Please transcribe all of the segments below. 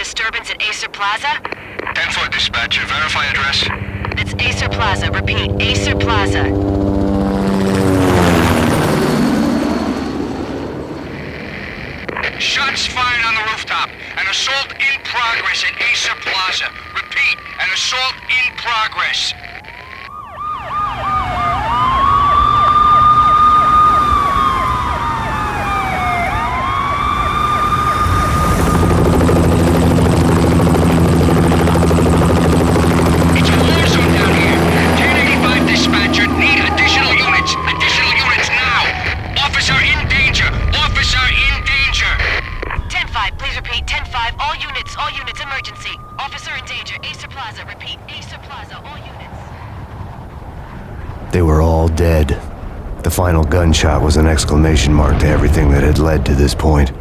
disturbance at Acer Plaza? 10-4 dispatcher. Verify address. It's Acer Plaza. Repeat, Acer Plaza. Shots fired on the rooftop. An assault in progress at Acer Plaza. Repeat, an assault in progress. It's a war zone down here. 1085 dispatcher. Need additional units. Additional units now. Officer in danger. Officer in danger. 10-5, please repeat. 10-5, all units, emergency. Officer in danger, Acer Plaza. Repeat, Acer Plaza, all units. They were all dead. The final gunshot was an exclamation mark to everything that had led to this point.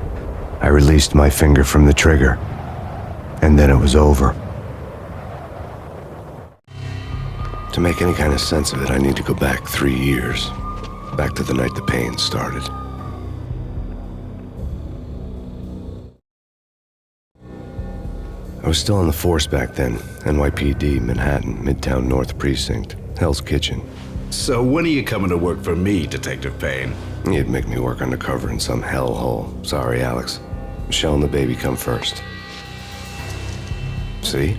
I released my finger from the trigger, and then it was over. To make any kind of sense of it, I need to go back 3 years. Back to the night the Payne started. I was still on the force back then. NYPD, Manhattan, Midtown North Precinct, Hell's Kitchen. So when are you coming to work for me, Detective Payne? You'd make me work undercover in some hellhole. Sorry, Alex. Michelle and the baby come first. See?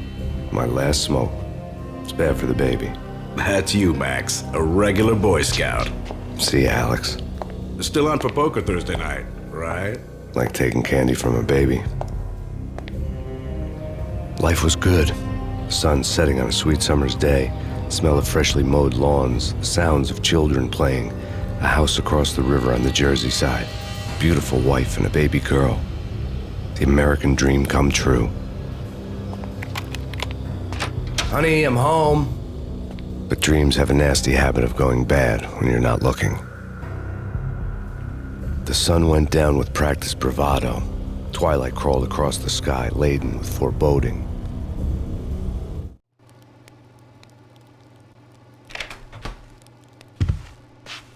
My last smoke. It's bad for the baby. That's you, Max. A regular Boy Scout. See, Alex? Still on for poker Thursday night, right? Like taking candy from a baby. Life was good. Sun setting on a sweet summer's day. Smell of freshly mowed lawns. The sounds of children playing. A house across the river on the Jersey side. Beautiful wife and a baby girl. The American dream come true. Honey, I'm home. But dreams have a nasty habit of going bad when you're not looking. The sun went down with practiced bravado. Twilight crawled across the sky, laden with foreboding.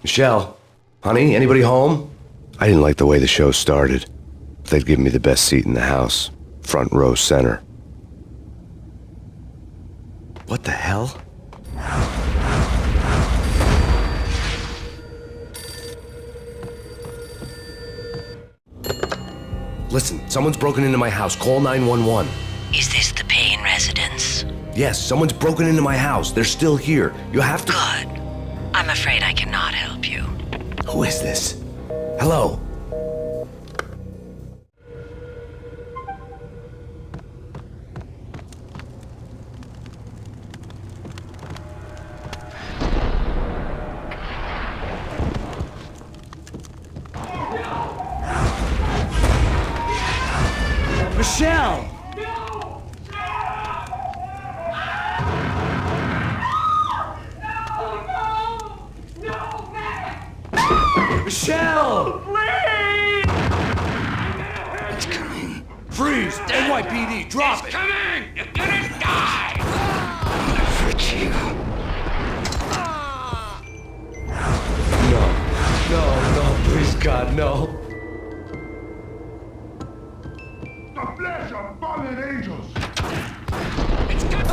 Michelle, honey, anybody home? I didn't like the way the show started. They'd give me the best seat in the house, front row center. What the hell? Listen, someone's broken into my house. Call 911. Is this the Payne residence? Yes, someone's broken into my house. They're still here. You have to... Good. I'm afraid I cannot help you. Who is this? Hello? Michelle! Michelle! Please! It's coming. Freeze! NYPD, drop it! Coming! You're gonna die! For you. No, please God, no. The flesh of fallen angels! It's coming!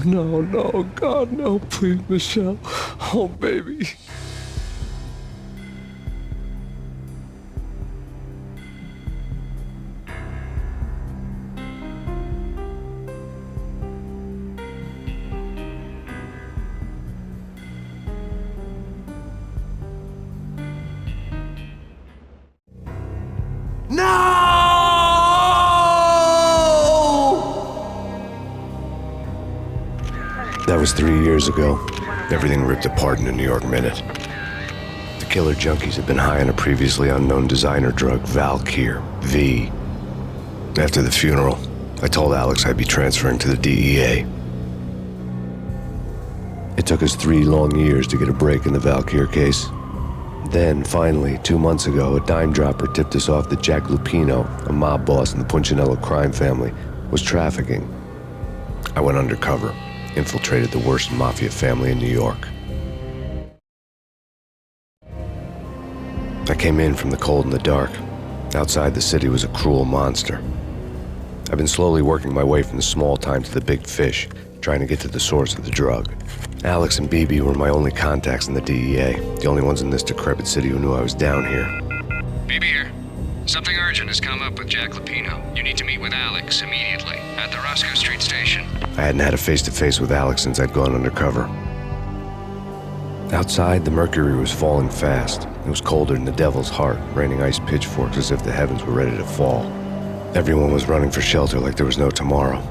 No, God, no, please, Michelle. Oh, baby. That was 3 years ago. Everything ripped apart in a New York minute. The killer junkies had been high on a previously unknown designer drug, Valkyr, V. After the funeral, I told Alex I'd be transferring to the DEA. It took us 3 long years to get a break in the Valkyr case. Then, finally, 2 months ago, a dime dropper tipped us off that Jack Lupino, a mob boss in the Punchinello crime family, was trafficking. I went undercover, infiltrated the worst mafia family in New York. I came in from the cold and the dark. Outside the city was a cruel monster. I've been slowly working my way from the small time to the big fish, trying to get to the source of the drug. Alex and BB were my only contacts in the DEA, the only ones in this decrepit city who knew I was down here. BB here. Something urgent has come up with Jack Lupino. You need to meet with Alex immediately at the Roscoe Street station. I hadn't had a face-to-face with Alex since I'd gone undercover. Outside, the mercury was falling fast. It was colder than the devil's heart, raining ice pitchforks as if the heavens were ready to fall. Everyone was running for shelter like there was no tomorrow.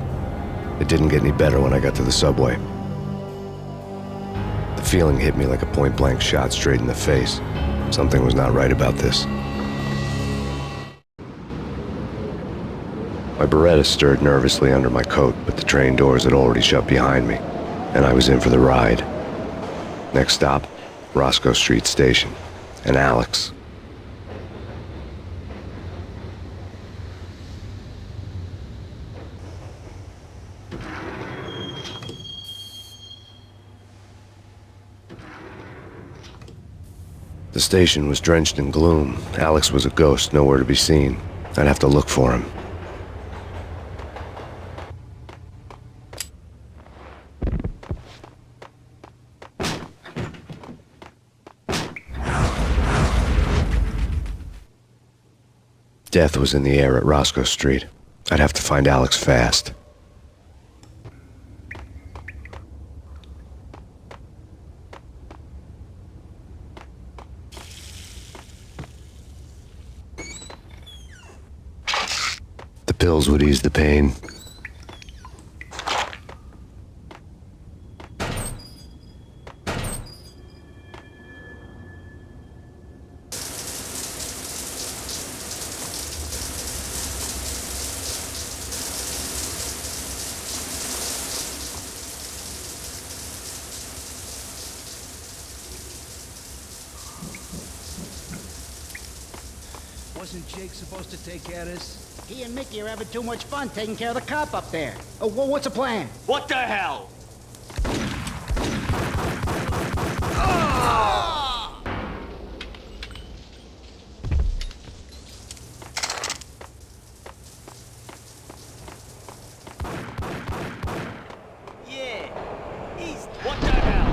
It didn't get any better when I got to the subway. The feeling hit me like a point-blank shot straight in the face. Something was not right about this. My Beretta stirred nervously under my coat, but the train doors had already shut behind me, and I was in for the ride. Next stop, Roscoe Street Station, and Alex. The station was drenched in gloom. Alex was a ghost, nowhere to be seen. I'd have to look for him. Death was in the air at Roscoe Street. I'd have to find Alex fast. The pills would ease the pain. Wasn't Jake supposed to take care of this? He and Mickey are having too much fun taking care of the cop up there. Oh, well, what's the plan? What the hell? Yeah, he's... What the hell?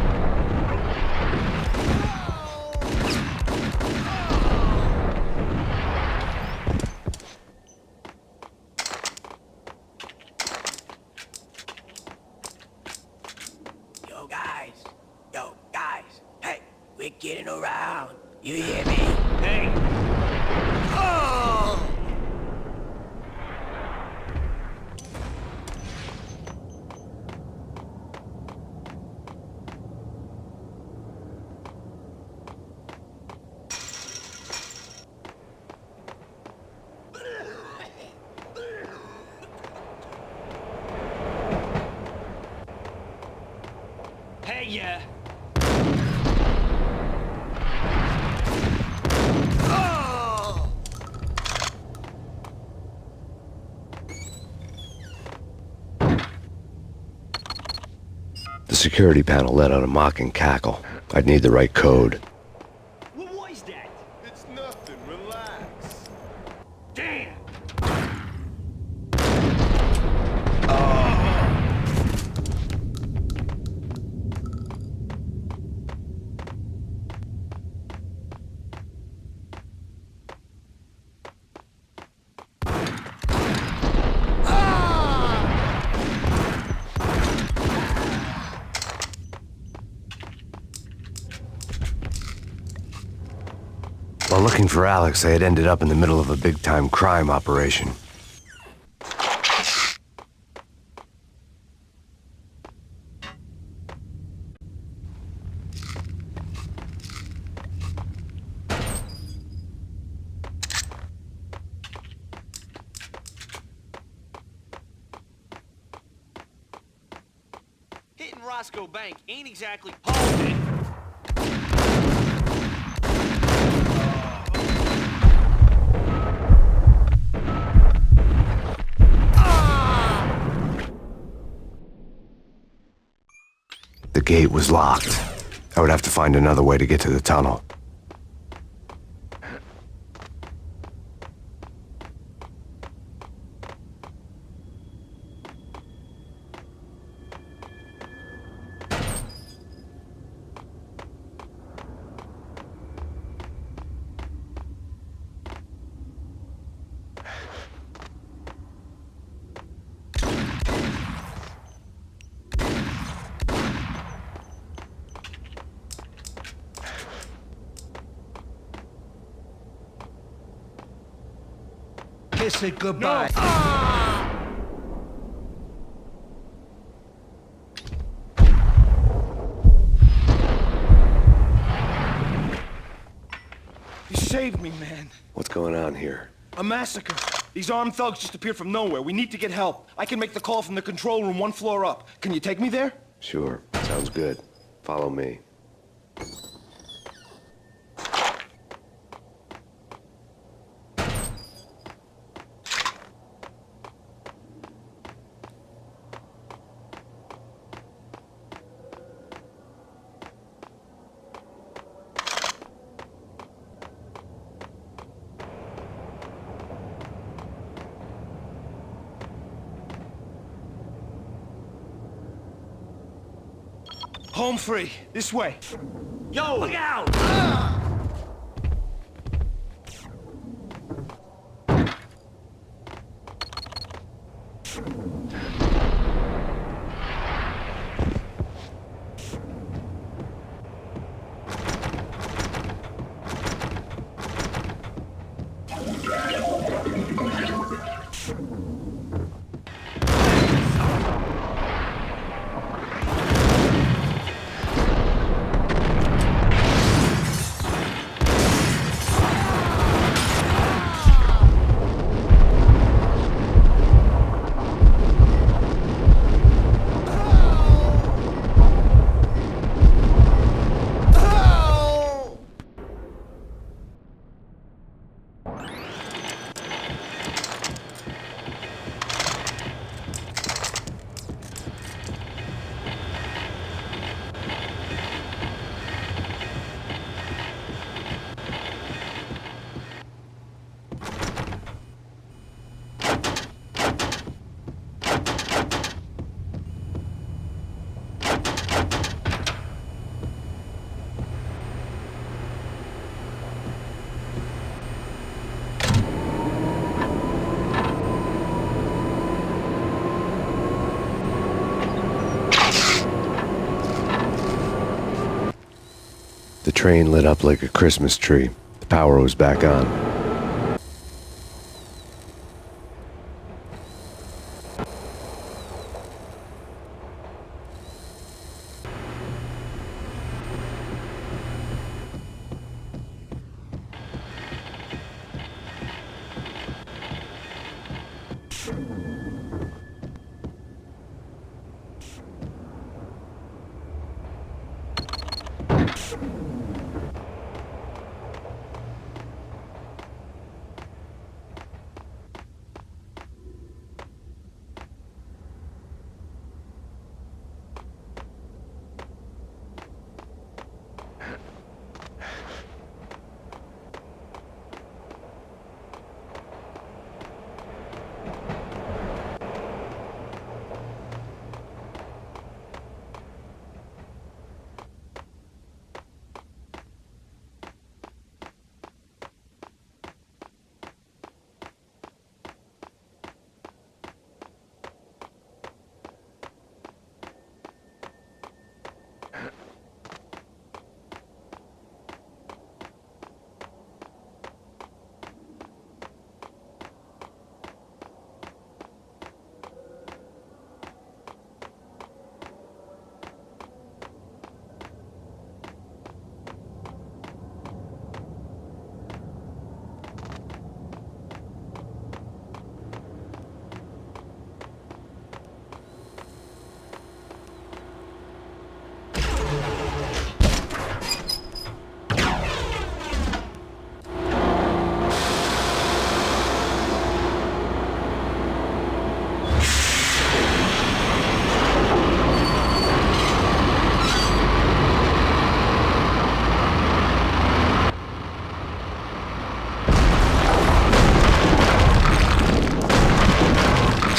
Yo, guys, hey, we're getting around. You hear me? Hey! Oh! Hey, yeah! The security panel let out a mocking cackle. I'd need the right code. What was that? It's nothing, relax. Damn! While looking for Alex, I had ended up in the middle of a big-time crime operation. Hitting Roscoe Bank ain't exactly holding. The gate was locked. I would have to find another way to get to the tunnel. kiss it goodbye. You saved me, man. What's going on here? A massacre. These armed thugs just appeared from nowhere. We need to get help. I can make the call from the control room 1 floor up. Can you take me there? Sure, sounds good. Follow me. Home free. This way. Yo! Look out! The train lit up like a Christmas tree. The power was back on.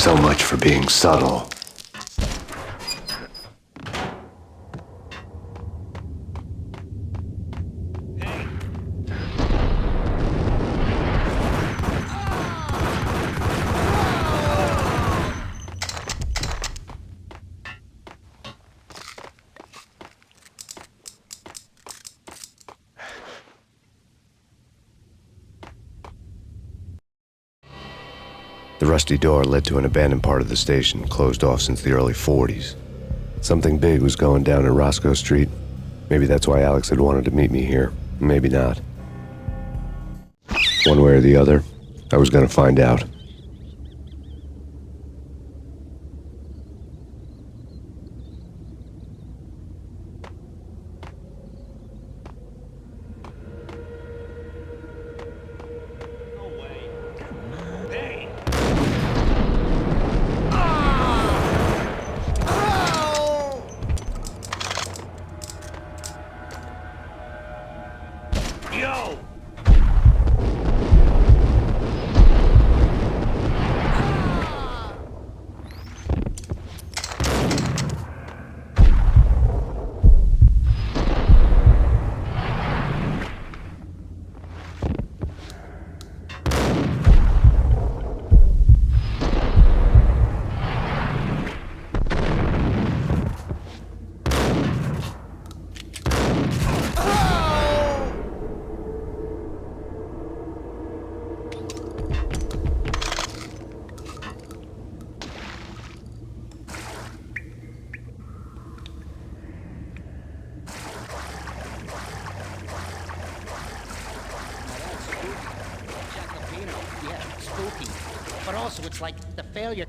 So much for being subtle. The rusty door led to an abandoned part of the station, closed off since the early 40s. Something big was going down in Roscoe Street. Maybe that's why Alex had wanted to meet me here. Maybe not. One way or the other, I was gonna find out. Yeah, spooky. But also, it's like the failure.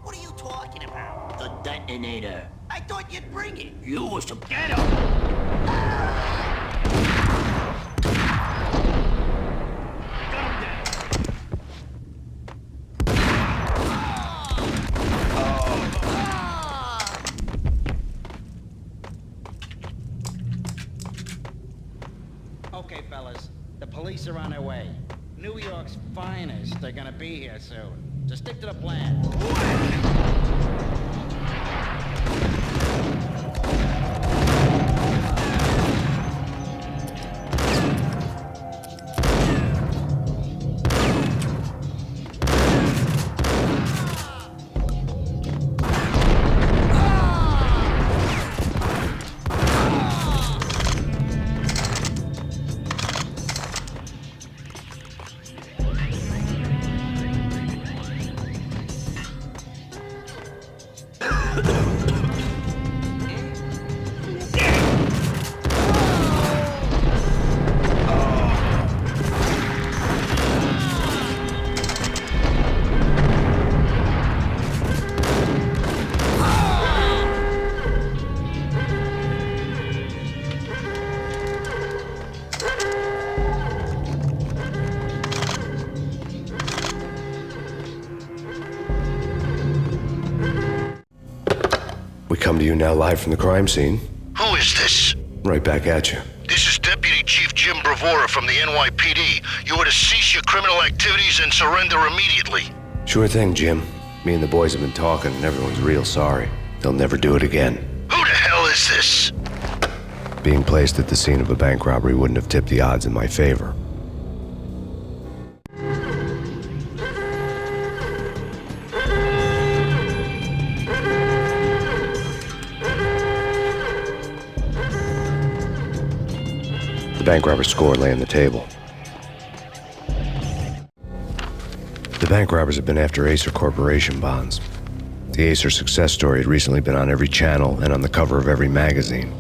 What are you talking about? The detonator. I thought you'd bring it. You was to get him. Okay, fellas, the police are on their way. New York's finest are gonna be here soon. So stick to the plan. We come to you now live from the crime scene. Who is this? Right back at you. This is Deputy Chief Jim Bravura from the NYPD. You are to cease your criminal activities and surrender immediately. Sure thing, Jim. Me and the boys have been talking and everyone's real sorry. They'll never do it again. Who the hell is this? Being placed at the scene of a bank robbery wouldn't have tipped the odds in my favor. The bank robber's score lay on the table. The bank robbers have been after Acer Corporation bonds. The Acer success story had recently been on every channel and on the cover of every magazine.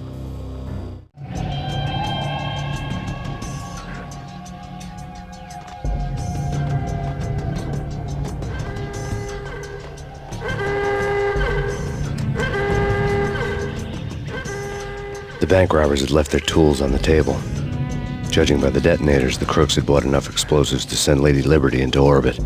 The bank robbers had left their tools on the table. Judging by the detonators, the crooks had bought enough explosives to send Lady Liberty into orbit.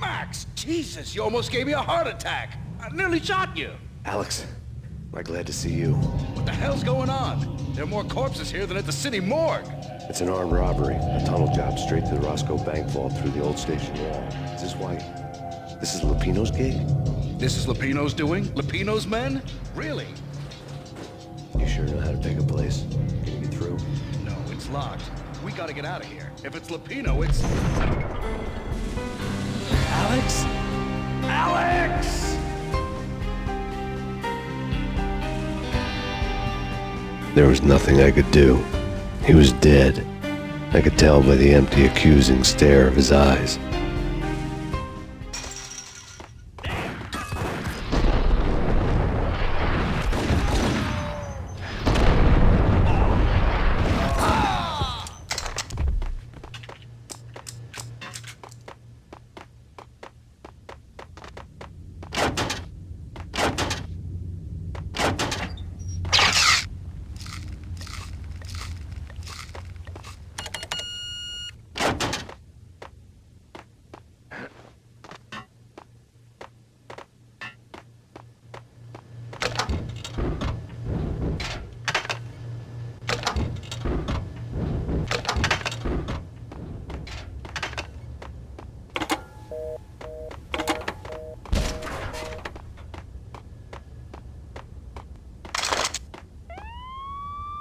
Max, Jesus, you almost gave me a heart attack. I nearly shot you. Alex, I'm glad to see you. What the hell's going on? There are more corpses here than at the city morgue. It's an armed robbery, a tunnel job straight to the Roscoe Bank vault through the old station wall. Is this why? This is Lupino's gig? This is Lupino's doing? Lupino's men? Really? You sure know how to pick a place? Can you get through? No, it's locked. We gotta get out of here. If it's Lupino, it's... Alex? Alex! There was nothing I could do. He was dead. I could tell by the empty, accusing stare of his eyes.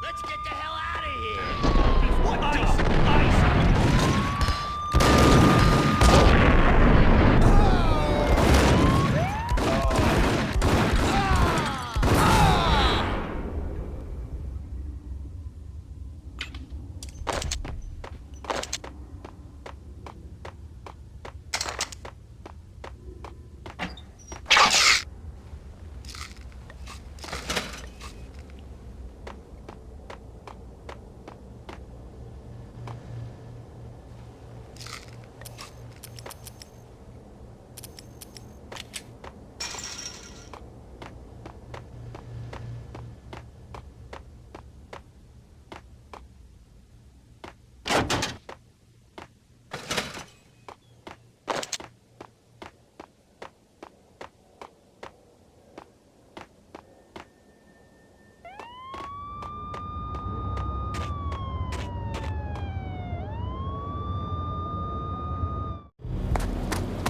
Let's get the hell out of here! What the?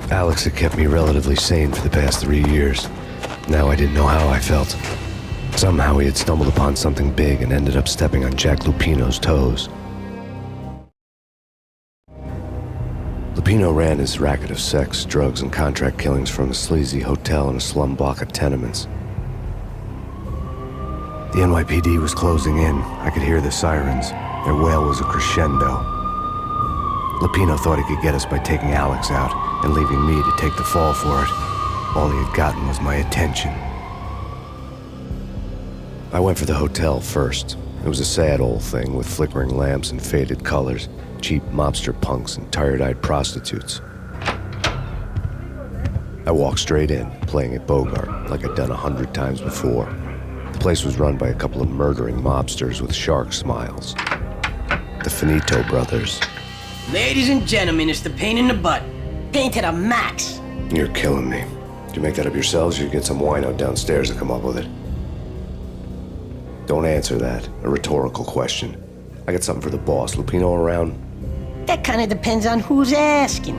Alex had kept me relatively sane for the past 3 years. Now I didn't know how I felt. Somehow he had stumbled upon something big and ended up stepping on Jack Lupino's toes. Lupino ran his racket of sex, drugs, and contract killings from a sleazy hotel in a slum block of tenements. The NYPD was closing in. I could hear the sirens. Their wail was a crescendo. Lupino thought he could get us by taking Alex out and leaving me to take the fall for it. All he had gotten was my attention. I went for the hotel first. It was a sad old thing with flickering lamps and faded colors, cheap mobster punks and tired-eyed prostitutes. I walked straight in, playing at Bogart like I'd done 100 times before. The place was run by a couple of murdering mobsters with shark smiles. The Finito brothers. Ladies and gentlemen, it's the pain in the butt. Pain to the max. You're killing me. Did you make that up yourselves or you get some wino downstairs to come up with it? Don't answer that. A rhetorical question. I got something for the boss. Lupino around? That kind of depends on who's asking.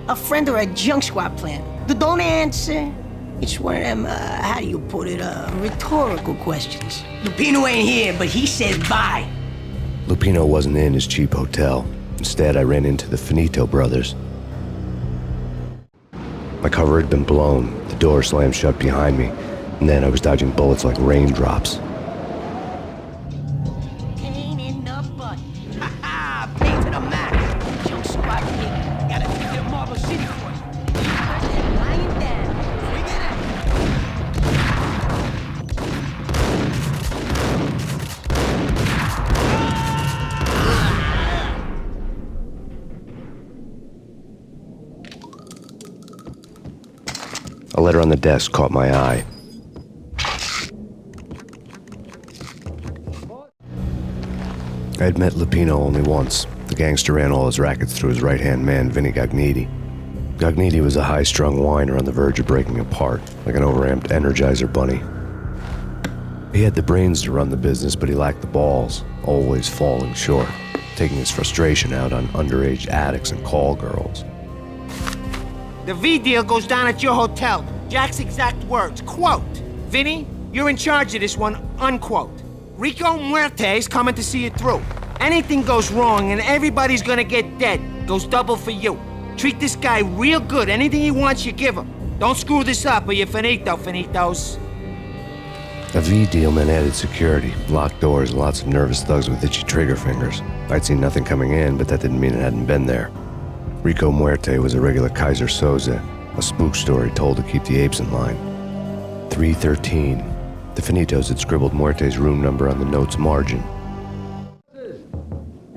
A friend or a junk squad plan. Don't answer. It's one of them, how do you put it, rhetorical questions. Lupino ain't here, but he says bye. Lupino wasn't in his cheap hotel. Instead, I ran into the Finito brothers. My cover had been blown, the door slammed shut behind me, and then I was dodging bullets like raindrops. Pain in the butt. Ha ha! Pain to the max. Junk squad kid. Gotta take you to Marble City first. And lying down. Swing it out. A letter on the desk caught my eye. I had met Lupino only once. The gangster ran all his rackets through his right-hand man, Vinny Gagnetti. Gognitti was a high-strung whiner on the verge of breaking apart, like an overamped Energizer bunny. He had the brains to run the business, but he lacked the balls, always falling short, taking his frustration out on underage addicts and call girls. The V deal goes down at your hotel. Jack's exact words, quote, "Vinny, you're in charge of this one," unquote. Rico Muerte's coming to see it through. Anything goes wrong and everybody's gonna get dead. Goes double for you. Treat this guy real good. Anything he wants, you give him. Don't screw this up or you're finito, finitos. A V deal meant added security, locked doors, and lots of nervous thugs with itchy trigger fingers. I'd seen nothing coming in, but that didn't mean it hadn't been there. Rico Muerte was a regular Kaiser Soze, a spook story told to keep the apes in line. 313. The Finitos had scribbled Muerte's room number on the note's margin.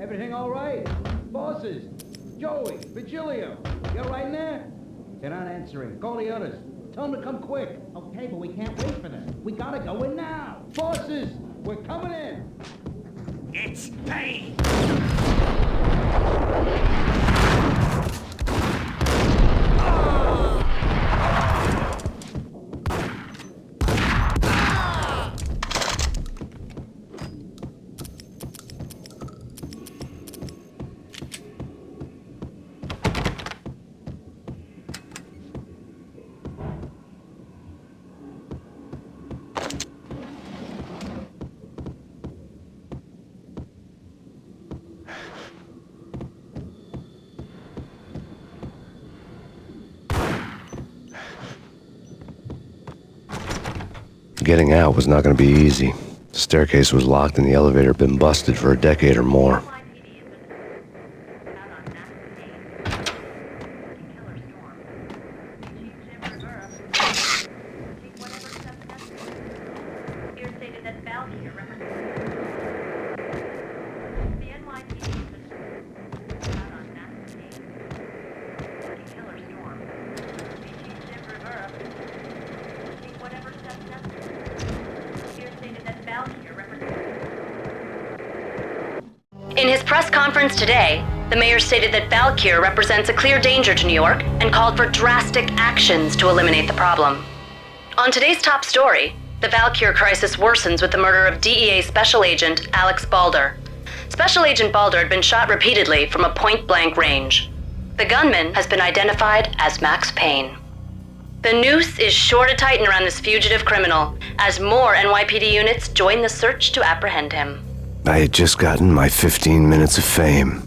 Everything all right? Bosses? Joey? Vigilio? You all right in there? They're not answering. Call the others. Tell them to come quick. Okay, but we can't wait for them. We gotta go in now. Bosses, we're coming in. It's Payne! Getting out was not going to be easy. The staircase was locked and the elevator had been busted for a decade or more. In his press conference today, the mayor stated that Valkyr represents a clear danger to New York and called for drastic actions to eliminate the problem. On today's top story, the Valkyr crisis worsens with the murder of DEA Special Agent Alex Balder. Special Agent Balder had been shot repeatedly from a point-blank range. The gunman has been identified as Max Payne. The noose is sure to tighten around this fugitive criminal as more NYPD units join the search to apprehend him. I had just gotten my 15 minutes of fame.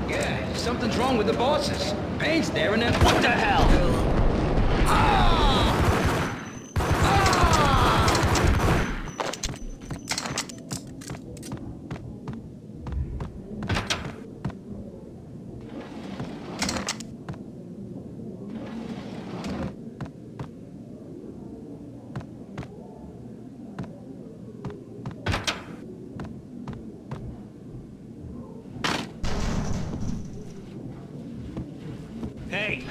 Yeah, something's wrong with the bosses. Payne's there and then what the hell? Hey!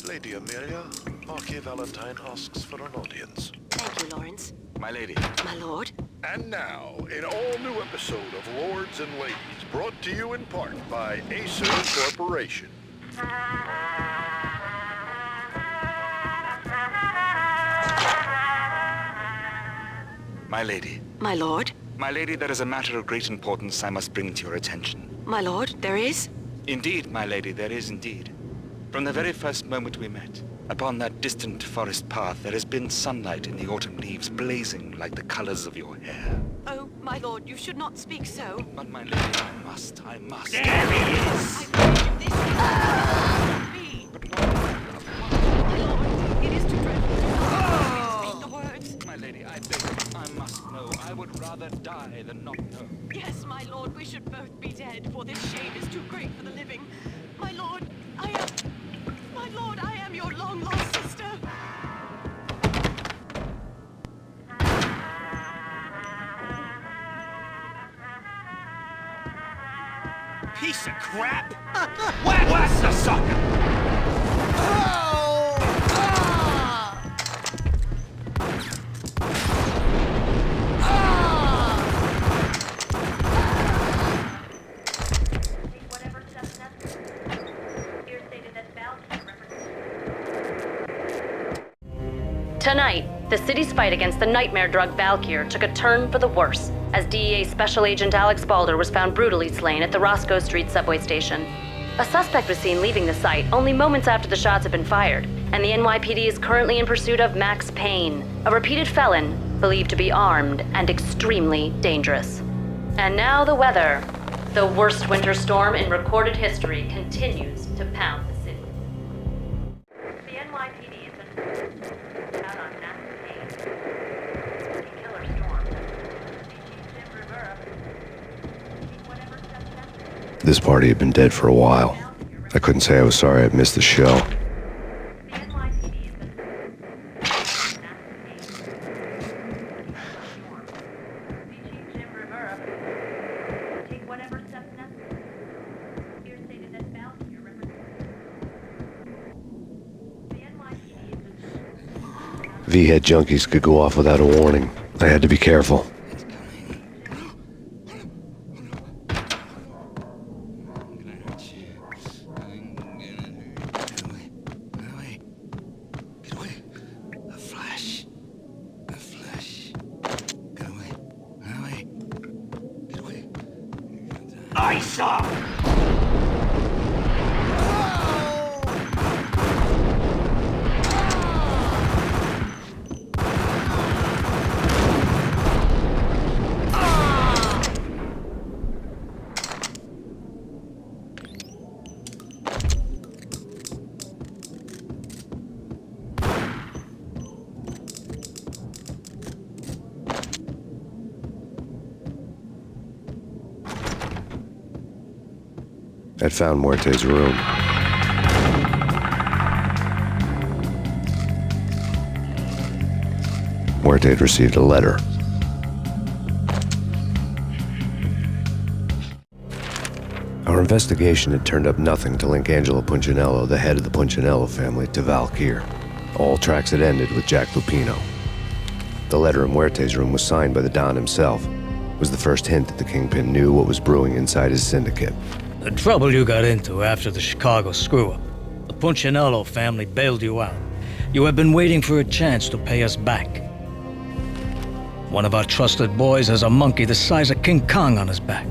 Lady Amelia, Marquis Valentine asks for an audience. Thank you, Lawrence. My lady. My lord? And now, an all-new episode of Lords and Ladies, brought to you in part by Acer Corporation. My lady. My lord? My lady, there is a matter of great importance I must bring to your attention. My lord, there is? Indeed, my lady, there is indeed. From the very first moment we met, upon that distant forest path, there has been sunlight in the autumn leaves blazing like the colors of your hair. Oh, my lord, you should not speak so. But my lady, I must. There he is! I told you this is me. But why than not know. Yes, my lord, we should both be dead, for this shame is too great for the living. My lord, I am your long-lost sister. Piece of crap! What's the sucker? Tonight, the city's fight against the nightmare drug Valkyr took a turn for the worse, as DEA Special Agent Alex Balder was found brutally slain at the Roscoe Street subway station. A suspect was seen leaving the site only moments after the shots had been fired, and the NYPD is currently in pursuit of Max Payne, a repeated felon believed to be armed and extremely dangerous. And now the weather. The worst winter storm in recorded history continues to pound the city. The NYPD has been out on Max Payne. A killer storm. Jim Rivera. Whatever steps necessary. This party had been dead for a while. I couldn't say I was sorry I'd missed the show. V-head junkies could go off without a warning. I had to be careful. Ice up! I'd found Muerte's room. Muerte had received a letter. Our investigation had turned up nothing to link Angelo Punchinello, the head of the Punchinello family, to Valkyr. All tracks had ended with Jack Lupino. The letter in Muerte's room was signed by the Don himself. It was the first hint that the Kingpin knew what was brewing inside his syndicate. The trouble you got into after the Chicago screw-up. The Punchinello family bailed you out. You have been waiting for a chance to pay us back. One of our trusted boys has a monkey the size of King Kong on his back.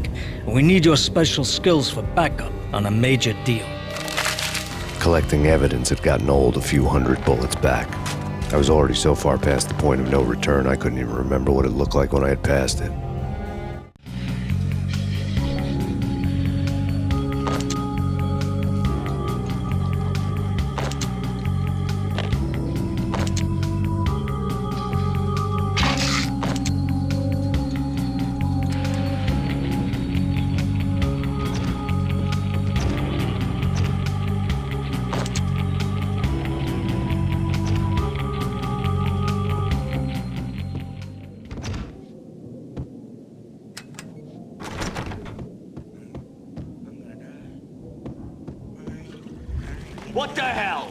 We need your special skills for backup on a major deal. Collecting evidence had gotten old a few hundred bullets back. I was already so far past the point of no return I couldn't even remember what it looked like when I had passed it. What the hell?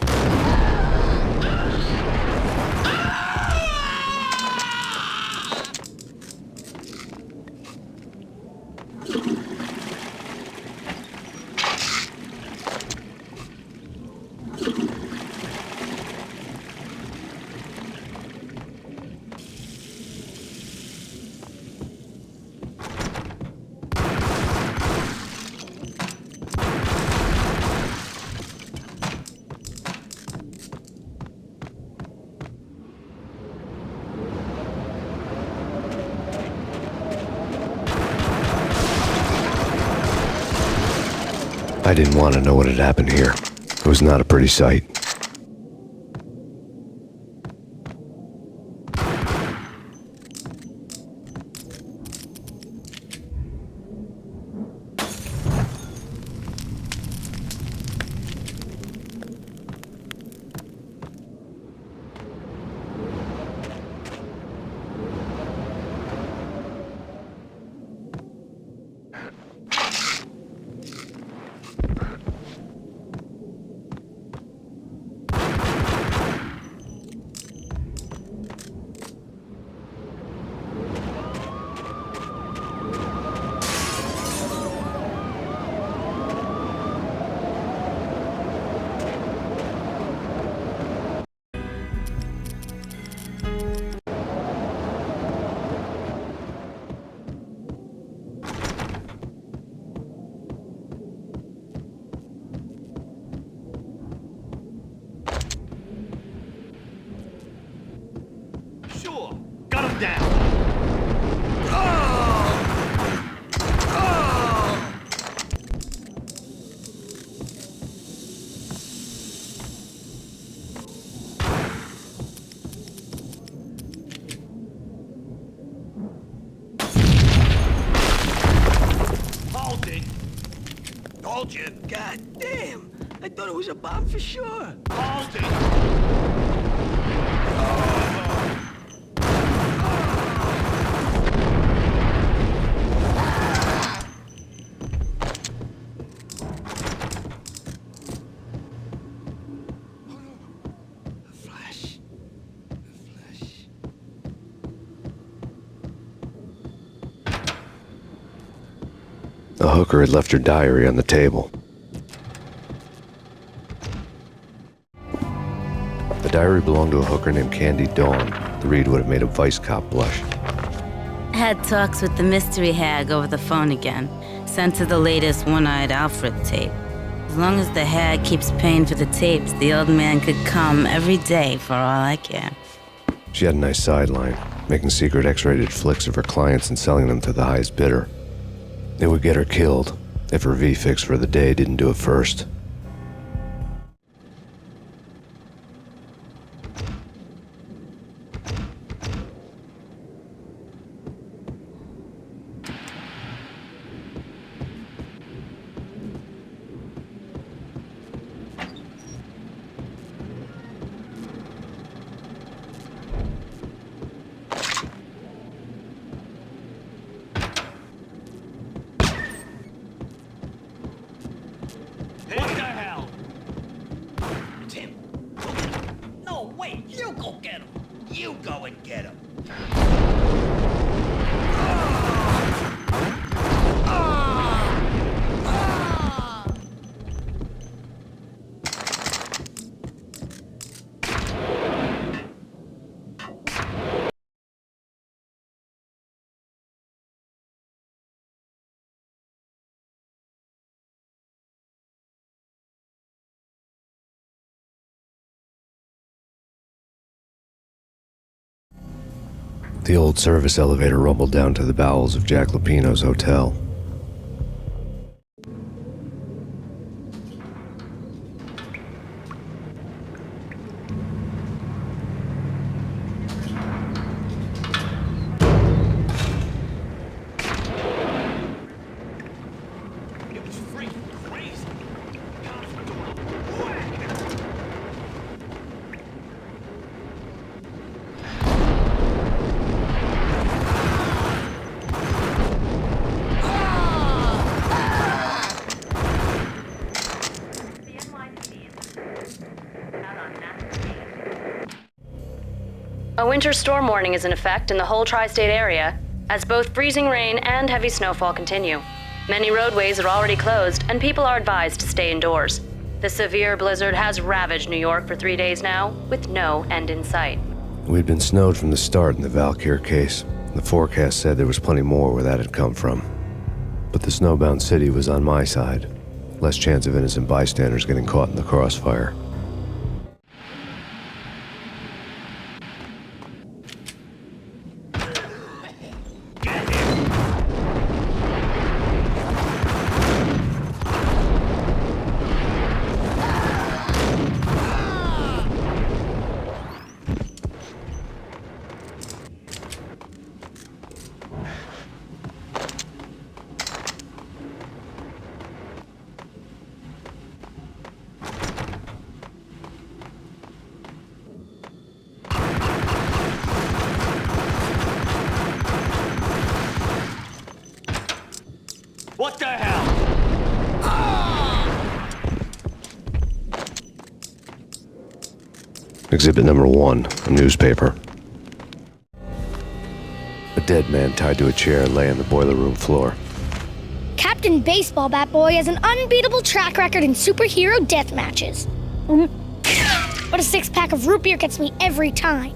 I didn't want to know what had happened here. It was not a pretty sight. was a bomb for sure. Hold it! The hooker had left her diary on the table. The diary belonged to a hooker named Candy Dawn. The read would have made a vice cop blush. Had talks with the mystery hag over the phone again. Sent to the latest One-Eyed Alfred tape. As long as the hag keeps paying for the tapes, the old man could come every day for all I care. She had a nice sideline, making secret X-rated flicks of her clients and selling them to the highest bidder. It would get her killed if her V-fix for the day didn't do it first. What the hell? It's him. Go get him. No, wait, you go get him. You go and get him. The old service elevator rumbled down to the bowels of Jack Lupino's hotel. It was freaking crazy. A winter storm warning is in effect in the whole tri-state area, as both freezing rain and heavy snowfall continue. Many roadways are already closed, and people are advised to stay indoors. The severe blizzard has ravaged New York for 3 days now, with no end in sight. We'd been snowed from the start in the Valkyr case. The forecast said there was plenty more where that had come from. But the snowbound city was on my side. Less chance of innocent bystanders getting caught in the crossfire. What the hell? Exhibit number 1, a newspaper. A dead man tied to a chair lay on the boiler room floor. Captain Baseball Bat Boy has an unbeatable track record in superhero death matches. But a 6-pack of root beer gets me every time.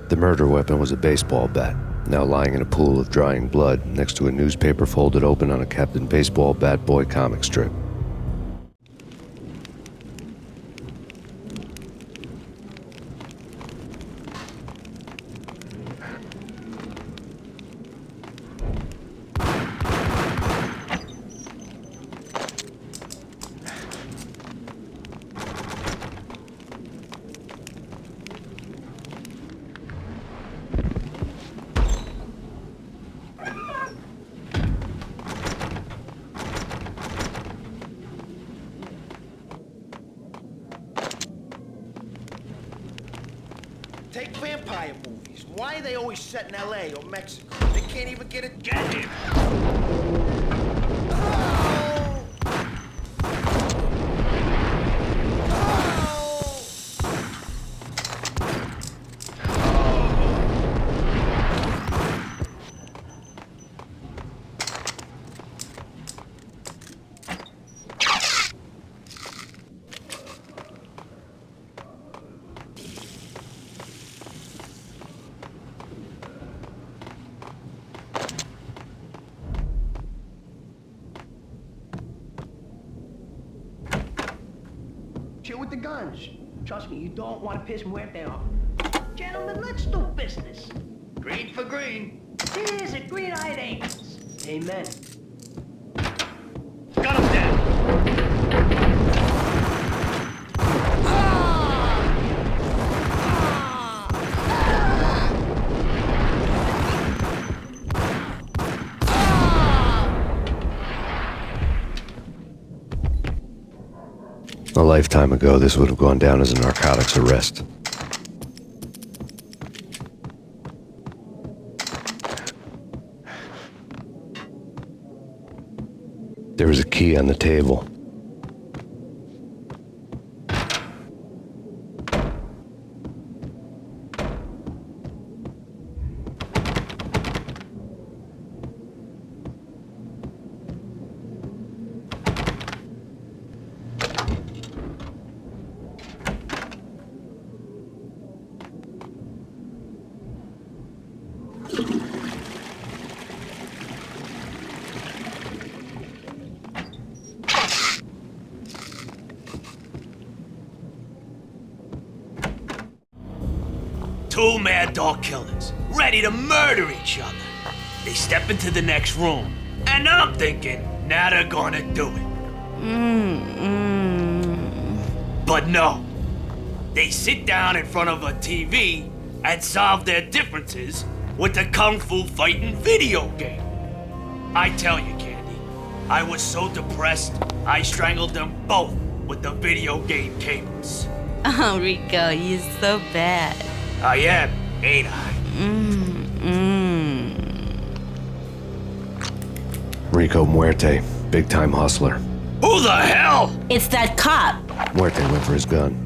The murder weapon was a baseball bat, now lying in a pool of drying blood next to a newspaper folded open on a Captain Baseball Bat Boy comic strip. Take vampire movies. Why are they always set in L.A. or Mexico? They can't even get it. Get him! Chill with the guns. Trust me, you don't want to piss Muerte off. Gentlemen, let's do business. Green for green. Cheers at green-eyed angels. Amen. Got him down! A lifetime ago, this would have gone down as a narcotics arrest. There was a key on the table. Two mad dog killers, ready to murder each other. They step into the next room, and I'm thinking, now they're gonna do it. But no. They sit down in front of a TV and solve their differences with the kung fu fighting video game. I tell you, Candy, I was so depressed, I strangled them both with the video game cables. Oh, Rico, you're so bad. I am, ain't I? Rico Muerte, big-time hustler. Who the hell? It's that cop. Muerte went for his gun.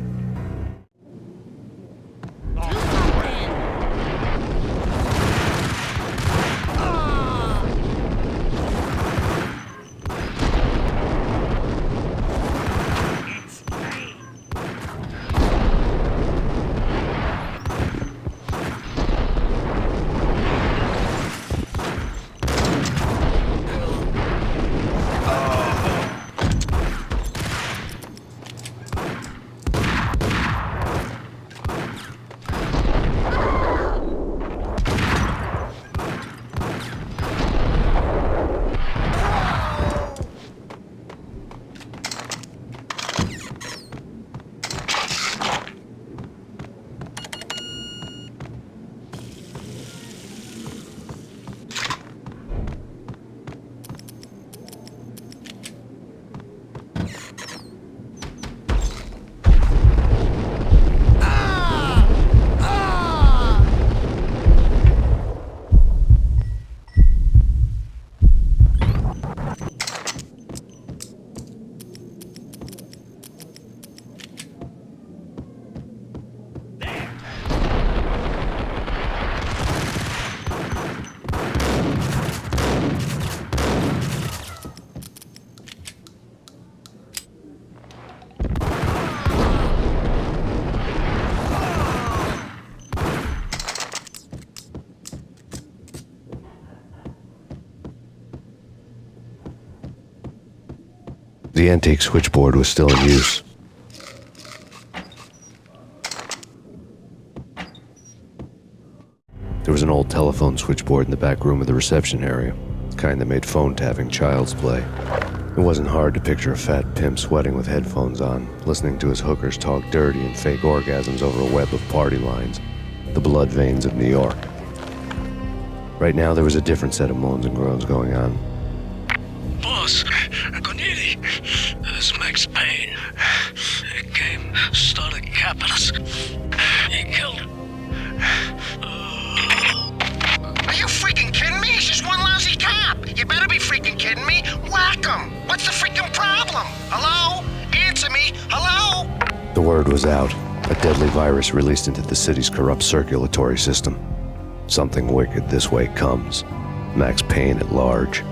The antique switchboard was still in use. There was an old telephone switchboard in the back room of the reception area, the kind that made phone tapping child's play. It wasn't hard to picture a fat pimp sweating with headphones on, listening to his hookers talk dirty and fake orgasms over a web of party lines, the blood veins of New York. Right now, there was a different set of moans and groans going on. Boss, Cornelia, this Max Payne. He came, started capping us. He killed You better be freaking kidding me. Whack 'em. What's the freaking problem? Hello? Answer me. Hello? The word was out. A deadly virus released into the city's corrupt circulatory system. Something wicked this way comes. Max Payne at large.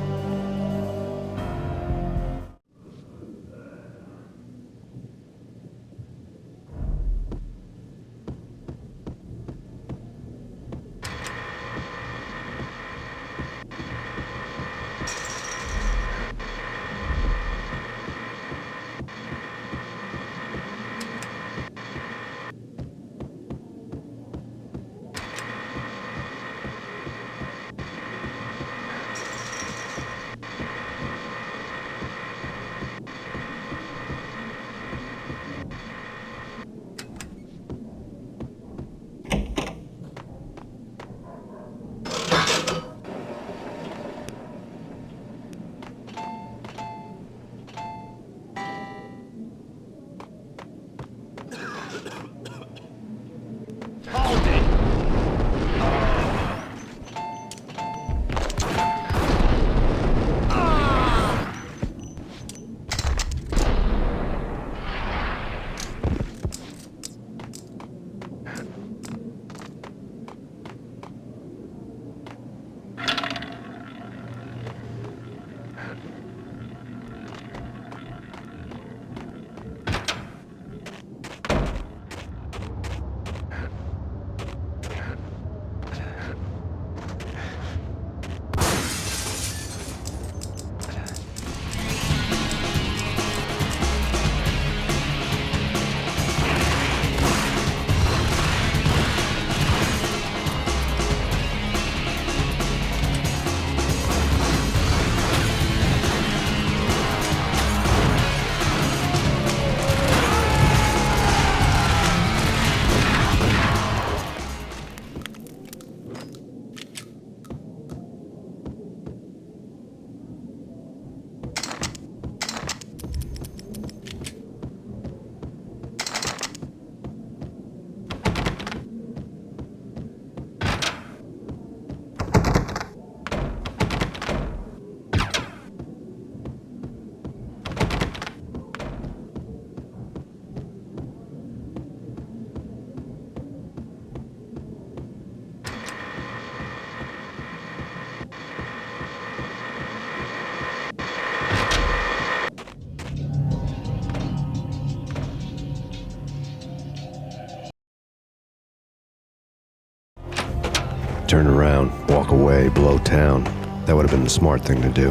Turn around, walk away, blow town. That would have been the smart thing to do.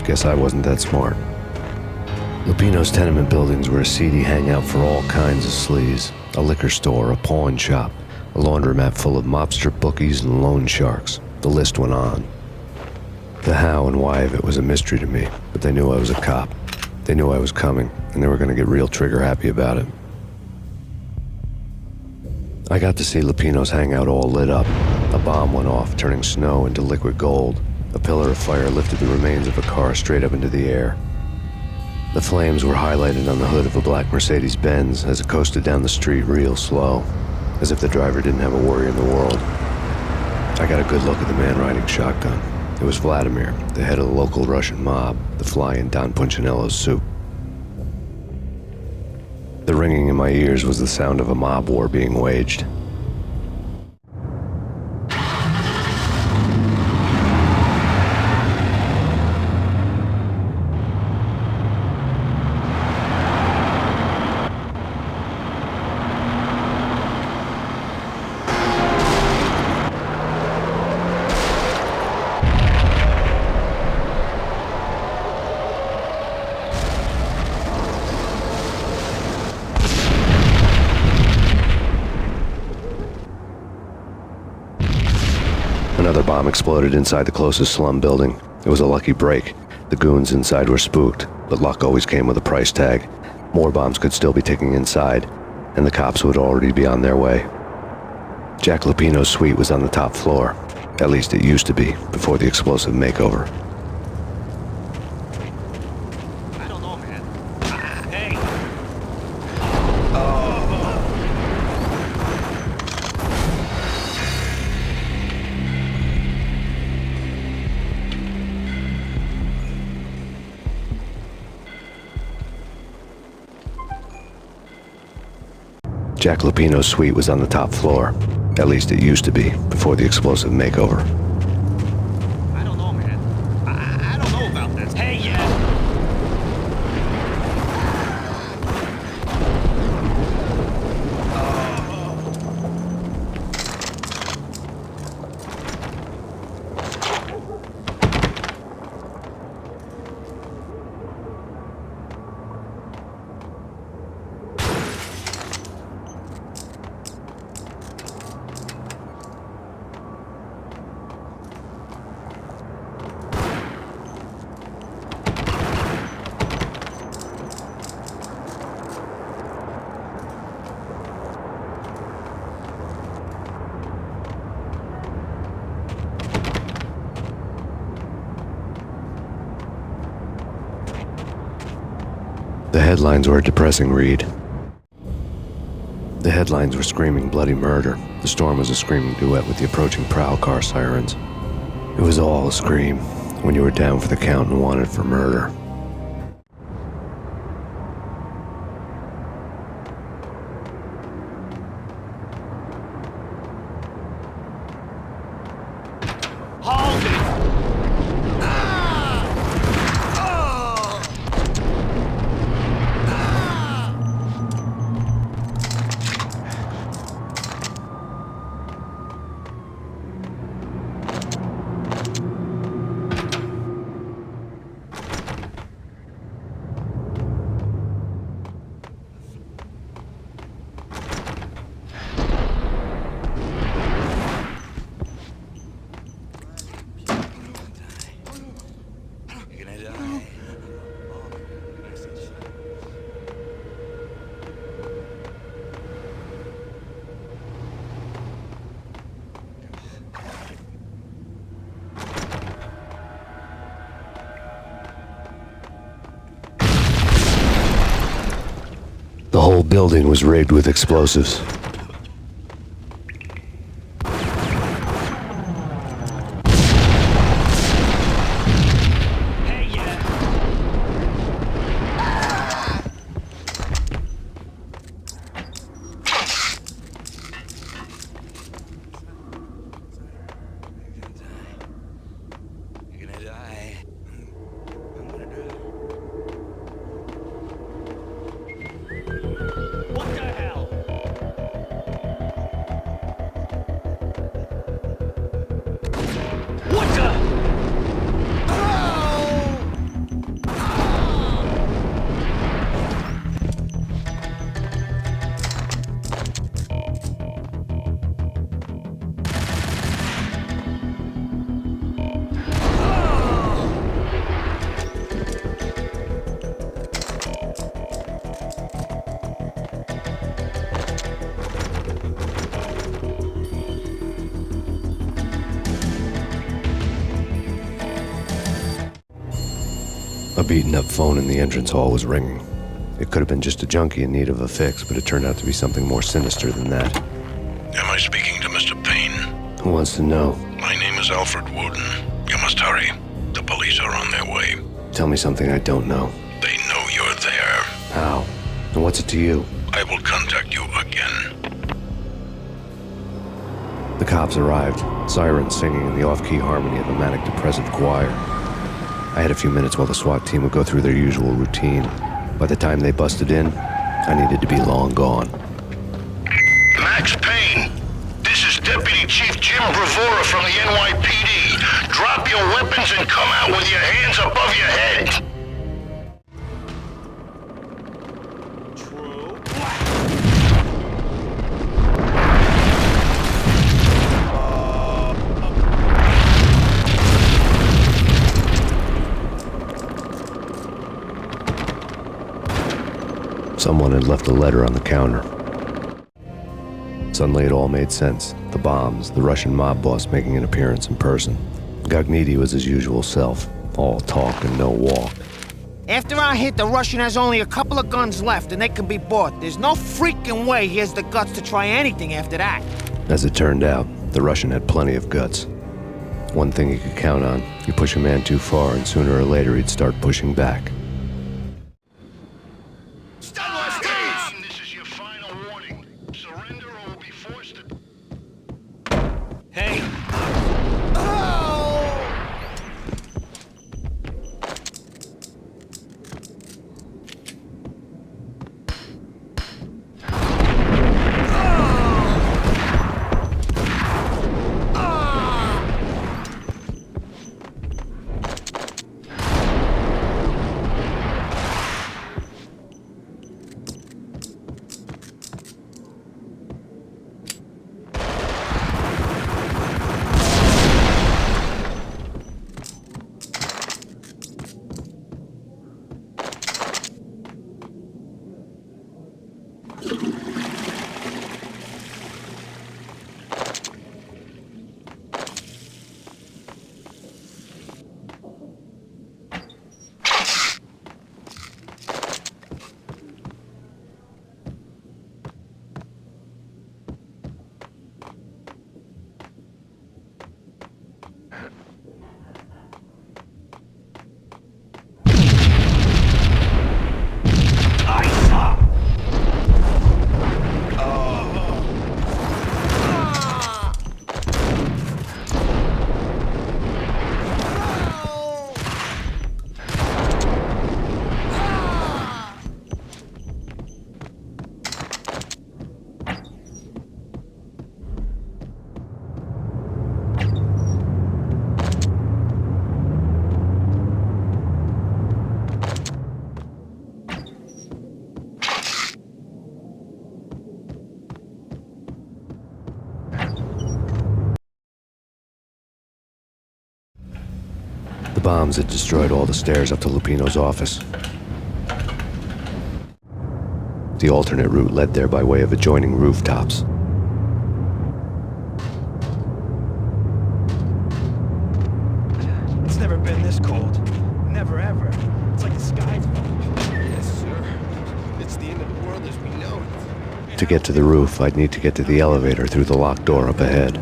Guess I wasn't that smart. Lupino's tenement buildings were a seedy hangout for all kinds of sleaze. A liquor store, a pawn shop, a laundromat full of mobster bookies and loan sharks. The list went on. The how and why of it was a mystery to me, but they knew I was a cop. They knew I was coming, and they were going to get real trigger happy about it. I got to see Lupino's hangout all lit up. A bomb went off, turning snow into liquid gold. A pillar of fire lifted the remains of a car straight up into the air. The flames were highlighted on the hood of a black Mercedes-Benz as it coasted down the street real slow, as if the driver didn't have a worry in the world. I got a good look at the man riding shotgun. It was Vladimir, the head of the local Russian mob, the fly in Don Punchinello's soup. The ringing in my ears was the sound of a mob war being waged. Another bomb exploded inside the closest slum building. It was a lucky break. The goons inside were spooked, but luck always came with a price tag. More bombs could still be ticking inside, and the cops would already be on their way. Jack Lupino's suite was on the top floor. At least it used to be, before the explosive makeover. I don't know, man. Hey! Jack Lupino's suite was on the top floor. At least it used to be, before the explosive makeover. I don't know, man. I don't know about this. Hey, yeah. The headlines were a depressing read. The headlines were screaming bloody murder. The storm was a screaming duet with the approaching prowl car sirens. It was all a scream when you were down for the count and wanted for murder. Hold it! The whole building was rigged with explosives. A beaten-up phone in the entrance hall was ringing. It could have been just a junkie in need of a fix, but it turned out to be something more sinister than that. Am I speaking to Mr. Payne? Who wants to know? My name is Alfred Woden. You must hurry. The police are on their way. Tell me something I don't know. They know you're there. How? And what's it to you? I will contact you again. The cops arrived, sirens singing in the off-key harmony of a manic-depressive choir. I had a few minutes while the SWAT team would go through their usual routine. By the time they busted in, I needed to be long gone. Max Payne, this is Deputy Chief Jim Bravura from the NYPD. Drop your weapons and come out with your hands above your head. Someone had left a letter on the counter. Suddenly it all made sense. The bombs, the Russian mob boss making an appearance in person. Gagnidi was his usual self, all talk and no walk. After our hit, the Russian has only a couple of guns left and they can be bought. There's no freaking way he has the guts to try anything after that. As it turned out, the Russian had plenty of guts. One thing he could count on, you push a man too far and sooner or later he'd start pushing back. bombs had destroyed all the stairs up to Lupino's office. The alternate route led there by way of adjoining rooftops. It's never been this cold. Never ever. It's like the sky's falling. Yes, sir. It's the end of the world as we know it. To get to the roof, I'd need to get to the elevator through the locked door up ahead.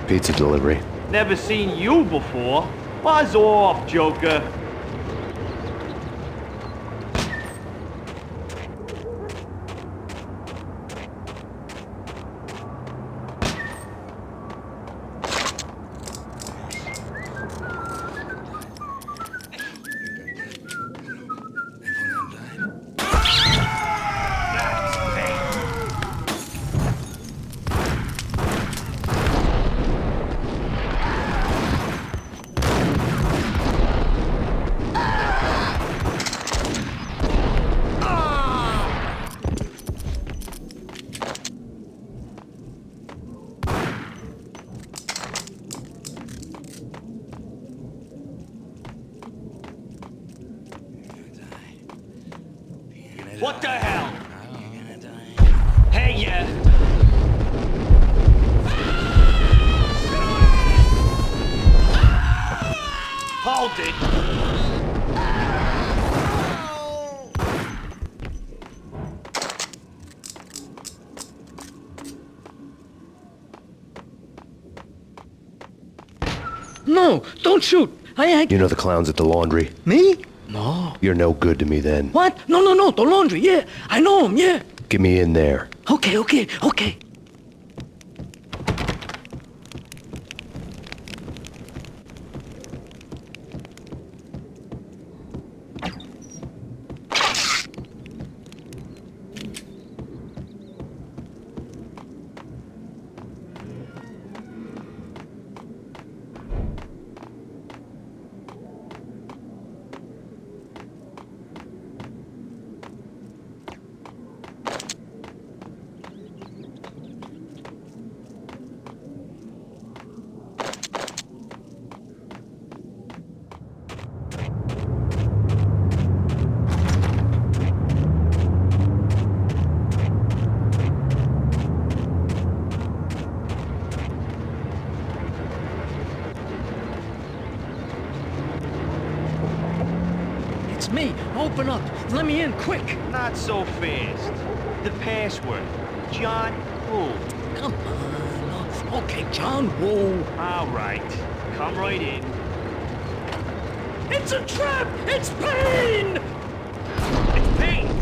Pizza delivery. Never seen you before. Buzz off, Joker. What the hell? Hey, yeah. Hold it. No, don't shoot. You know the clowns at the laundry? Me? No. You're no good to me then. What? No, the laundry, yeah. I know him, yeah. Get me in there. Okay. It's me. Open up. Let me in, quick. Not so fast. The password. John Woo. Come on. Okay, John Woo. All right. Come right in. It's a trap! It's Payne! It's Payne!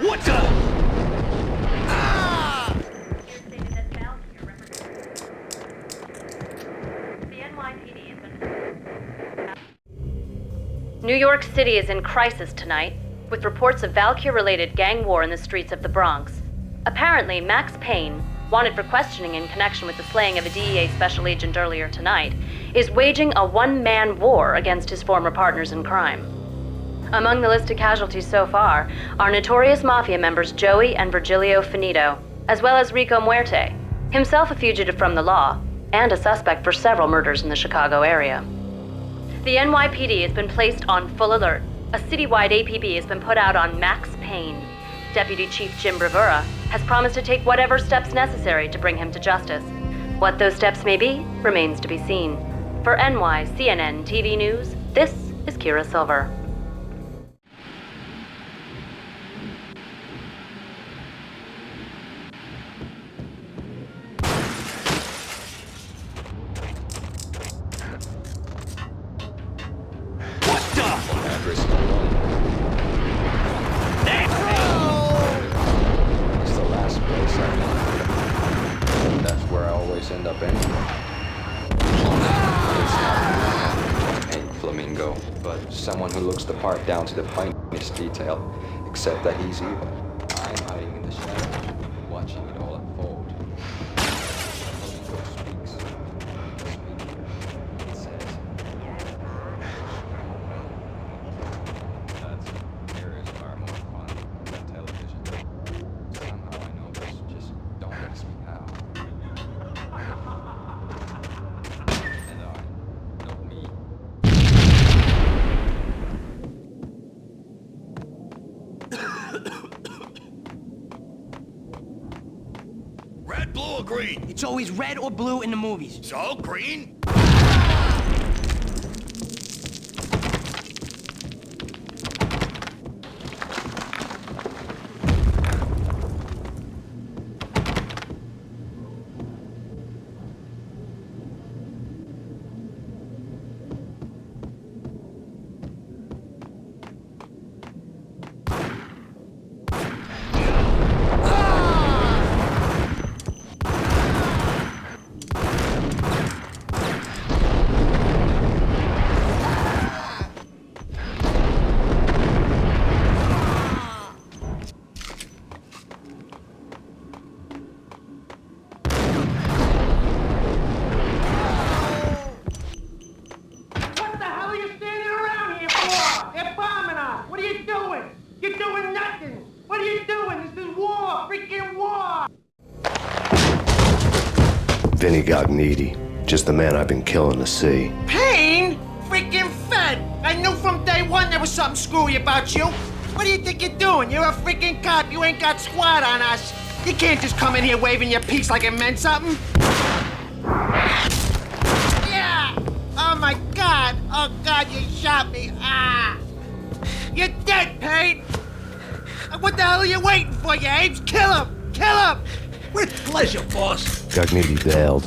What the? New York City is in crisis tonight, with reports of Valkyr-related gang war in the streets of the Bronx. Apparently, Max Payne, wanted for questioning in connection with the slaying of a DEA special agent earlier tonight, is waging a one-man war against his former partners in crime. Among the listed casualties so far are notorious mafia members Joey and Virgilio Finito, as well as Rico Muerte, himself a fugitive from the law, and a suspect for several murders in the Chicago area. The NYPD has been placed on full alert, A citywide APB has been put out on Max Payne. Deputy Chief Jim Bravura has promised to take whatever steps necessary to bring him to justice. What those steps may be remains to be seen. For NYCNN TV News, this is Kira Silver. End up anyway. It's not Payne Flamingo, but someone who looks the part down to the finest detail, except that he's evil. I'm hiding in the shadows, watching it all unfold. Flamingo speaks. It says, that here is far more fun than television. Somehow I know this, just don't ask me how. Red, blue, or green? It's always red or blue in the movies. So, green? Vinny Gognitti, just the man I've been killing to see. Payne? Freaking Fed! I knew from day one there was something screwy about you. What do you think you're doing? You're a freaking cop. You ain't got squad on us. You can't just come in here waving your piece like it meant something. Yeah! Oh my God! Oh God, you shot me! Ah! You're dead, Payne! What the hell are you waiting for, you apes? Kill him! Kill him! With pleasure, boss. Gognitti bailed.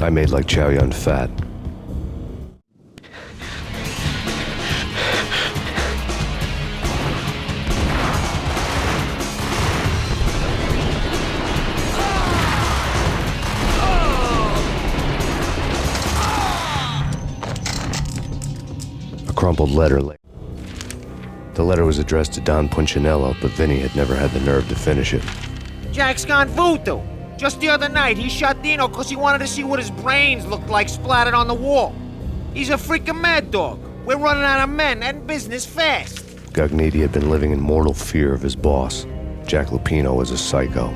I made like Chow Yun Fat. A crumpled letter lay. The letter was addressed to Don Punchinello, but Vinny had never had the nerve to finish it. Jack's gone voodoo. Just the other night, he shot Dino because he wanted to see what his brains looked like splattered on the wall. He's a freaking mad dog. We're running out of men and business fast. Gognitti had been living in mortal fear of his boss. Jack Lupino was a psycho.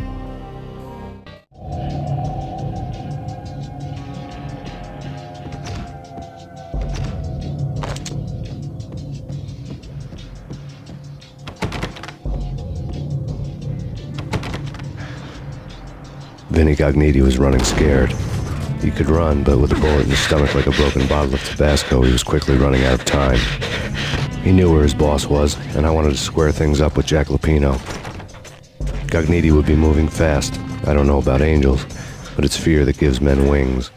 Vinny Gognitti was running scared. He could run, but with a bullet in his stomach like a broken bottle of Tabasco, he was quickly running out of time. He knew where his boss was, and I wanted to square things up with Jack Lupino. Gognitti would be moving fast. I don't know about angels, but it's fear that gives men wings.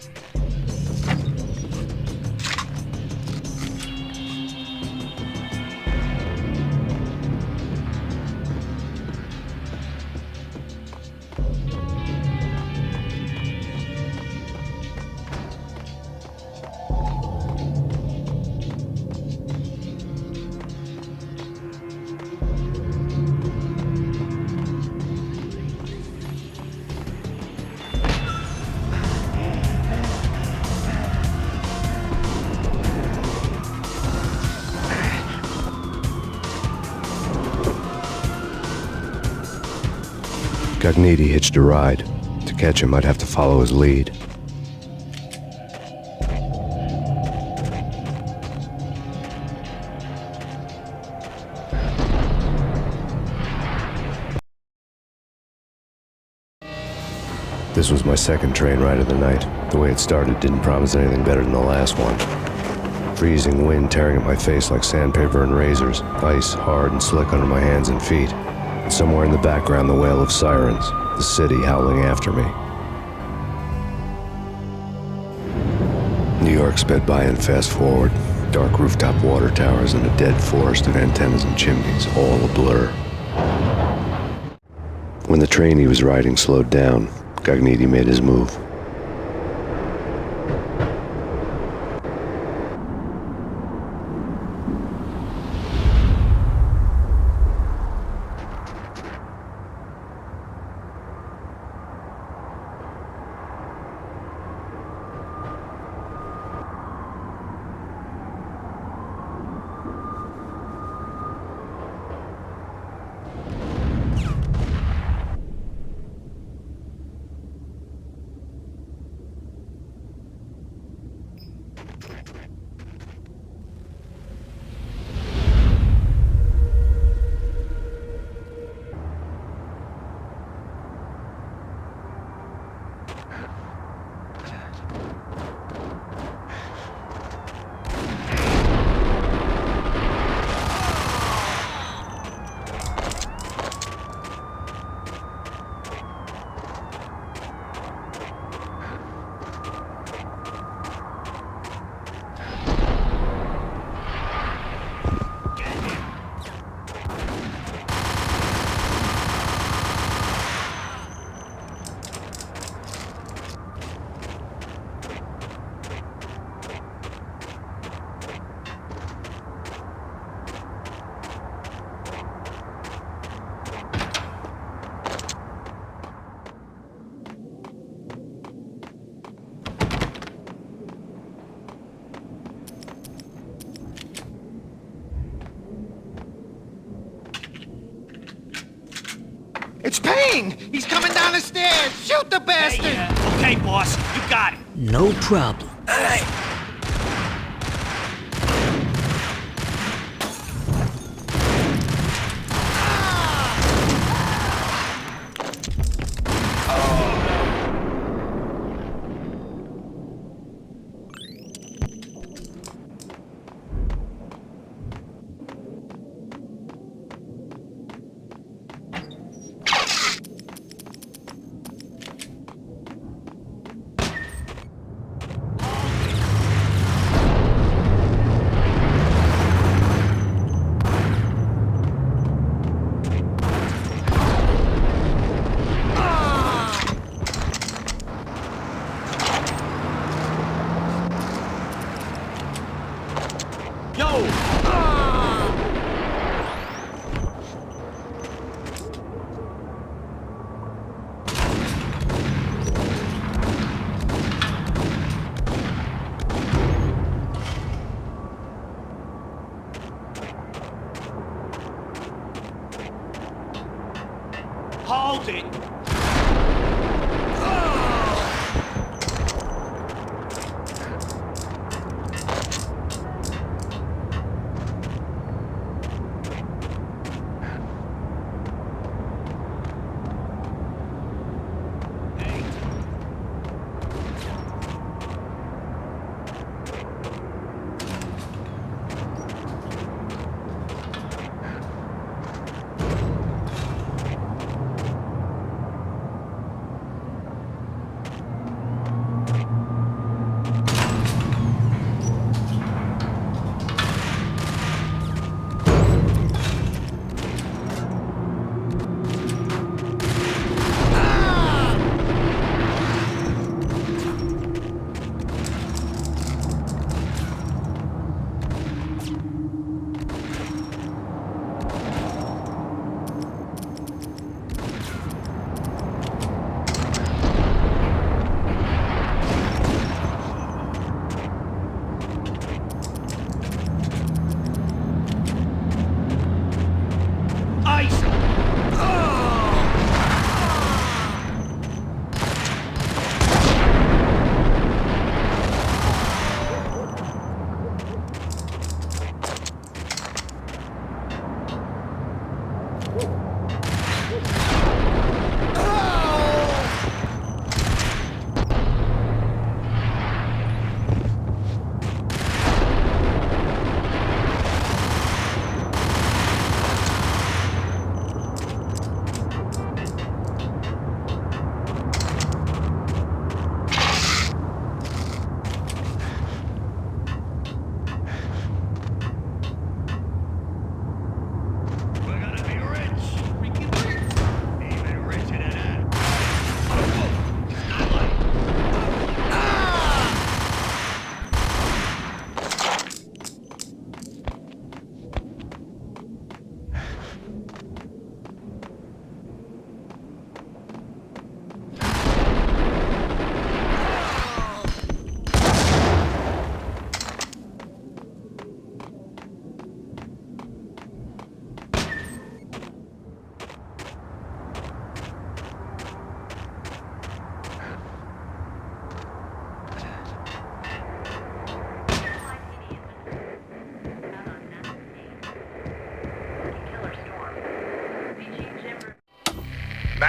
Gognitti hitched a ride. To catch him, I'd have to follow his lead. This was my second train ride of the night. The way it started didn't promise anything better than the last one. Freezing wind tearing at my face like sandpaper and razors, ice hard and slick under my hands and feet, and somewhere in the background the wail of sirens, the city howling after me. New York sped by in fast forward, dark rooftop water towers and a dead forest of antennas and chimneys, all a blur. When the train he was riding slowed down, Gognitti made his move. It's Payne! He's coming down the stairs! Shoot the bastard! Hey, okay, boss, you got it. No problem. All right. Hold it!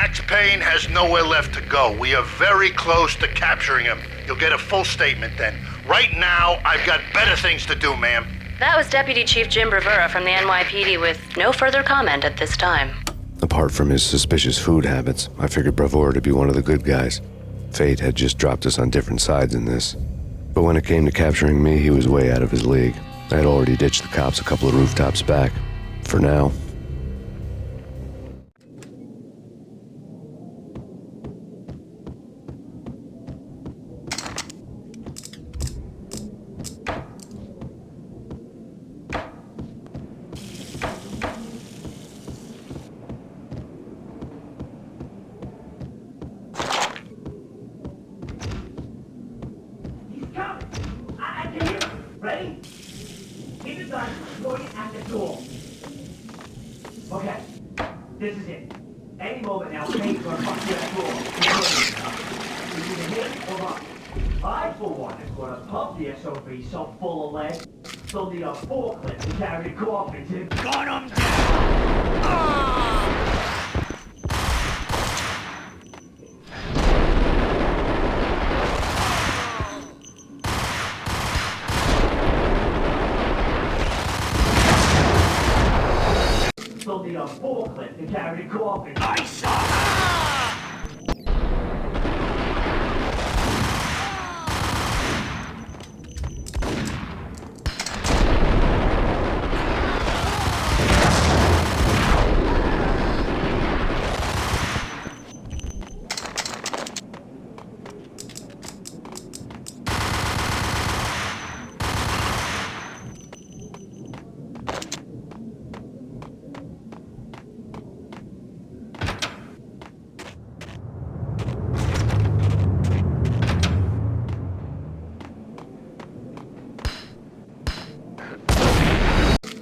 Max Payne has nowhere left to go. We are very close to capturing him. You'll get a full statement then. Right now, I've got better things to do, ma'am. That was Deputy Chief Jim Rivera from the NYPD with no further comment at this time. Apart from his suspicious food habits, I figured Bravura to be one of the good guys. Fate had just dropped us on different sides in this. But when it came to capturing me, he was way out of his league. I had already ditched the cops a couple of rooftops back. For now. Ready? Keep it done. Going at the door. Okay. This is it. Any moment now, Payne's gonna fuck that door. You either hit or run. I, for one, is gonna pump the SOB so full of lead, they'll need a forklift to carry the coffin to gun them down. They'll need a forklift to carry the coffin. I saw.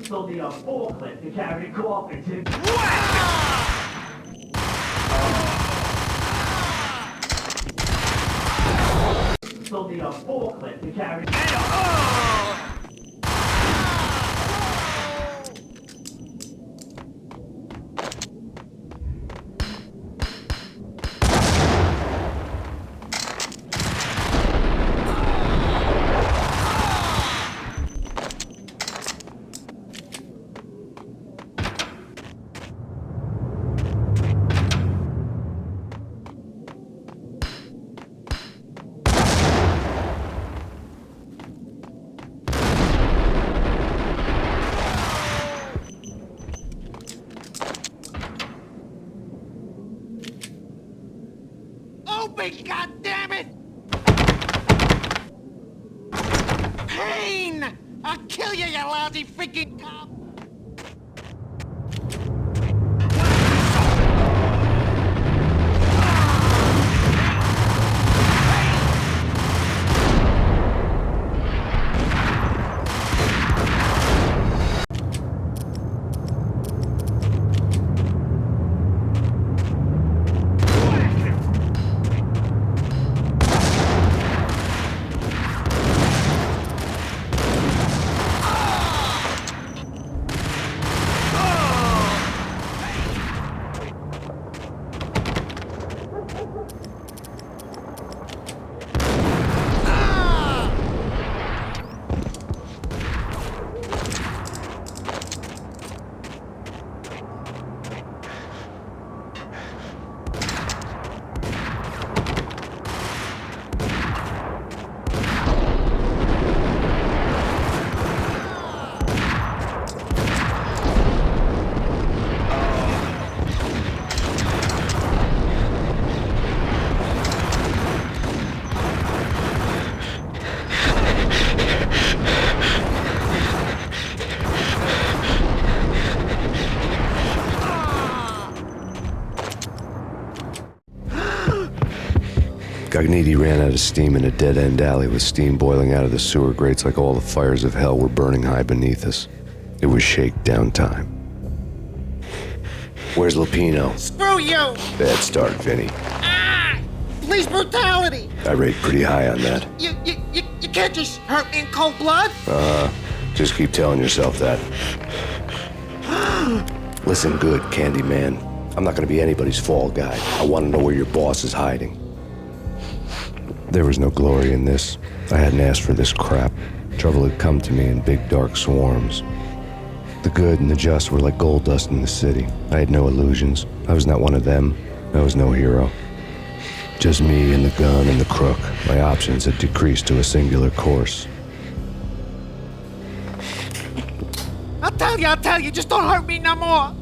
They'll need a forklift to carry the coffin to... They'll need a forklift to carry... Open, goddammit! Payne! I'll kill you, you lousy freaking cop! Gagniti ran out of steam in a dead-end alley with steam boiling out of the sewer grates like all the fires of hell were burning high beneath us. It was shakedown time. Where's Lupino? Screw you! Bad start, Vinny. Ah! Police brutality! I rate pretty high on that. You can't just hurt me in cold blood? Just keep telling yourself that. Listen good, Candyman. I'm not gonna be anybody's fall guy. I wanna know where your boss is hiding. There was no glory in this. I hadn't asked for this crap. Trouble had come to me in big dark swarms. The good and the just were like gold dust in the city. I had no illusions. I was not one of them. I was no hero. Just me and the gun and the crook. My options had decreased to a singular course. I'll tell you, just don't hurt me no more.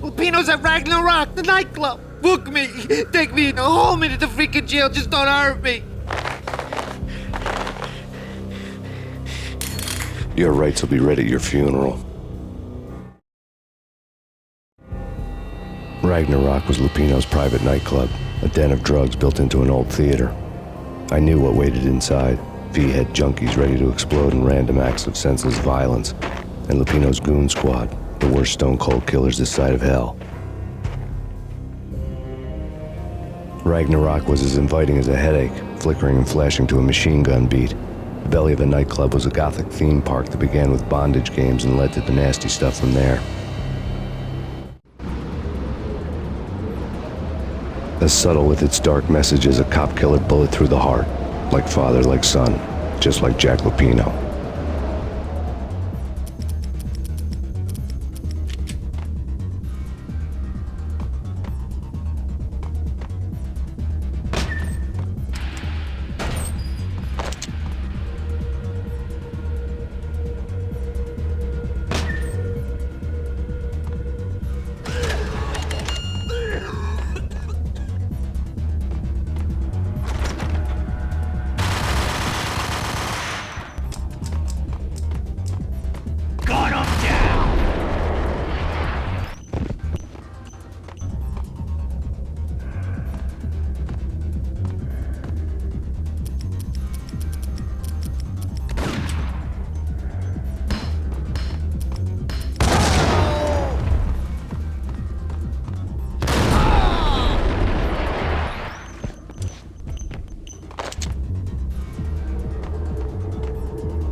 Lupino's at Ragnarok, the nightclub. Book me. Take me in a home into the freaking jail, just don't hurt me. Your rights will be read at your funeral. Ragnarok was Lupino's private nightclub, a den of drugs built into an old theater. I knew what waited inside. V-head junkies ready to explode in random acts of senseless violence. And Lupino's goon squad, the worst stone-cold killers this side of hell. Ragnarok was as inviting as a headache, flickering and flashing to a machine gun beat. The belly of the nightclub was a gothic theme park that began with bondage games and led to the nasty stuff from there. As subtle with its dark message as a cop-killer bullet through the heart. Like father, like son, just like Jack Lupino.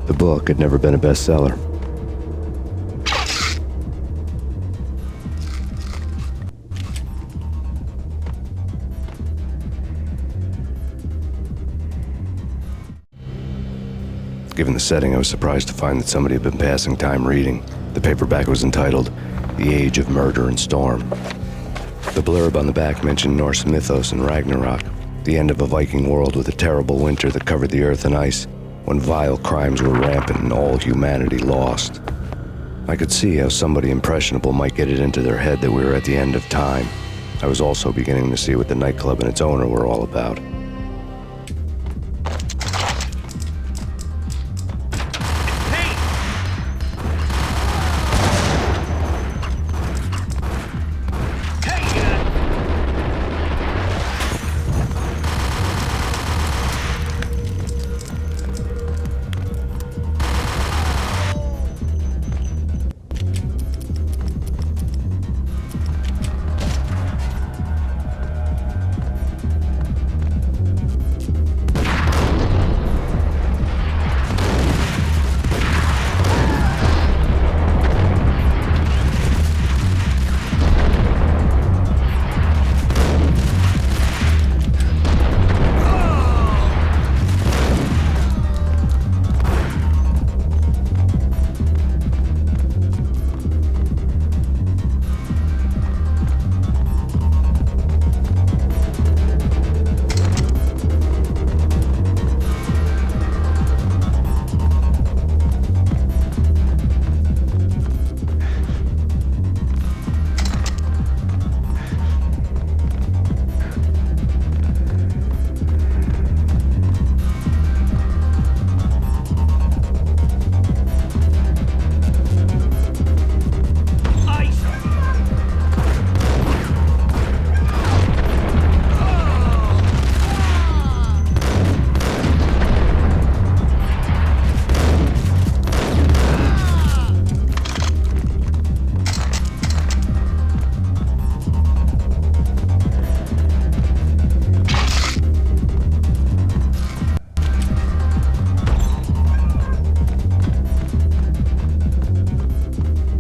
The book had never been a bestseller. Given the setting, I was surprised to find that somebody had been passing time reading. The paperback was entitled, The Age of Murder and Storm. The blurb on the back mentioned Norse mythos and Ragnarok, the end of a Viking world with a terrible winter that covered the earth in ice, when vile crimes were rampant and all humanity lost. I could see how somebody impressionable might get it into their head that we were at the end of time. I was also beginning to see what the nightclub and its owner were all about.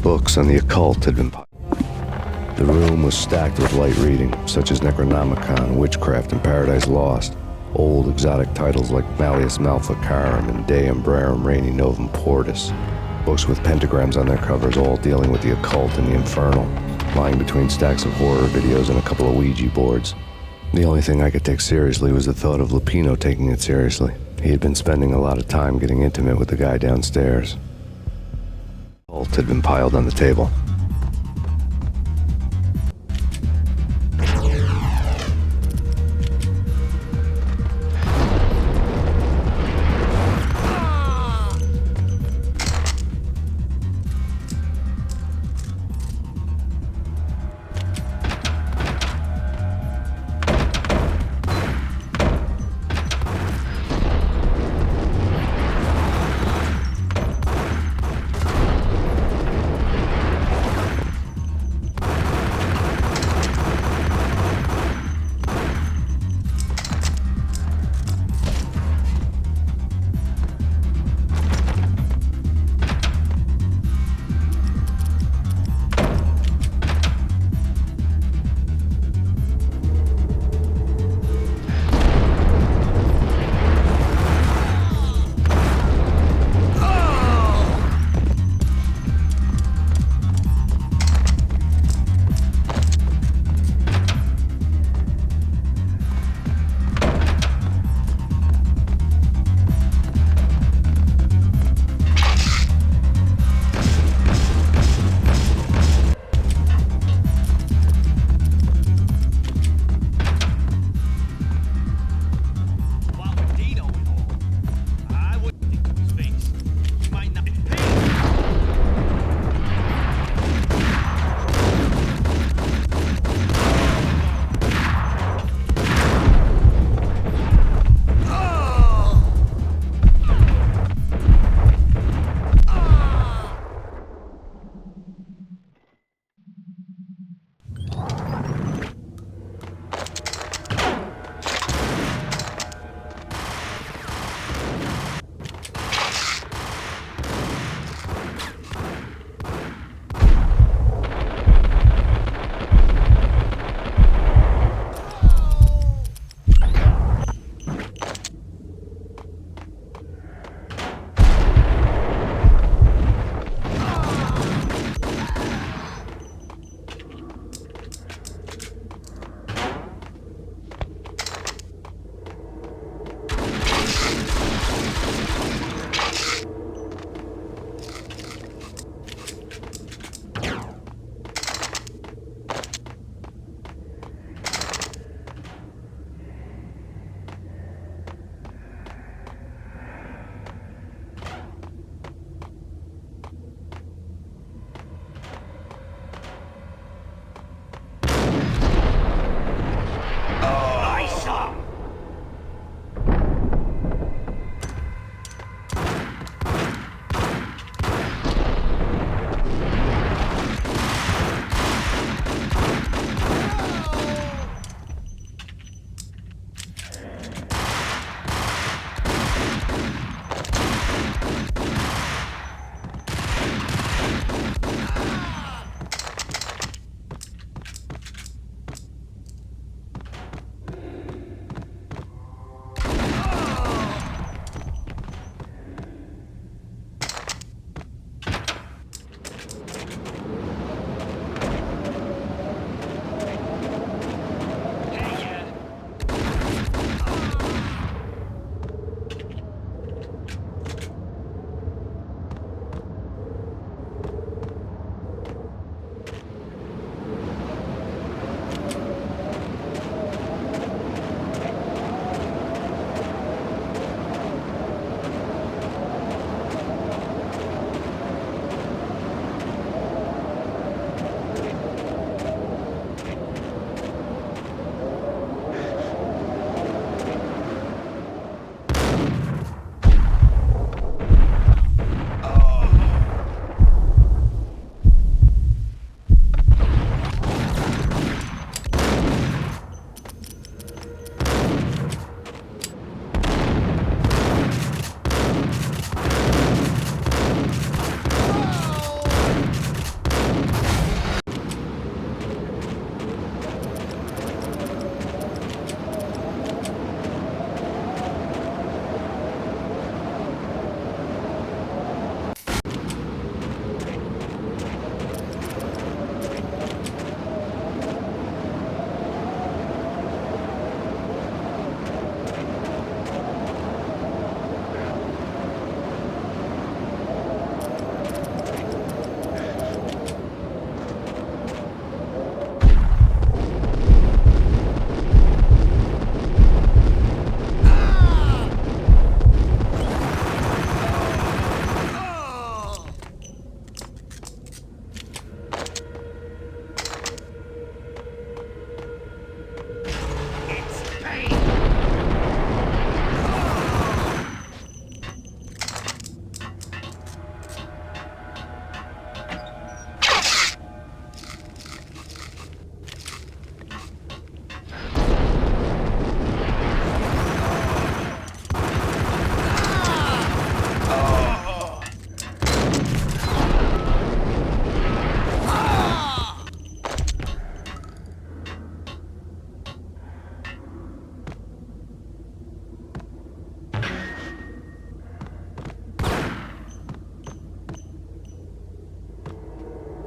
Books on the occult had been The room was stacked with light reading, such as Necronomicon, Witchcraft, and Paradise Lost. Old exotic titles like Malleus Maleficarum and De Umbrarum Reini Novum Portus. Books with pentagrams on their covers, all dealing with the occult and the infernal, lying between stacks of horror videos and a couple of Ouija boards. The only thing I could take seriously was the thought of Lupino taking it seriously. He had been spending a lot of time getting intimate with the guy downstairs. Bolt had been piled on the table.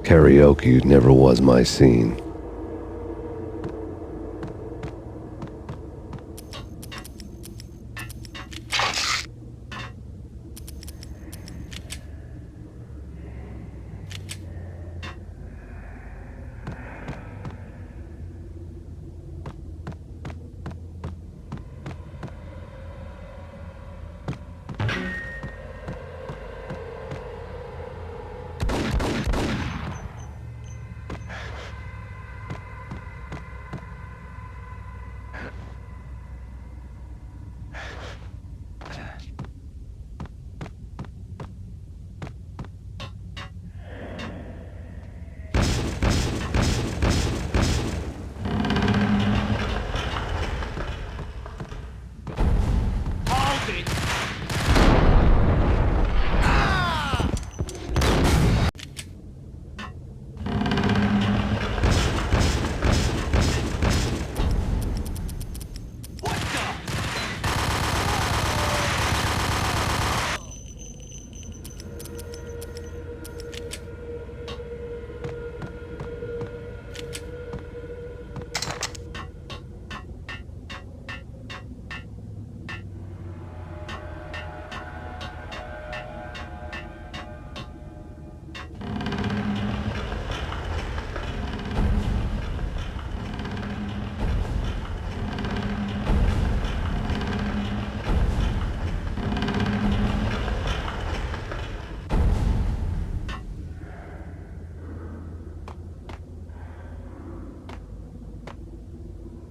Karaoke never was my scene.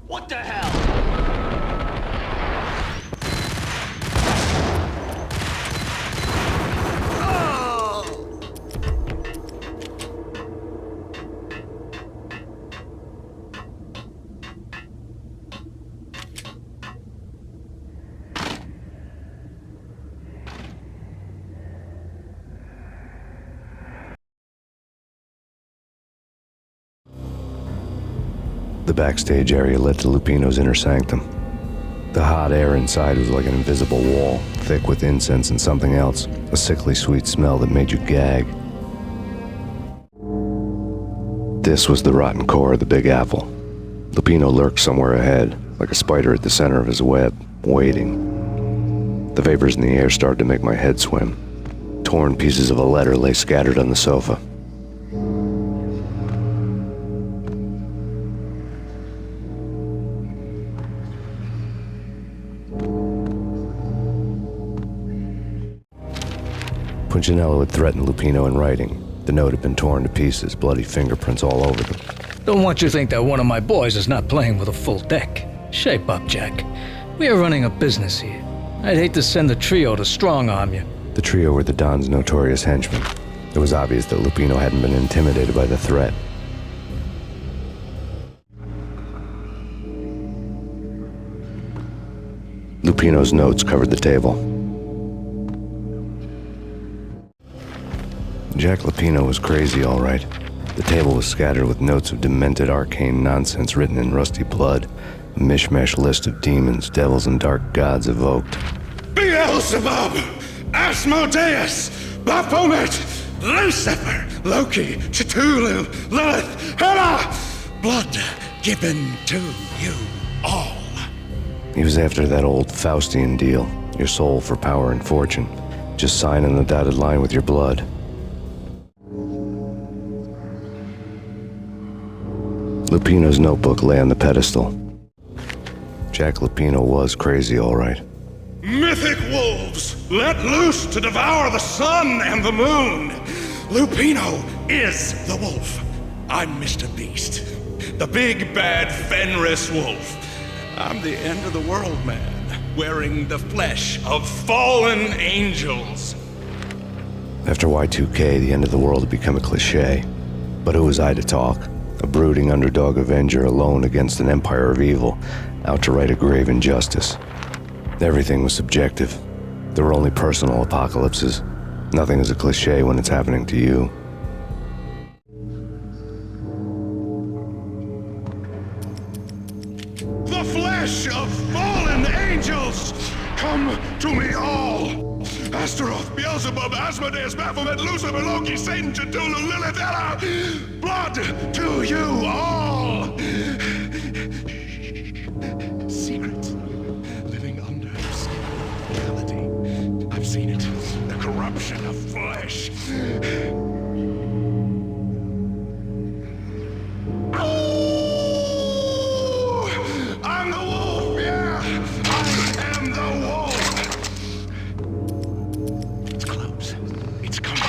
What the hell? The backstage area led to Lupino's inner sanctum. The hot air inside was like an invisible wall, thick with incense and something else, a sickly sweet smell that made you gag. This was the rotten core of the Big Apple. Lupino lurked somewhere ahead, like a spider at the center of his web, waiting. The vapors in the air started to make my head swim. Torn pieces of a letter lay scattered on the sofa. Punchinello had threatened Lupino in writing. The note had been torn to pieces, bloody fingerprints all over them. Don't want you to think that one of my boys is not playing with a full deck. Shape up, Jack. We are running a business here. I'd hate to send the trio to strong-arm you. The trio were the Don's notorious henchmen. It was obvious that Lupino hadn't been intimidated by the threat. Lupino's notes covered the table. Jack Lupino was crazy, all right. The table was scattered with notes of demented arcane nonsense written in rusty blood, a mishmash list of demons, devils, and dark gods evoked. Beelzebub, Asmodeus, Baphomet, Lucifer, Loki, Cthulhu, Lilith, Hela, blood given to you all. He was after that old Faustian deal, your soul for power and fortune. Just sign on the dotted line with your blood. Lupino's notebook lay on the pedestal. Jack Lupino was crazy, all right. Mythic wolves, let loose to devour the sun and the moon. Lupino is the wolf. I'm Mr. Beast, the big bad Fenris wolf. I'm the end of the world man, wearing the flesh of fallen angels. After Y2K, the end of the world had become a cliché. But who was I to talk? A brooding underdog avenger alone against an empire of evil, out to right a grave injustice. Everything was subjective. There were only personal apocalypses. Nothing is a cliché when it's happening to you. The flesh of fallen angels, come to me all. Astaroth, Beelzebub, Asmodeus, Baphomet, Lucifer, Loki, Satan, Cthulhu, Lilith, Ella! Blood to you all! Secrets living under your skin. Reality. I've seen it. The corruption of flesh. I'm the wolf, yeah! I am the wolf! It's close. It's coming.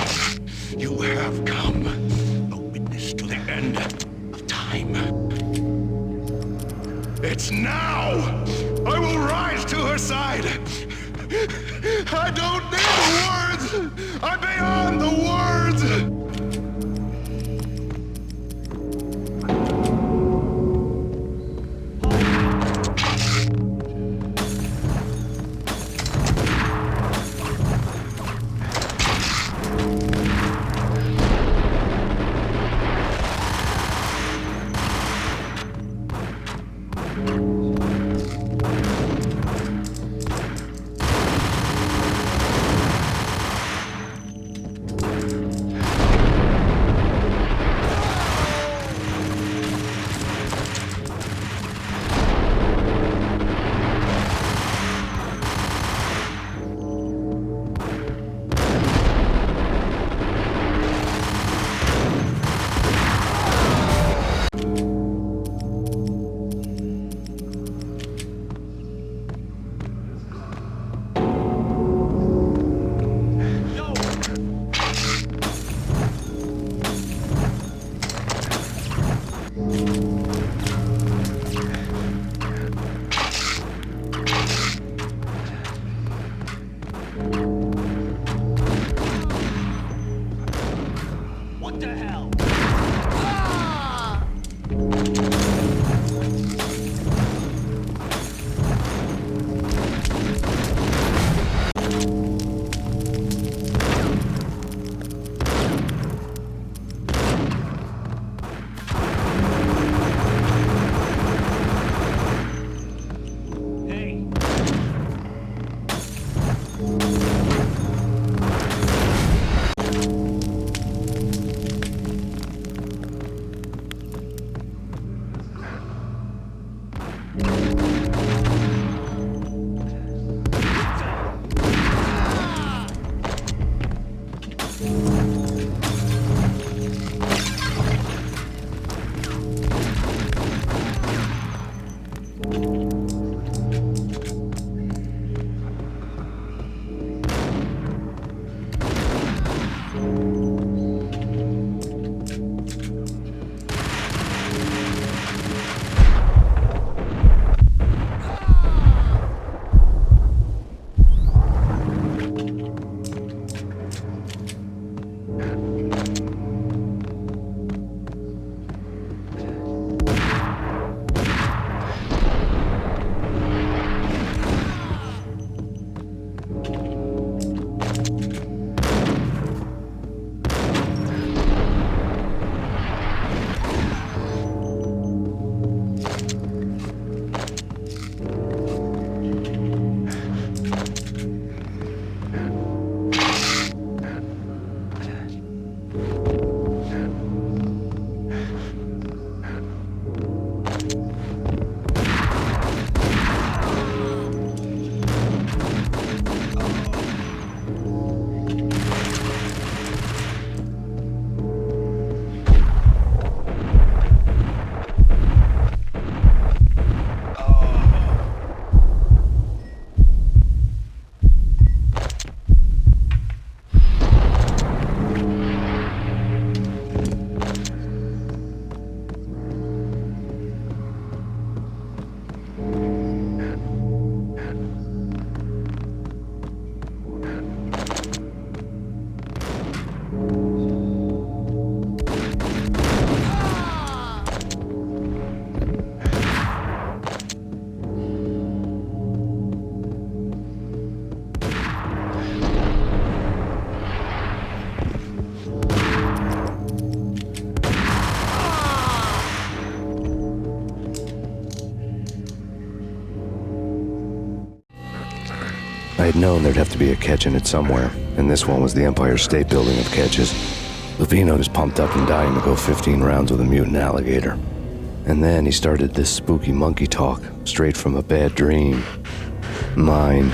You have come. A witness to the end of time. It's now! I will rise to her side! I don't need words! I'm beyond the words! What the hell? I had known there'd have to be a catch in it somewhere, and this one was the Empire State Building of catches. Lupino was pumped up and dying to go 15 rounds with a mutant alligator. And then he started this spooky monkey talk, straight from a bad dream. Mine.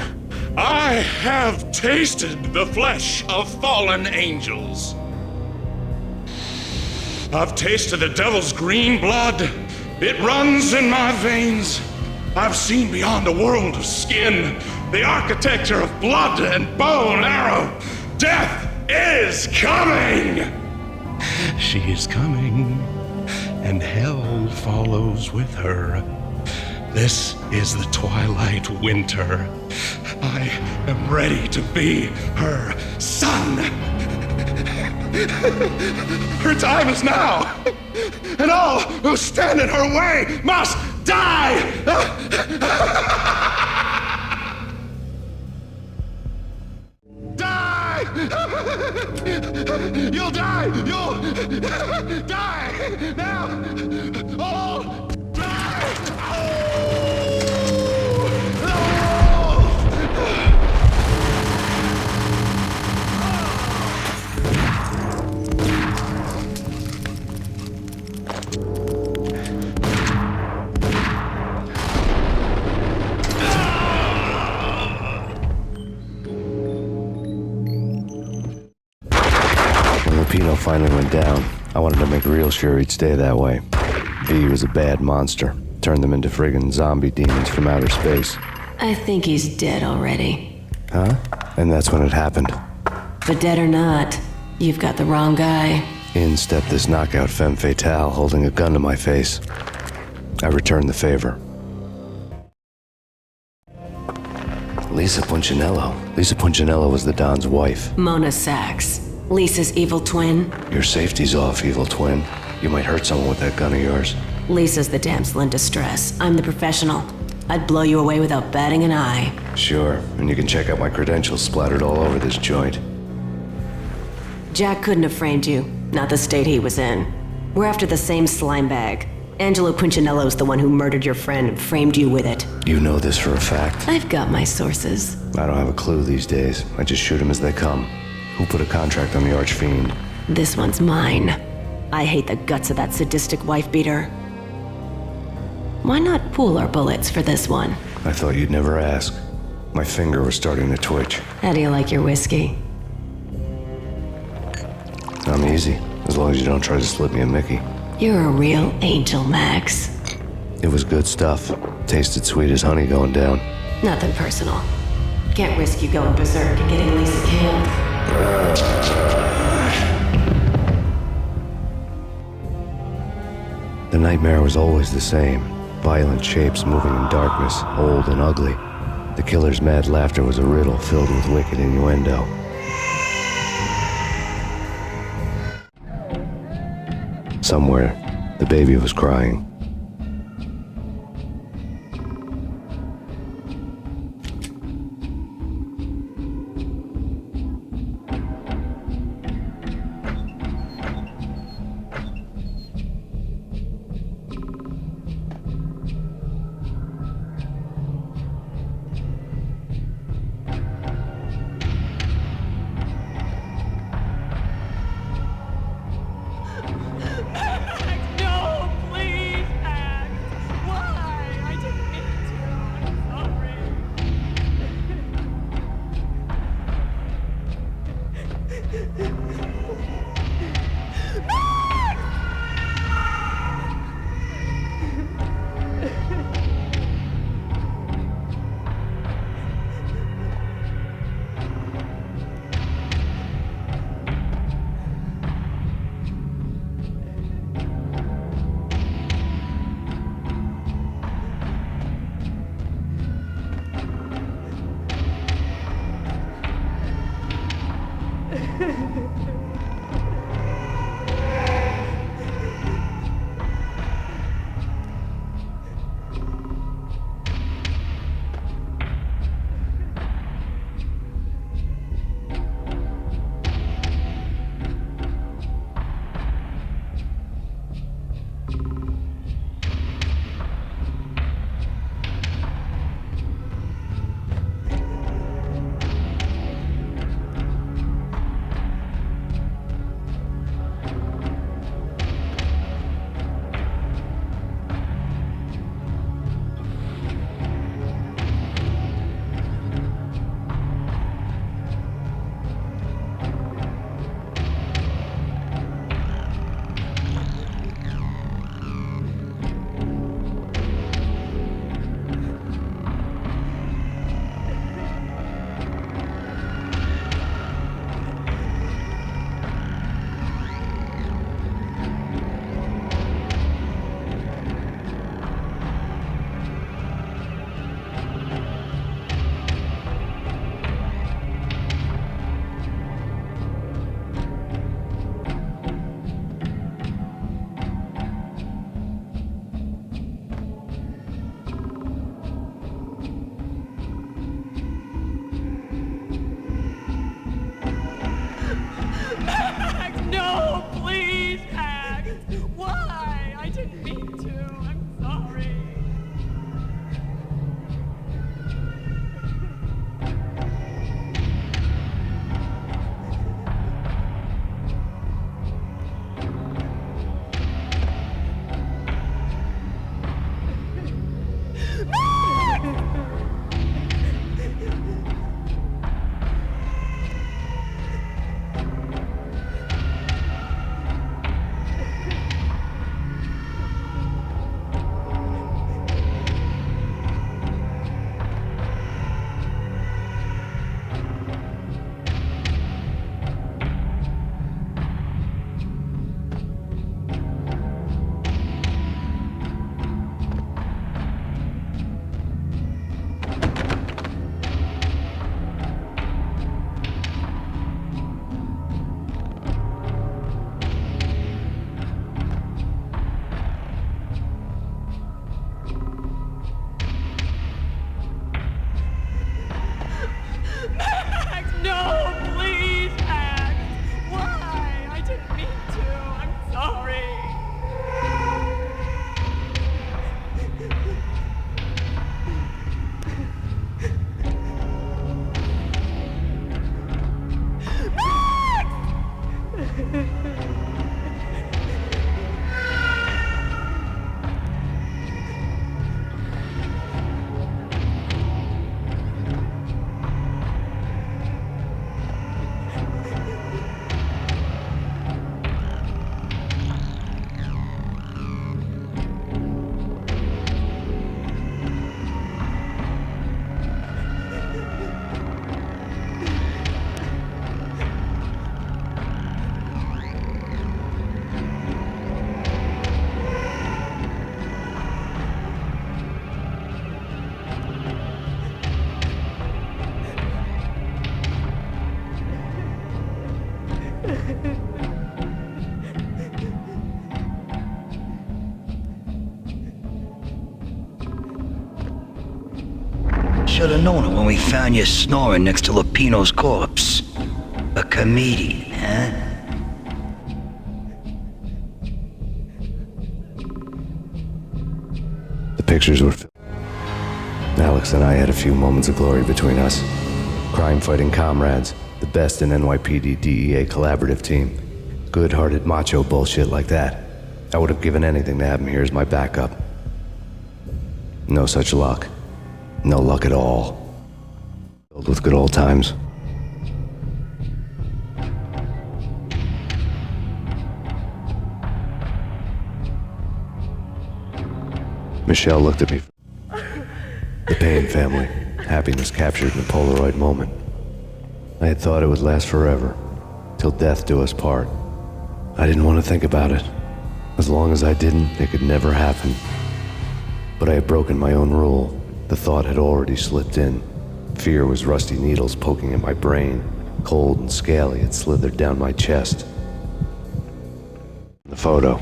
I have tasted the flesh of fallen angels. I've tasted the devil's green blood. It runs in my veins. I've seen beyond a world of skin, the architecture of blood and bow and arrow. Death is coming! She is coming, and hell follows with her. This is the twilight winter. I am ready to be her son. Her time is now, and all who stand in her way must die! Die! You'll die! You'll die! Now! All die! Lupino finally went down. I wanted to make real sure he'd stay that way. V was a bad monster. Turned them into friggin' zombie demons from outer space. I think he's dead already. Huh? And that's when it happened. But dead or not, you've got the wrong guy. In stepped this knockout femme fatale holding a gun to my face. I returned the favor. Lisa Punchinello. Lisa Punchinello was the Don's wife. Mona Sachs. Lisa's evil twin. Your safety's off, evil twin. You might hurt someone with that gun of yours. Lisa's the damsel in distress. I'm the professional. I'd blow you away without batting an eye. Sure, and you can check out my credentials splattered all over this joint. Jack couldn't have framed you. Not the state he was in. We're after the same slime bag. Angelo Punchinello's the one who murdered your friend and framed you with it. You know this for a fact. I've got my sources. I don't have a clue these days. I just shoot them as they come. Who put a contract on the Archfiend? This one's mine. I hate the guts of that sadistic wife-beater. Why not pool our bullets for this one? I thought you'd never ask. My finger was starting to twitch. How do you like your whiskey? I'm easy, as long as you don't try to slip me a Mickey. You're a real angel, Max. It was good stuff. Tasted sweet as honey going down. Nothing personal. Can't risk you going berserk and getting Lisa killed. The nightmare was always the same. Violent shapes moving in darkness, old and ugly. The killer's mad laughter was a riddle filled with wicked innuendo. Somewhere, the baby was crying. No, please! Should have known it when we found you snoring next to Lupino's corpse. A comedian, huh? The pictures were Alex and I had a few moments of glory between us. Crime-fighting comrades, the best in NYPD DEA collaborative team. Good-hearted macho bullshit like that. I would have given anything to have him here as my backup. No such luck. No luck at all. Filled with good old times. Michelle looked at me. The Payne family. Happiness captured in a Polaroid moment. I had thought it would last forever. Till death do us part. I didn't want to think about it. As long as I didn't, it could never happen. But I had broken my own rule. The thought had already slipped in. Fear was rusty needles poking at my brain. Cold and scaly, it slithered down my chest. The photo.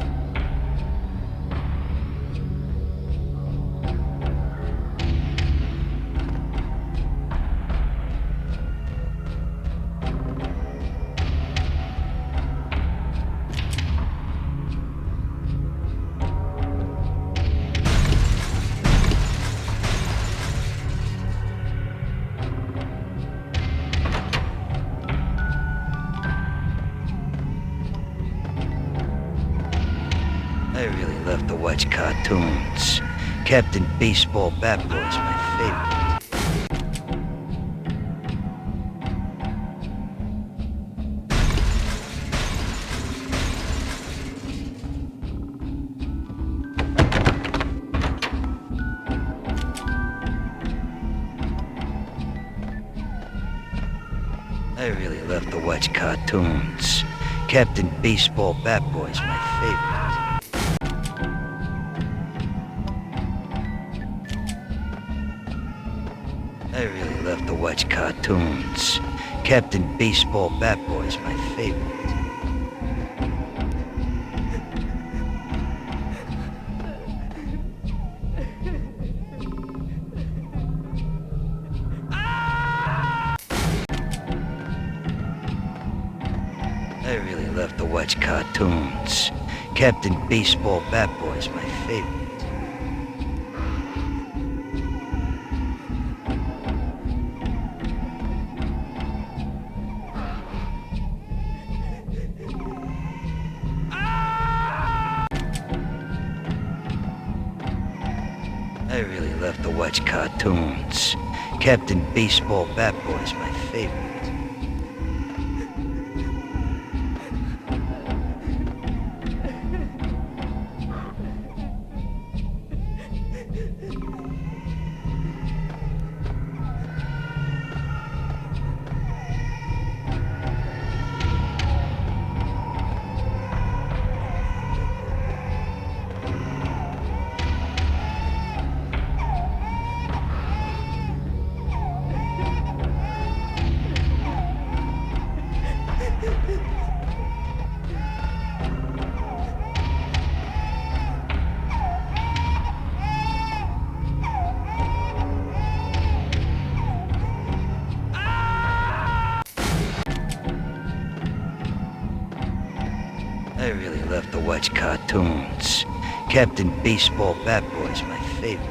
I really love to watch cartoons. Captain Baseball Bat Boy's my favorite. I really love to watch cartoons. Captain Baseball Bat Boy's my favorite. I really love to watch cartoons. Captain Baseball Bat Boy's my favorite. I really love to watch cartoons. Captain Baseball Bat Boy's my favorite. I really love to watch cartoons. Captain Baseball Bat Boy's my favorite. I really love to watch cartoons. Captain Baseball Bat Boy's my favorite.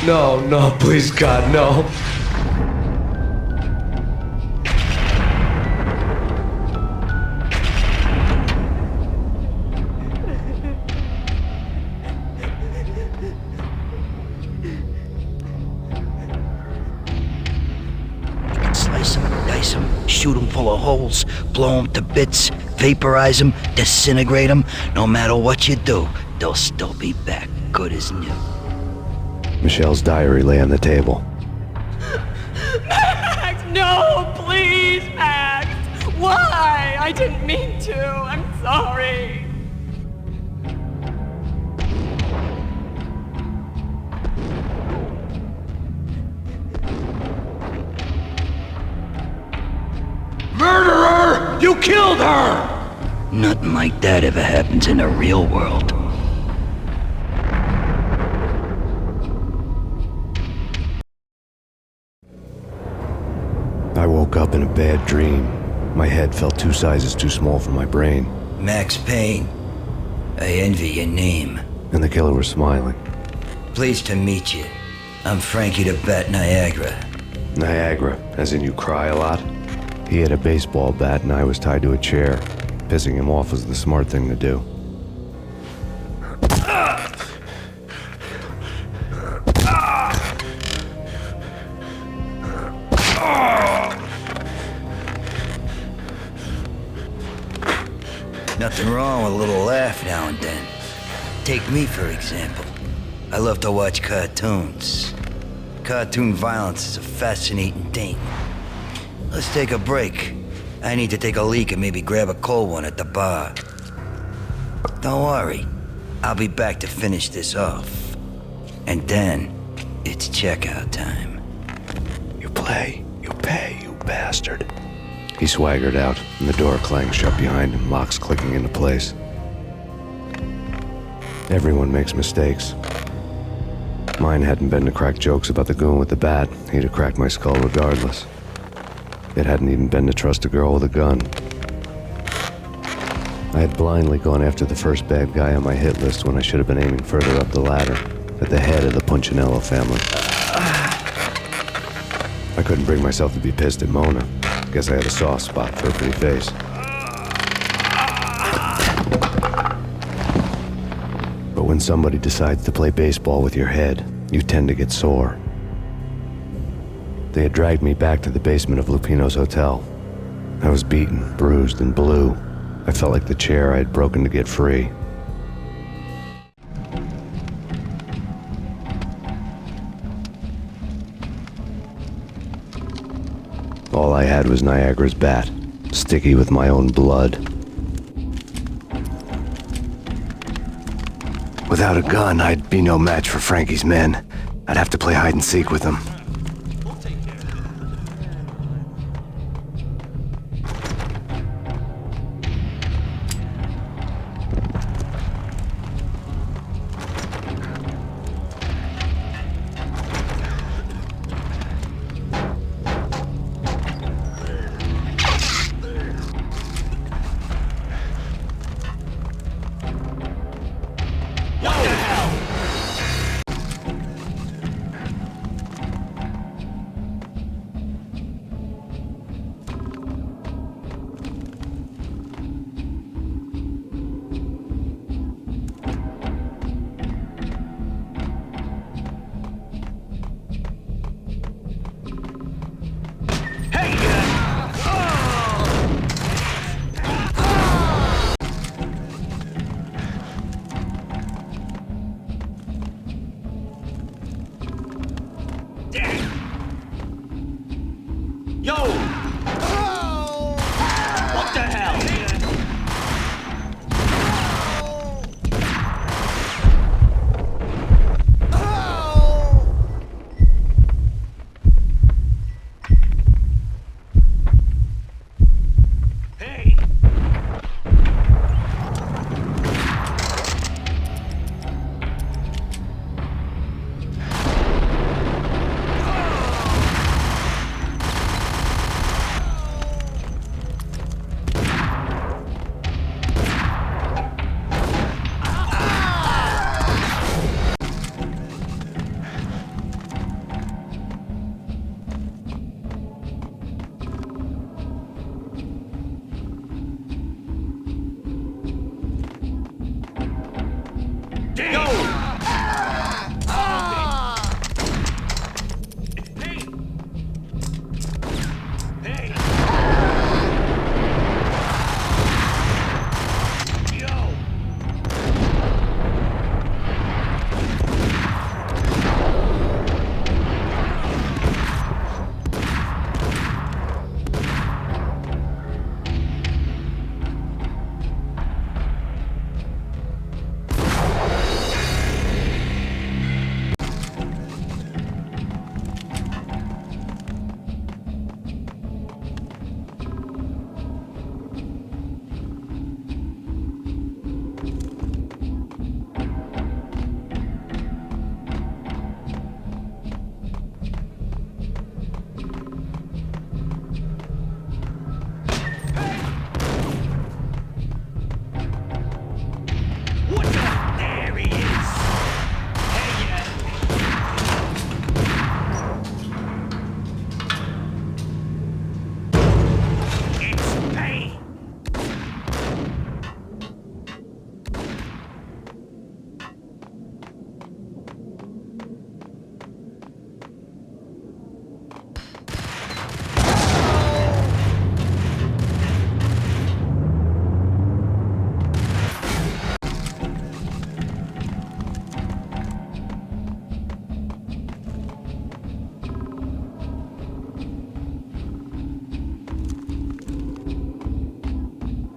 No, please, God, no. Slice them, dice them, shoot them full of holes, blow them to bits, vaporize them, disintegrate them. No matter what you do, they'll still be back, good as new. Michelle's diary lay on the table. Max, no, please, Max. Why? I didn't mean to. I'm sorry. Murderer! You killed her! Nothing like that ever happens in the real world. I woke up in a bad dream. My head felt 2 sizes too small for my brain. Max Payne. I envy your name. And the killer was smiling. Pleased to meet you. I'm Frankie the Bat Niagara. Niagara, as in you cry a lot? He had a baseball bat and I was tied to a chair. Pissing him off was the smart thing to do. Nothing wrong with a little laugh now and then. Take me, for example. I love to watch cartoons. Cartoon violence is a fascinating thing. Let's take a break. I need to take a leak and maybe grab a cold one at the bar. Don't worry. I'll be back to finish this off. And then, it's checkout time. You play, you pay, you bastard. He swaggered out, and the door clanged shut behind him, locks clicking into place. Everyone makes mistakes. Mine hadn't been to crack jokes about the goon with the bat. He'd have cracked my skull regardless. It hadn't even been to trust a girl with a gun. I had blindly gone after the first bad guy on my hit list when I should have been aiming further up the ladder, at the head of the Punchinello family. I couldn't bring myself to be pissed at Mona. Guess I had a soft spot for her pretty face. But when somebody decides to play baseball with your head, you tend to get sore. They had dragged me back to the basement of Lupino's hotel. I was beaten, bruised, and blue. I felt like the chair I had broken to get free. All I had was Niagara's bat, sticky with my own blood. Without a gun, I'd be no match for Frankie's men. I'd have to play hide and seek with them.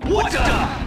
What the?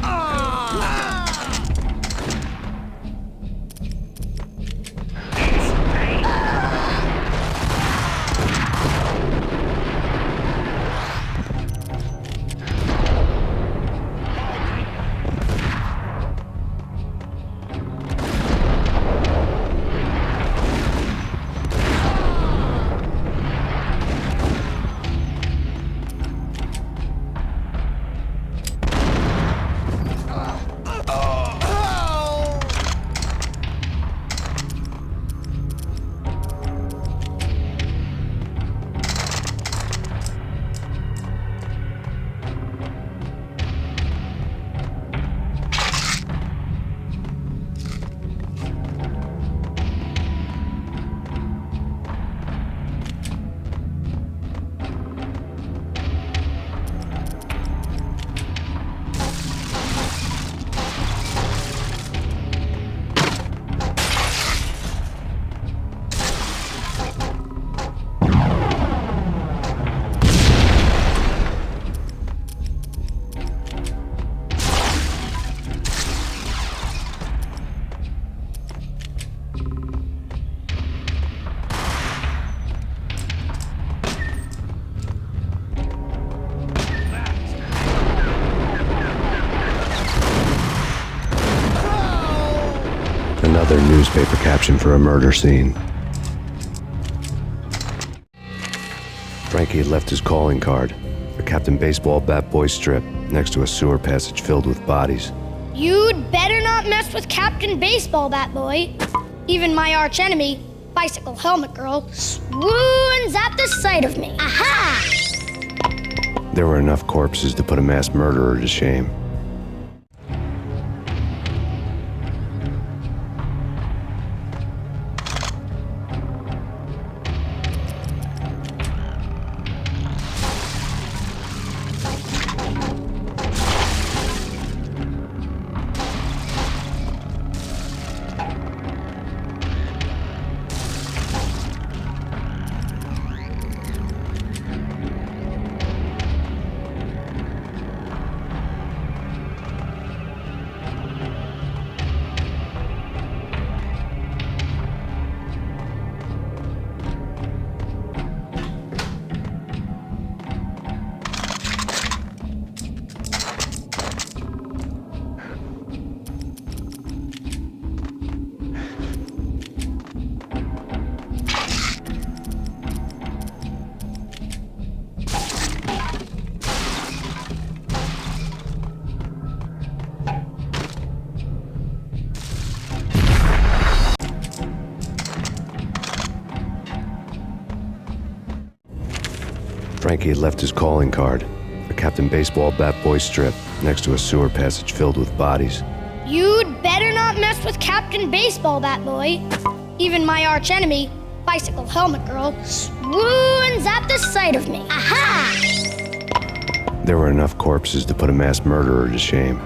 Another newspaper caption for a murder scene. Frankie had left his calling card, a Captain Baseball bat boy strip, next to a sewer passage filled with bodies. You'd better not mess with Captain Baseball Bat Boy. Even my arch enemy, Bicycle Helmet Girl, swoons at the sight of me. Aha! There were enough corpses to put a mass murderer to shame. Frankie had left his calling card, a Captain Baseball bat boy strip, next to a sewer passage filled with bodies. You'd better not mess with Captain Baseball Bat Boy. Even my arch enemy, Bicycle Helmet Girl, swoons at the sight of me. Aha! There were enough corpses to put a mass murderer to shame.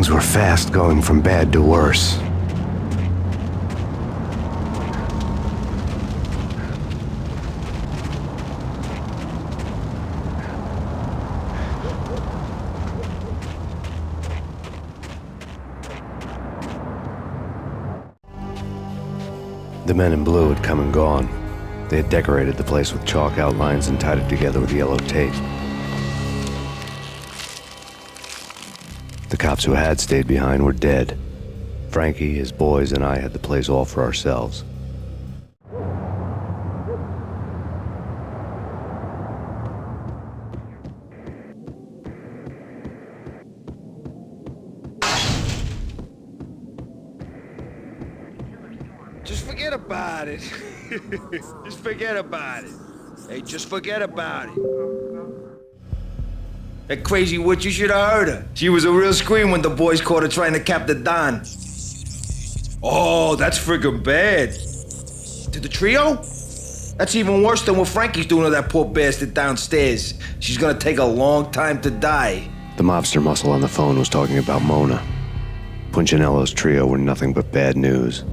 Things were fast going from bad to worse. The men in blue had come and gone. They had decorated the place with chalk outlines and tied it together with yellow tape. The cops who had stayed behind were dead. Frankie, his boys, and I had the place all for ourselves. Just forget about it. Just forget about it. Hey, just forget about it. That crazy witch, you should have heard her. She was a real scream when the boys caught her trying to cap the Don. Oh, that's friggin' bad. To the trio? That's even worse than what Frankie's doing to that poor bastard downstairs. She's gonna take a long time to die. The mobster muscle on the phone was talking about Mona. Punchinello's trio were nothing but bad news.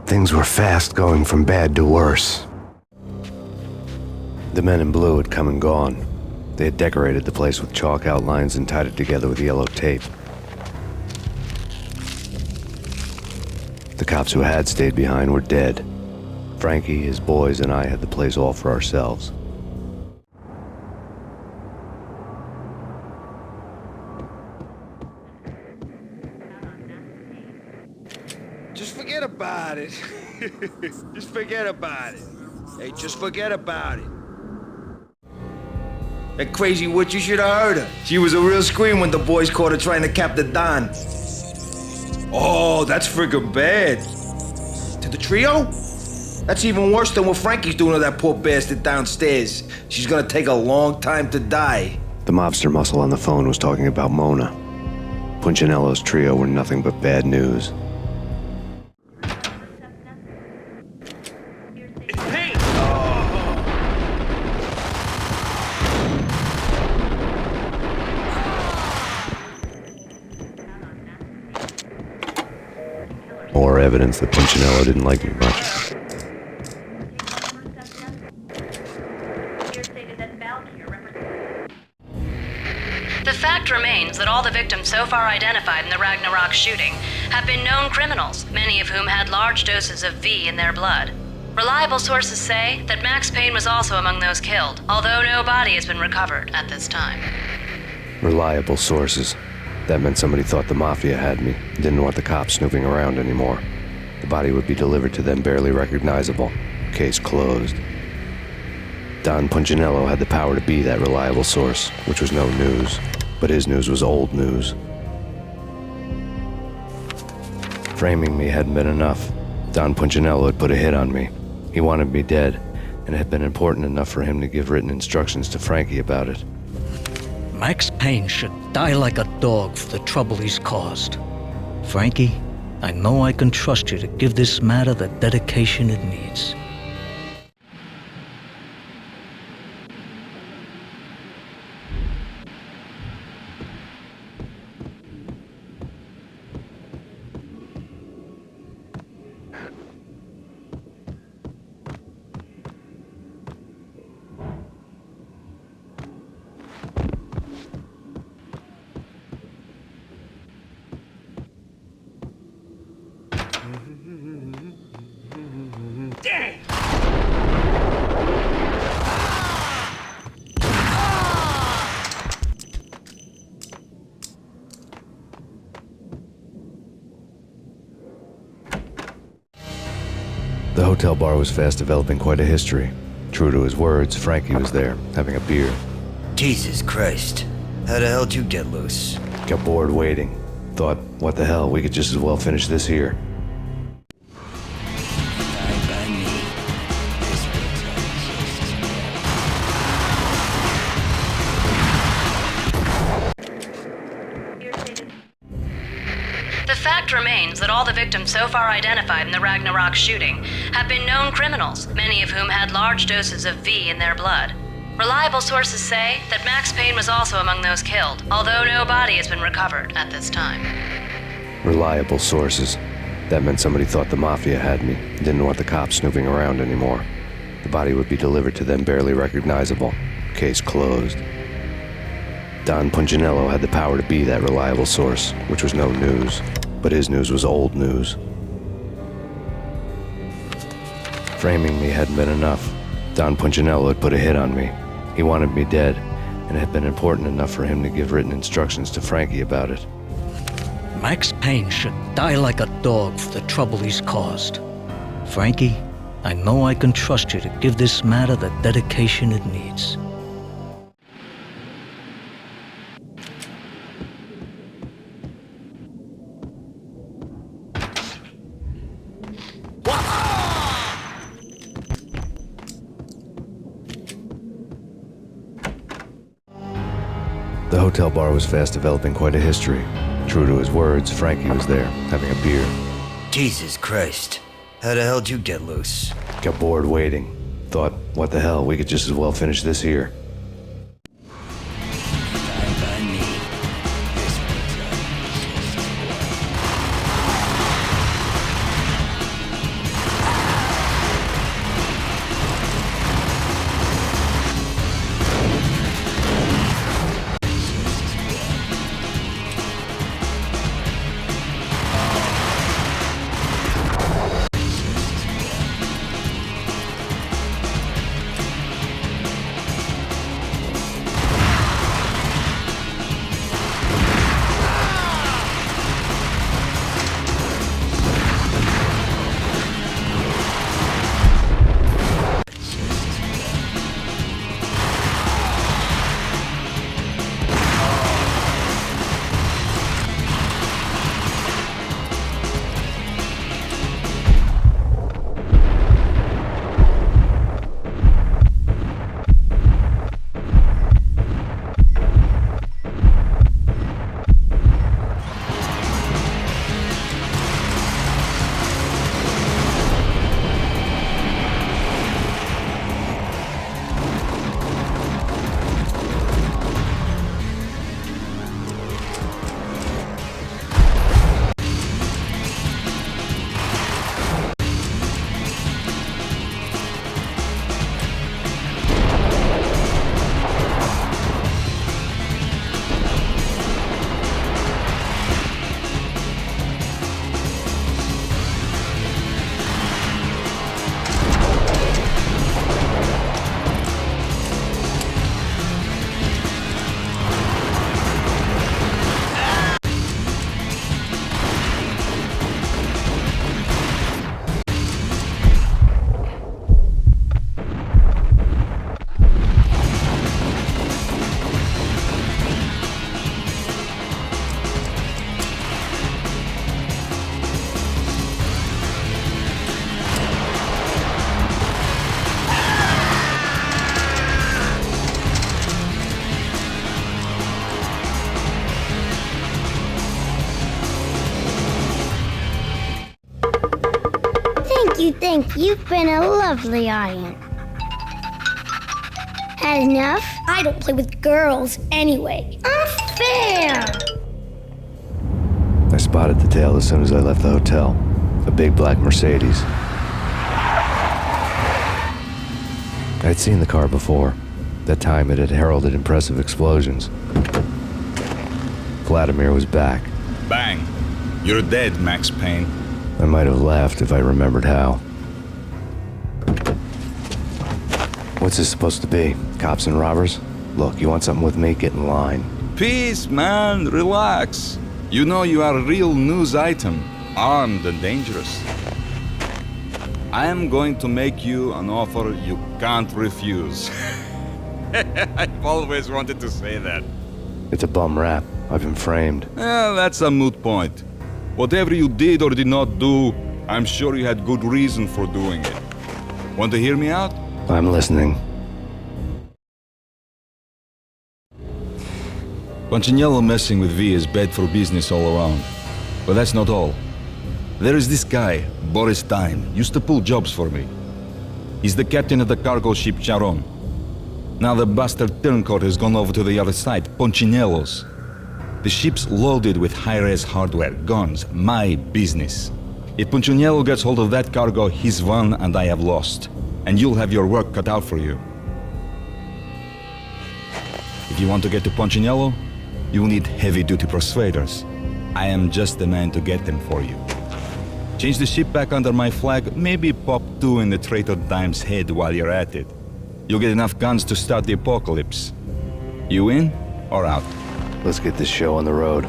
Things were fast going from bad to worse. The men in blue had come and gone. They had decorated the place with chalk outlines and tied it together with yellow tape. The cops who had stayed behind were dead. Frankie, his boys, and I had the place all for ourselves. Just forget about it. Just forget about it. Hey, just forget about it. That crazy witch, you should have heard her. She was a real scream when the boys caught her trying to cap the Don. Oh, that's friggin' bad. To the trio? That's even worse than what Frankie's doing to that poor bastard downstairs. She's gonna take a long time to die. The mobster muscle on the phone was talking about Mona. Punchinello's trio were nothing but bad news. It's Payne! More evidence that Punchinello didn't like me much. The fact remains that all the victims so far identified in the Ragnarok shooting have been known criminals, many of whom had large doses of V in their blood. Reliable sources say that Max Payne was also among those killed, although no body has been recovered at this time. Reliable sources. That meant somebody thought the Mafia had me, didn't want the cops snooping around anymore. The body would be delivered to them barely recognizable. Case closed. Don Punchinello had the power to be that reliable source, which was no news. But his news was old news. Framing me hadn't been enough. Don Punchinello had put a hit on me. He wanted me dead, and it had been important enough for him to give written instructions to Frankie about it. Max Payne should die like a dog for the trouble he's caused. Frankie, I know I can trust you to give this matter the dedication it needs. Dang! The hotel bar was fast developing quite a history. True to his words, Frankie was there, having a beer. Jesus Christ. How the hell did you get loose? Got bored waiting. Thought, what the hell, we could just as well finish this here. The fact remains that all the victims so far identified in the Ragnarok shooting have been known criminals, many of whom had large doses of V in their blood. Reliable sources say that Max Payne was also among those killed, although no body has been recovered at this time. Reliable sources. That meant somebody thought the Mafia had me, didn't want the cops snooping around anymore. The body would be delivered to them barely recognizable. Case closed. Don Punchinello had the power to be that reliable source, which was no news. But his news was old news. Framing me hadn't been enough. Don Punchinello had put a hit on me. He wanted me dead, and it had been important enough for him to give written instructions to Frankie about it. Max Payne should die like a dog for the trouble he's caused. Frankie, I know I can trust you to give this matter the dedication it needs. The hotel bar was fast developing quite a history. True to his words, Frankie was there, having a beer. Jesus Christ. How the hell did you get loose? Got bored waiting. Thought, what the hell, we could just as well finish this here. Thank you. You've been a lovely audience. Had enough? I don't play with girls anyway. Unfair! I spotted the tail as soon as I left the hotel. A big black Mercedes. I'd seen the car before. That time it had heralded impressive explosions. Vladimir was back. Bang! You're dead, Max Payne. I might have laughed if I remembered how. What's this supposed to be? Cops and robbers? Look, you want something with me? Get in line. Peace, man. Relax. You know you are a real news item. Armed and dangerous. I am going to make you an offer you can't refuse. I've always wanted to say that. It's a bum rap. I've been framed. That's a moot point. Whatever you did or did not do, I'm sure you had good reason for doing it. Want to hear me out? I'm listening. Punchinello messing with V is bad for business all around. But that's not all. There is this guy, Boris Time, used to pull jobs for me. He's the captain of the cargo ship Charon. Now the bastard turncoat has gone over to the other side, Punchinello's. The ship's loaded with high-res hardware, guns, my business. If Punchinello gets hold of that cargo, he's won and I have lost. And you'll have your work cut out for you. If you want to get to Punchinello, you will need heavy-duty persuaders. I am just the man to get them for you. Change the ship back under my flag, maybe pop 2 in the traitor Dime's head while you're at it. You'll get enough guns to start the apocalypse. You in or out? Let's get this show on the road.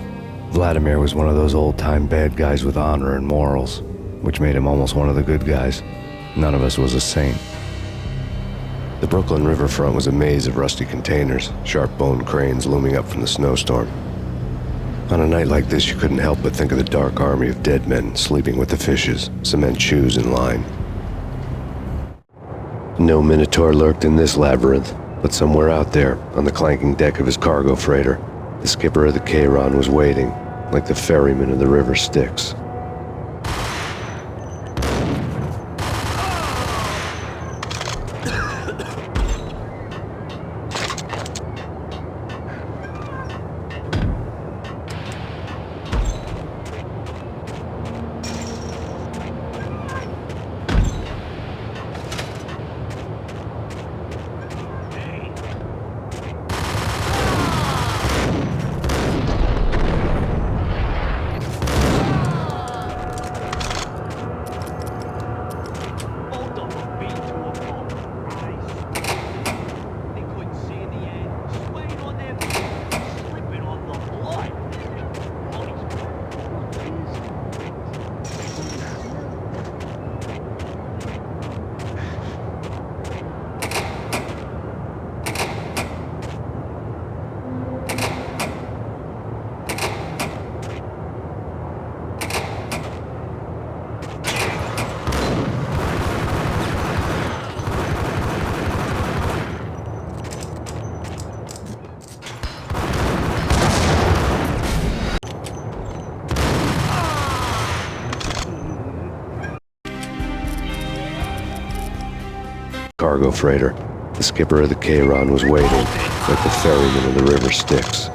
Vladimir was one of those old-time bad guys with honor and morals, which made him almost one of the good guys. None of us was a saint. The Brooklyn riverfront was a maze of rusty containers, sharp-boned cranes looming up from the snowstorm. On a night like this, you couldn't help but think of the dark army of dead men sleeping with the fishes, cement shoes in line. No Minotaur lurked in this labyrinth, but somewhere out there, on the clanking deck of his cargo freighter, the skipper of the Cheiron was waiting, like the ferryman of the river Styx. Cargo freighter. The skipper of the Cheiron was waiting, like the ferryman of the river Styx.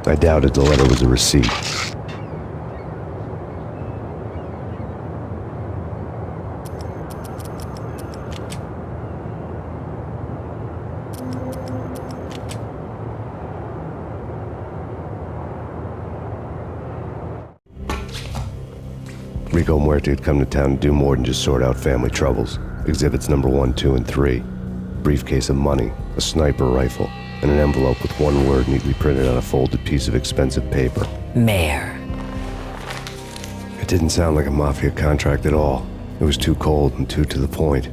I doubted the letter was a receipt. Rico Muerte had come to town to do more than just sort out family troubles. Exhibits number 1, 2, and 3. Briefcase of money, a sniper rifle, and an envelope with one word neatly printed on a folded piece of expensive paper. Mayor. It didn't sound like a mafia contract at all. It was too cold and too to the point.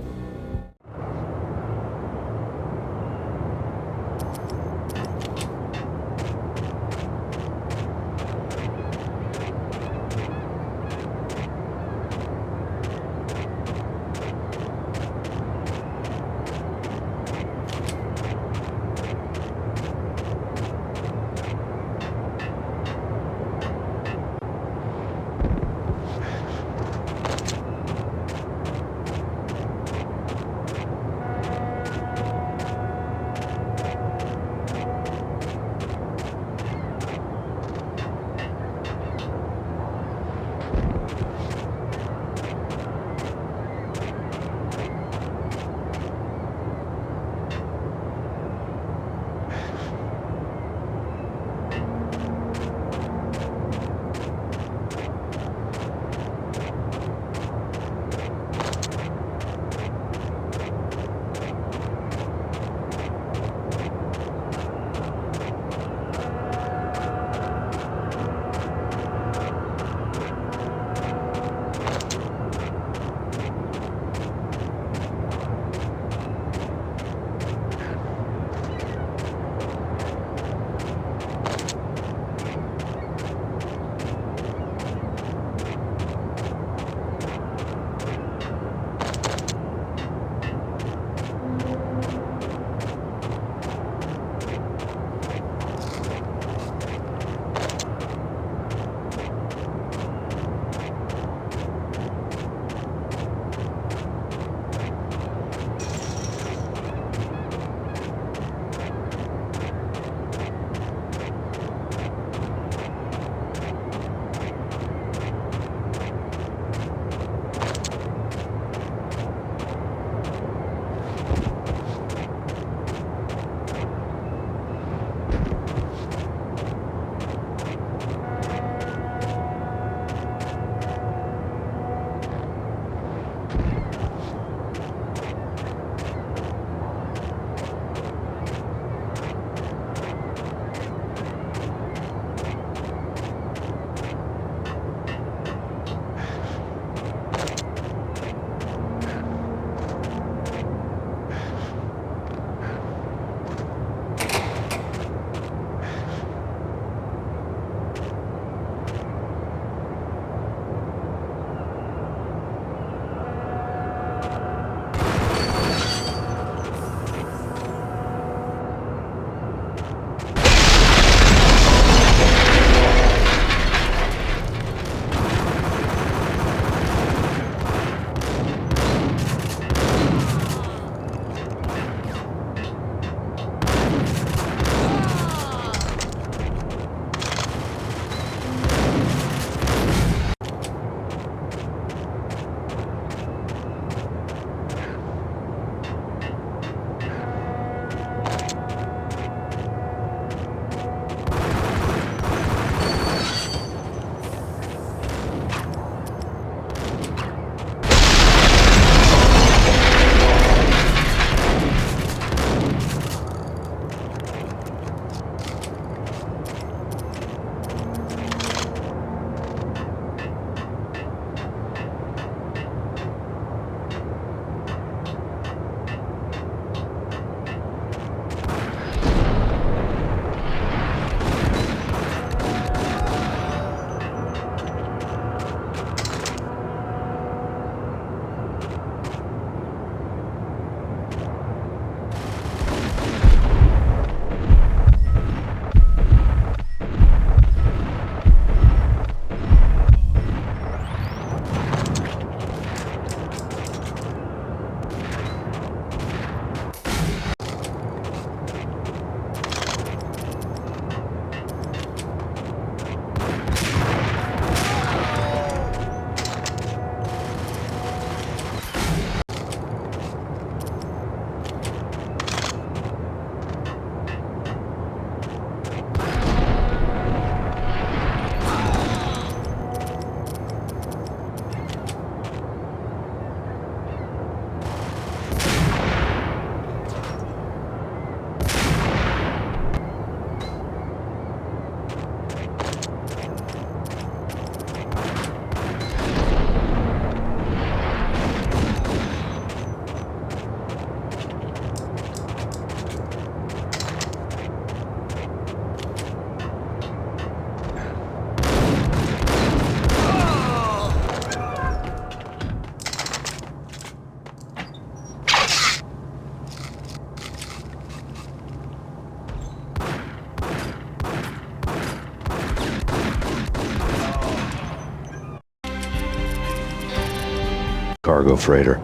cargo freighter.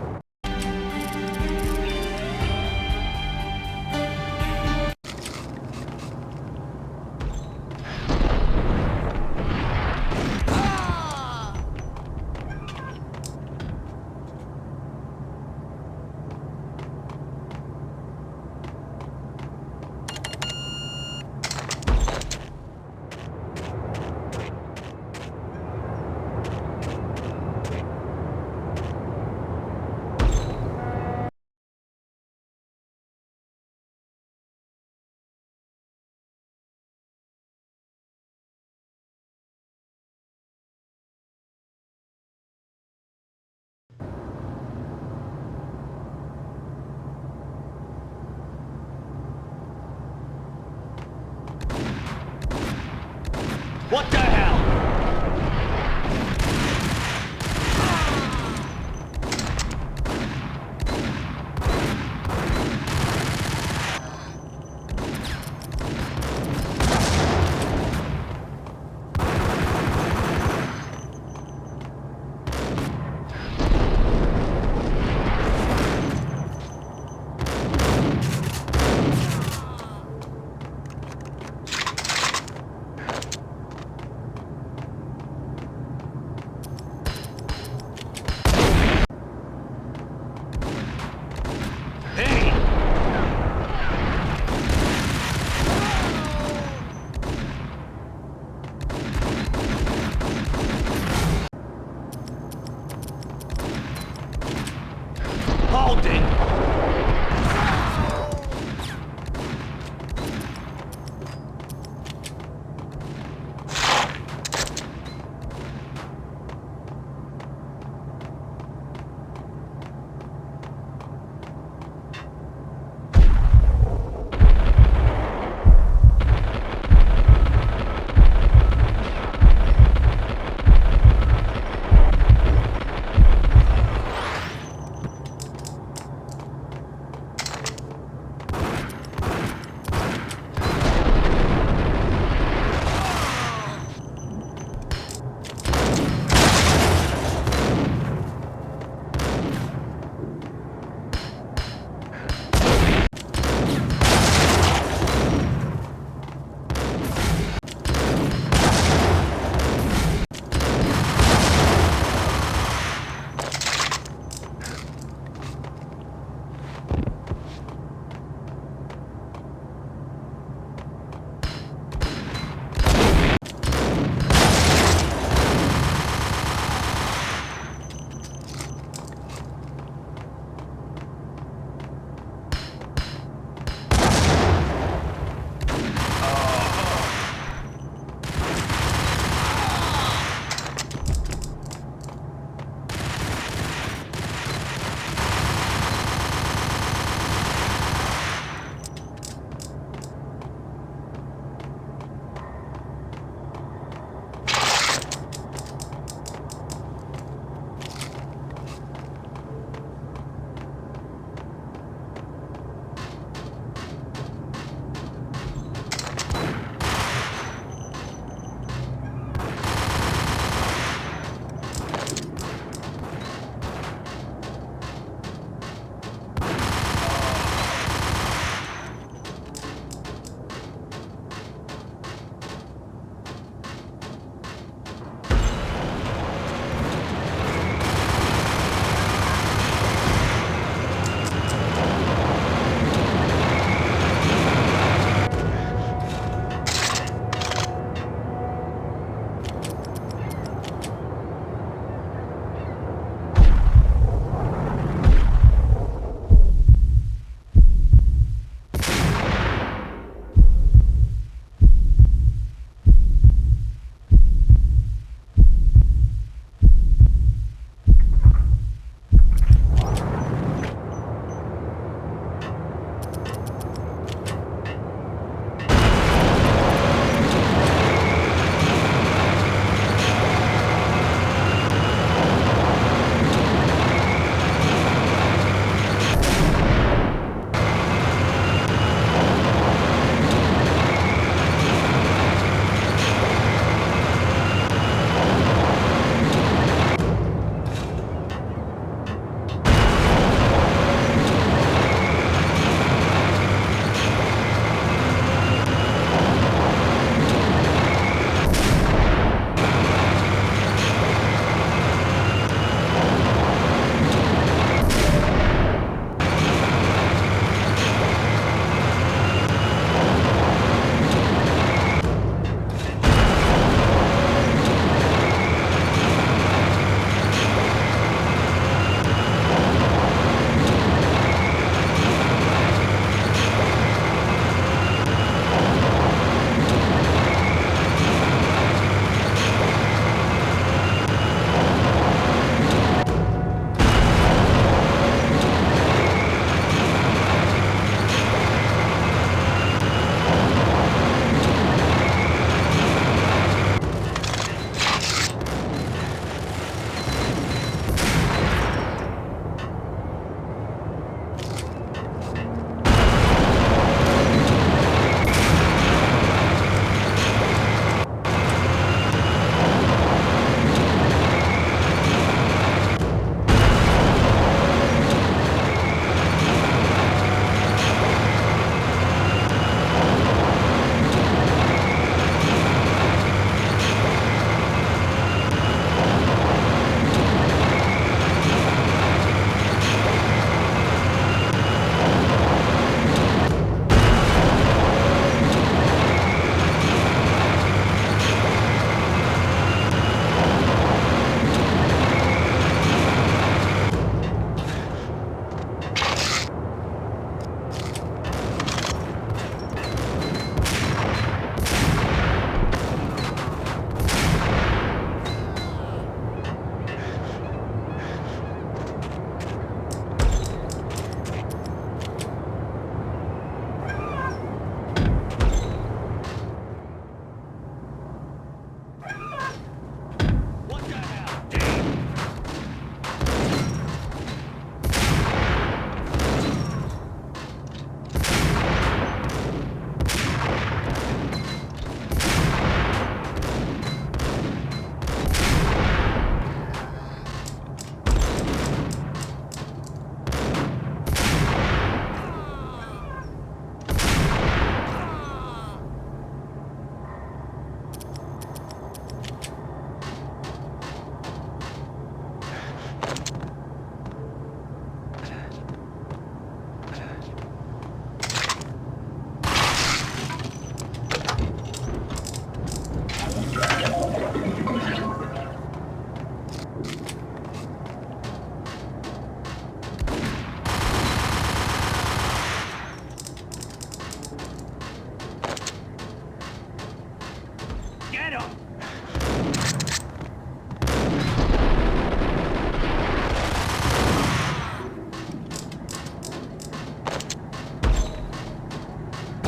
Get him!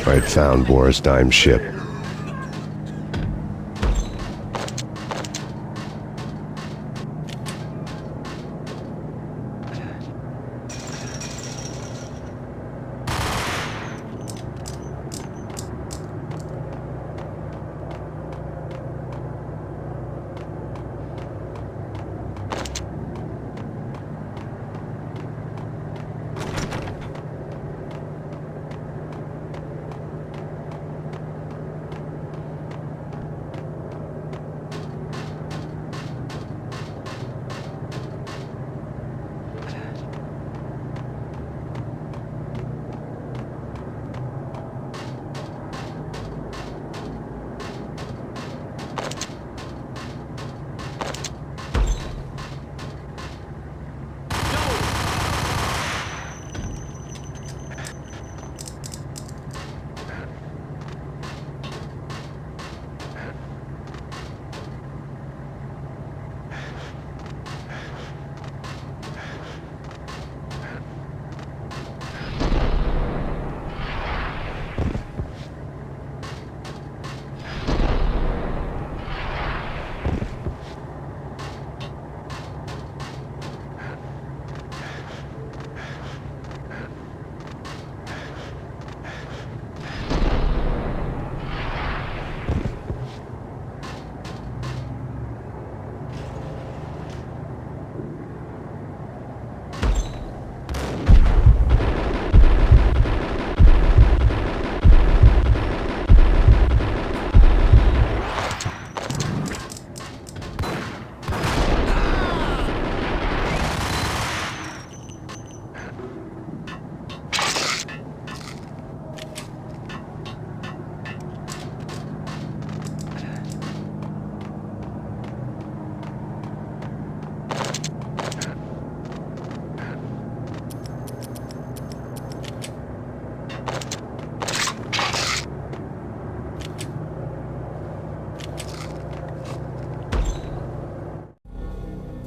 Right, found Boris Dime's ship.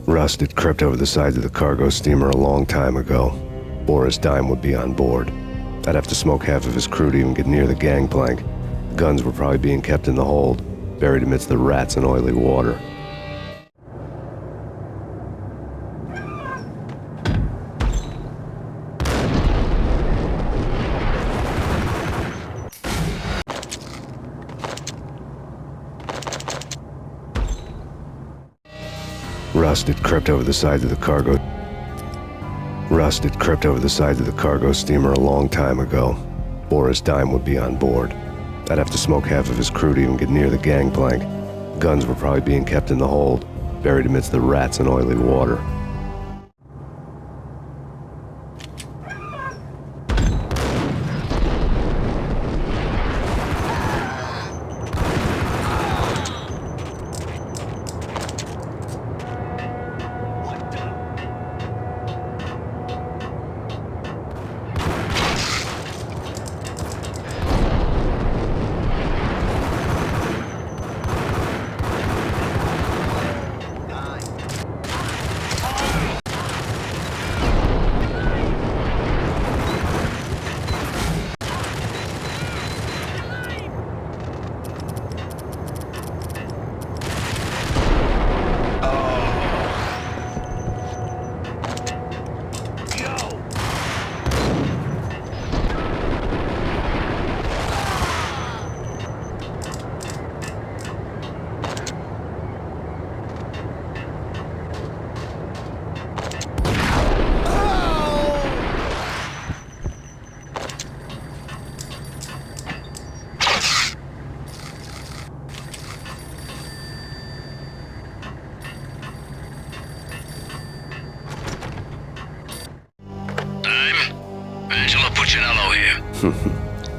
Rust had crept over the sides of the cargo steamer a long time ago. Boris Dime would be on board. I'd have to smoke half of his crew to even get near the gangplank. Guns were probably being kept in the hold, buried amidst the rats and oily water. Rust had crept over the sides of the cargo. Rust had crept over the sides of the cargo steamer a long time ago. Boris Dime would be on board. I'd have to smoke half of his crew to even get near the gangplank. Guns were probably being kept in the hold, buried amidst the rats and oily water.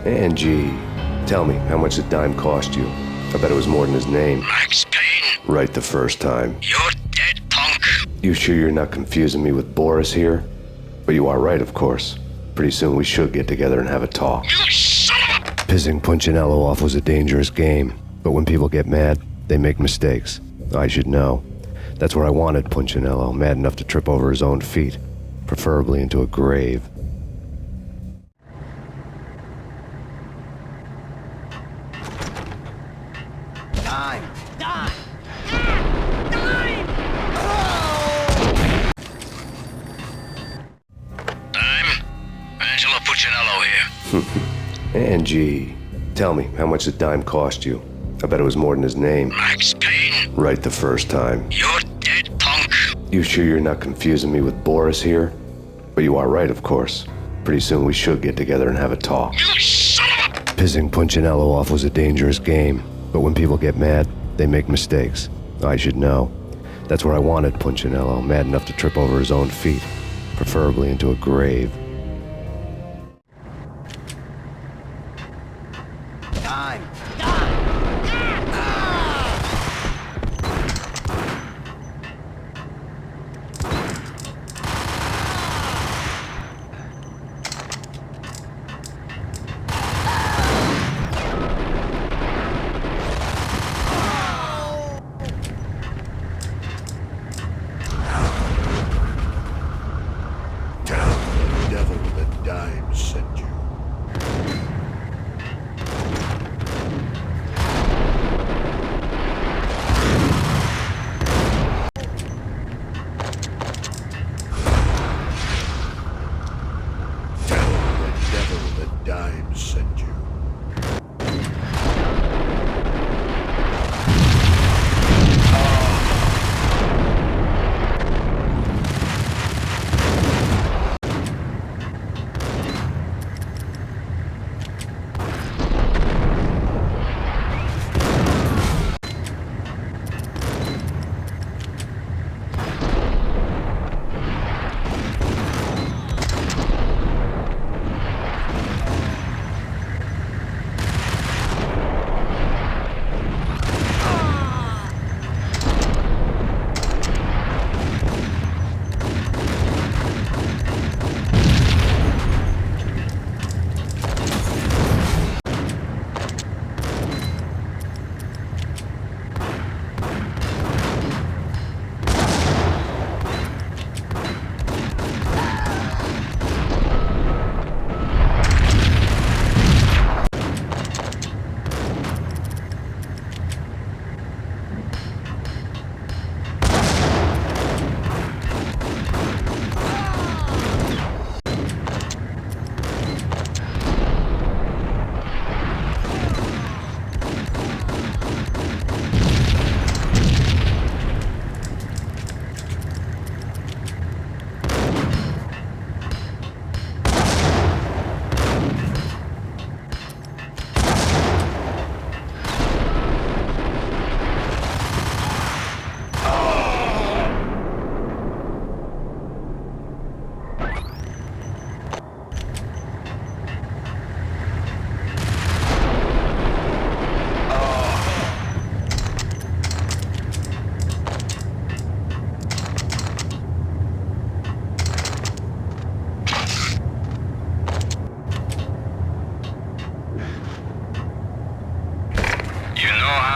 Angie, tell me, how much did Dime cost you? I bet it was more than his name. Max Payne. Right the first time. You're dead, punk. You sure you're not confusing me with Boris here? But you are right, of course. Pretty soon we should get together and have a talk. You son of a... Pissing Punchinello off was a dangerous game, but when people get mad, they make mistakes. I should know. That's where I wanted Punchinello, mad enough to trip over his own feet, preferably into a grave. Dime! Dime! Angelo Puccinello here. Angie, tell me, how much did Dime cost you? I bet it was more than his name. Max Payne. Right the first time. You're dead, punk. You sure you're not confusing me with Boris here? But you are right, of course. Pretty soon we should get together and have a talk. You son of a... Pissing Punchinello off was a dangerous game, but when people get mad, they make mistakes. I should know. That's where I wanted Punchinello, mad enough to trip over his own feet, preferably into a grave. Dime!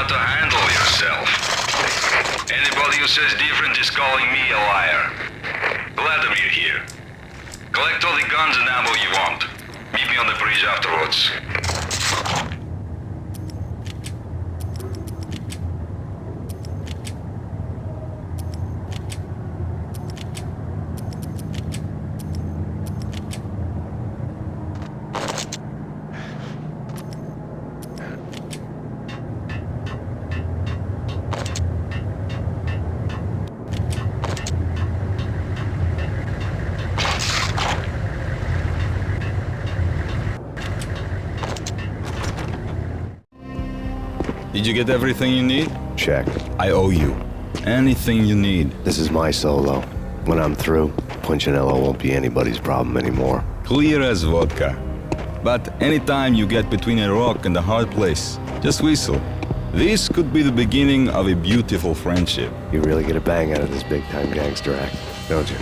To handle yourself. Anybody who says different is calling me a liar. Vladimir here. Collect all the guns and ammo you want. Meet me on the bridge afterwards. Did you get everything you need? Check. I owe you. Anything you need. This is my solo. When I'm through, Punchinello won't be anybody's problem anymore. Clear as vodka. But anytime you get between a rock and a hard place, just whistle. This could be the beginning of a beautiful friendship. You really get a bang out of this big-time gangster act, don't you?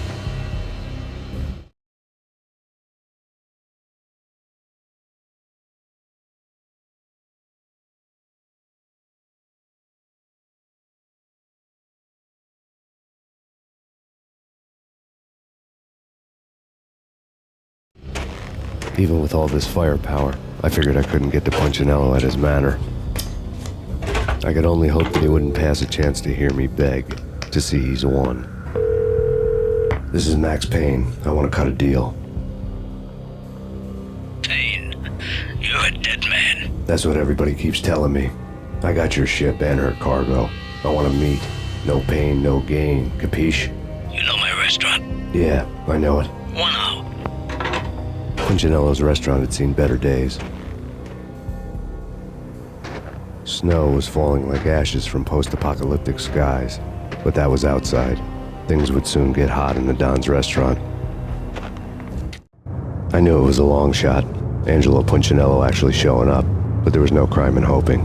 Even with all this firepower, I figured I couldn't get to Punchinello at his manor. I could only hope that he wouldn't pass a chance to hear me beg to see he's won. This is Max Payne. I want to cut a deal. Payne, you're a dead man. That's what everybody keeps telling me. I got your ship and her cargo. I want to meet. No pain, no gain. Capiche? You know my restaurant? Yeah, I know it. 1 hour. Punchinello's restaurant had seen better days. Snow was falling like ashes from post-apocalyptic skies, but that was outside. Things would soon get hot in the Don's restaurant. I knew it was a long shot, Angelo Punchinello actually showing up, but there was no crime in hoping.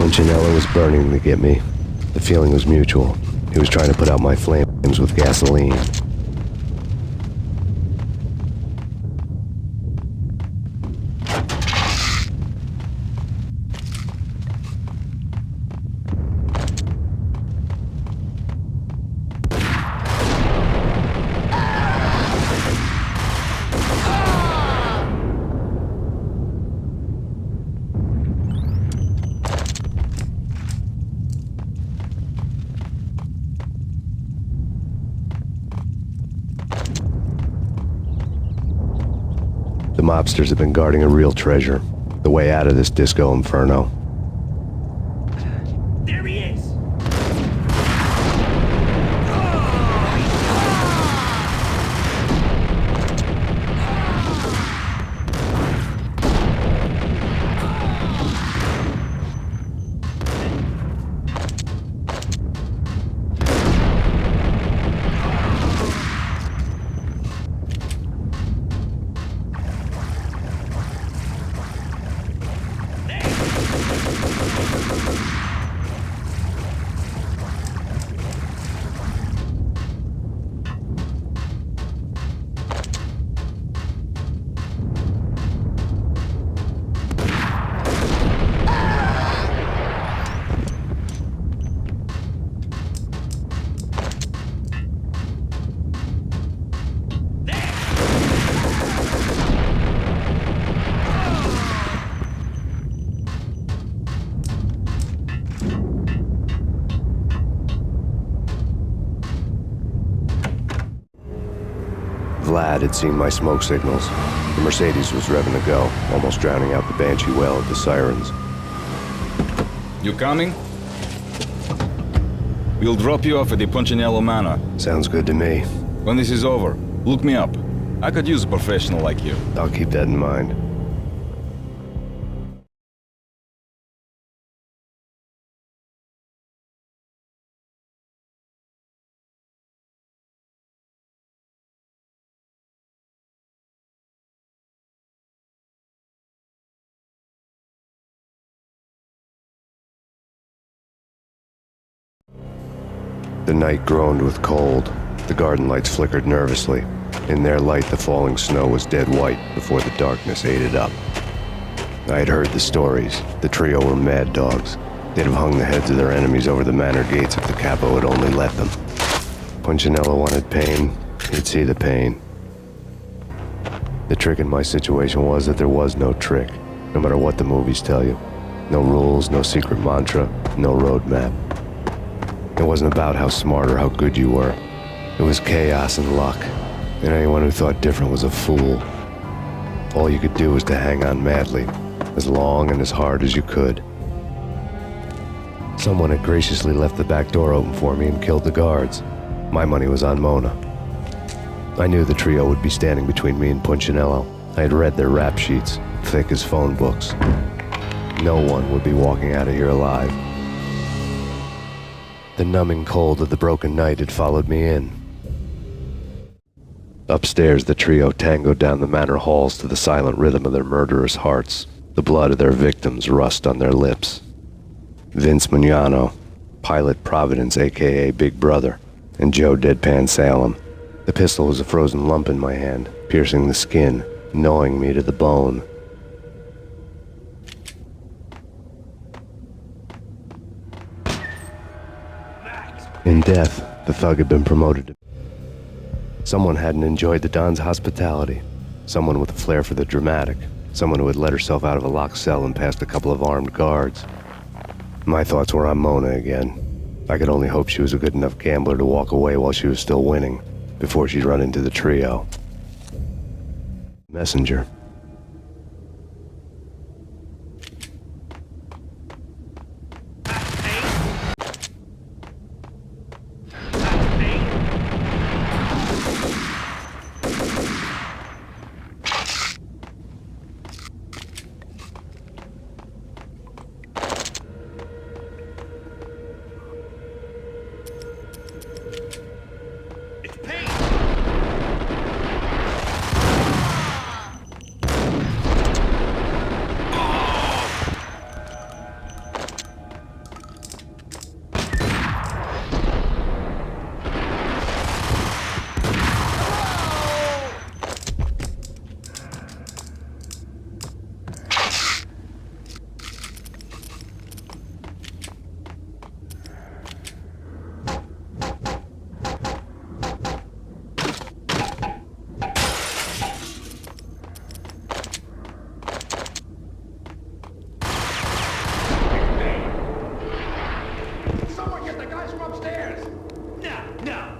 Punchinello was burning to get me. The feeling was mutual. He was trying to put out my flames with gasoline. The mobsters have been guarding a real treasure. The way out of this disco inferno. There he is! lad had seen my smoke signals. The Mercedes was revving to go, almost drowning out the banshee wail of the sirens. You coming? We'll drop you off at the Punchinello Manor. Sounds good to me. When this is over, look me up. I could use a professional like you. I'll keep that in mind. The night groaned with cold. The garden lights flickered nervously. In their light, the falling snow was dead white before the darkness ate it up. I had heard the stories. The trio were mad dogs. They'd have hung the heads of their enemies over the manor gates if the capo had only let them. Punchinello wanted Payne. He'd see the pain. The trick in my situation was that there was no trick, no matter what the movies tell you. No rules, no secret mantra, no roadmap. It wasn't about how smart or how good you were. It was chaos and luck, and anyone who thought different was a fool. All you could do was to hang on madly, as long and as hard as you could. Someone had graciously left the back door open for me and killed the guards. My money was on Mona. I knew the trio would be standing between me and Punchinello. I had read their rap sheets, thick as phone books. No one would be walking out of here alive. The numbing cold of the broken night had followed me in. Upstairs, the trio tangoed down the manor halls to the silent rhythm of their murderous hearts, the blood of their victims rust on their lips. Vince Mugnano, Pilot Providence, a.k.a. Big Brother, and Joe Deadpan Salem. The pistol was a frozen lump in my hand, piercing the skin, gnawing me to the bone. In death, the thug had been promoted. Someone hadn't enjoyed the Don's hospitality. Someone with a flair for the dramatic. Someone who had let herself out of a locked cell and past a couple of armed guards. My thoughts were on Mona again. I could only hope she was a good enough gambler to walk away while she was still winning, before she'd run into the trio. Messenger.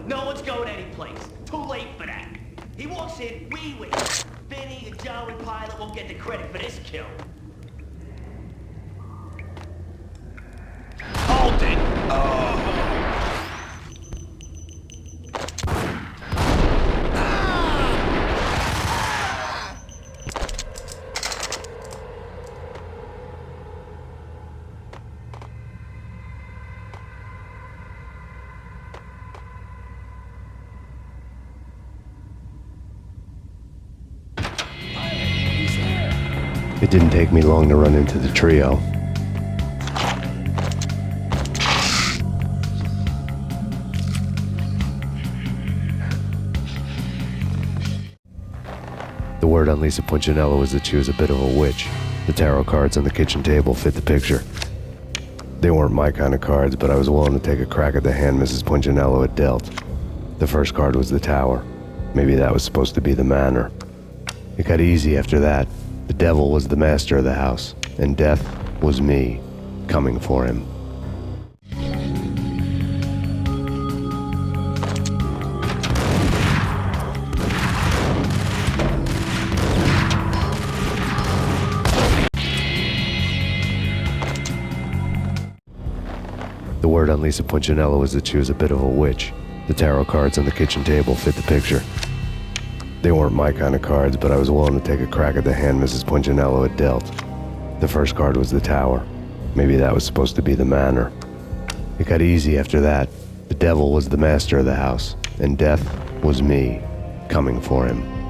No one's going anyplace. Too late for that. He walks in, we win. Vinny and John and Pilot won't get the credit for this kill. Hold it! It didn't take me long to run into the trio. The word on Lisa Punchinello was that she was a bit of a witch. The tarot cards on the kitchen table fit the picture. They weren't my kind of cards, but I was willing to take a crack at the hand Mrs. Punchinello had dealt. The first card was the tower. Maybe that was supposed to be the manor. It got easy after that. The devil was the master of the house, and death was me, coming for him. on Lisa Punchinello was that she was a bit of a witch. The tarot cards on the kitchen table fit the picture. They weren't my kind of cards, but I was willing to take a crack at the hand Mrs. Punchinello had dealt. The first card was the Tower. Maybe that was supposed to be the manor. It got easy after that. The devil was the master of the house, and death was me, coming for him.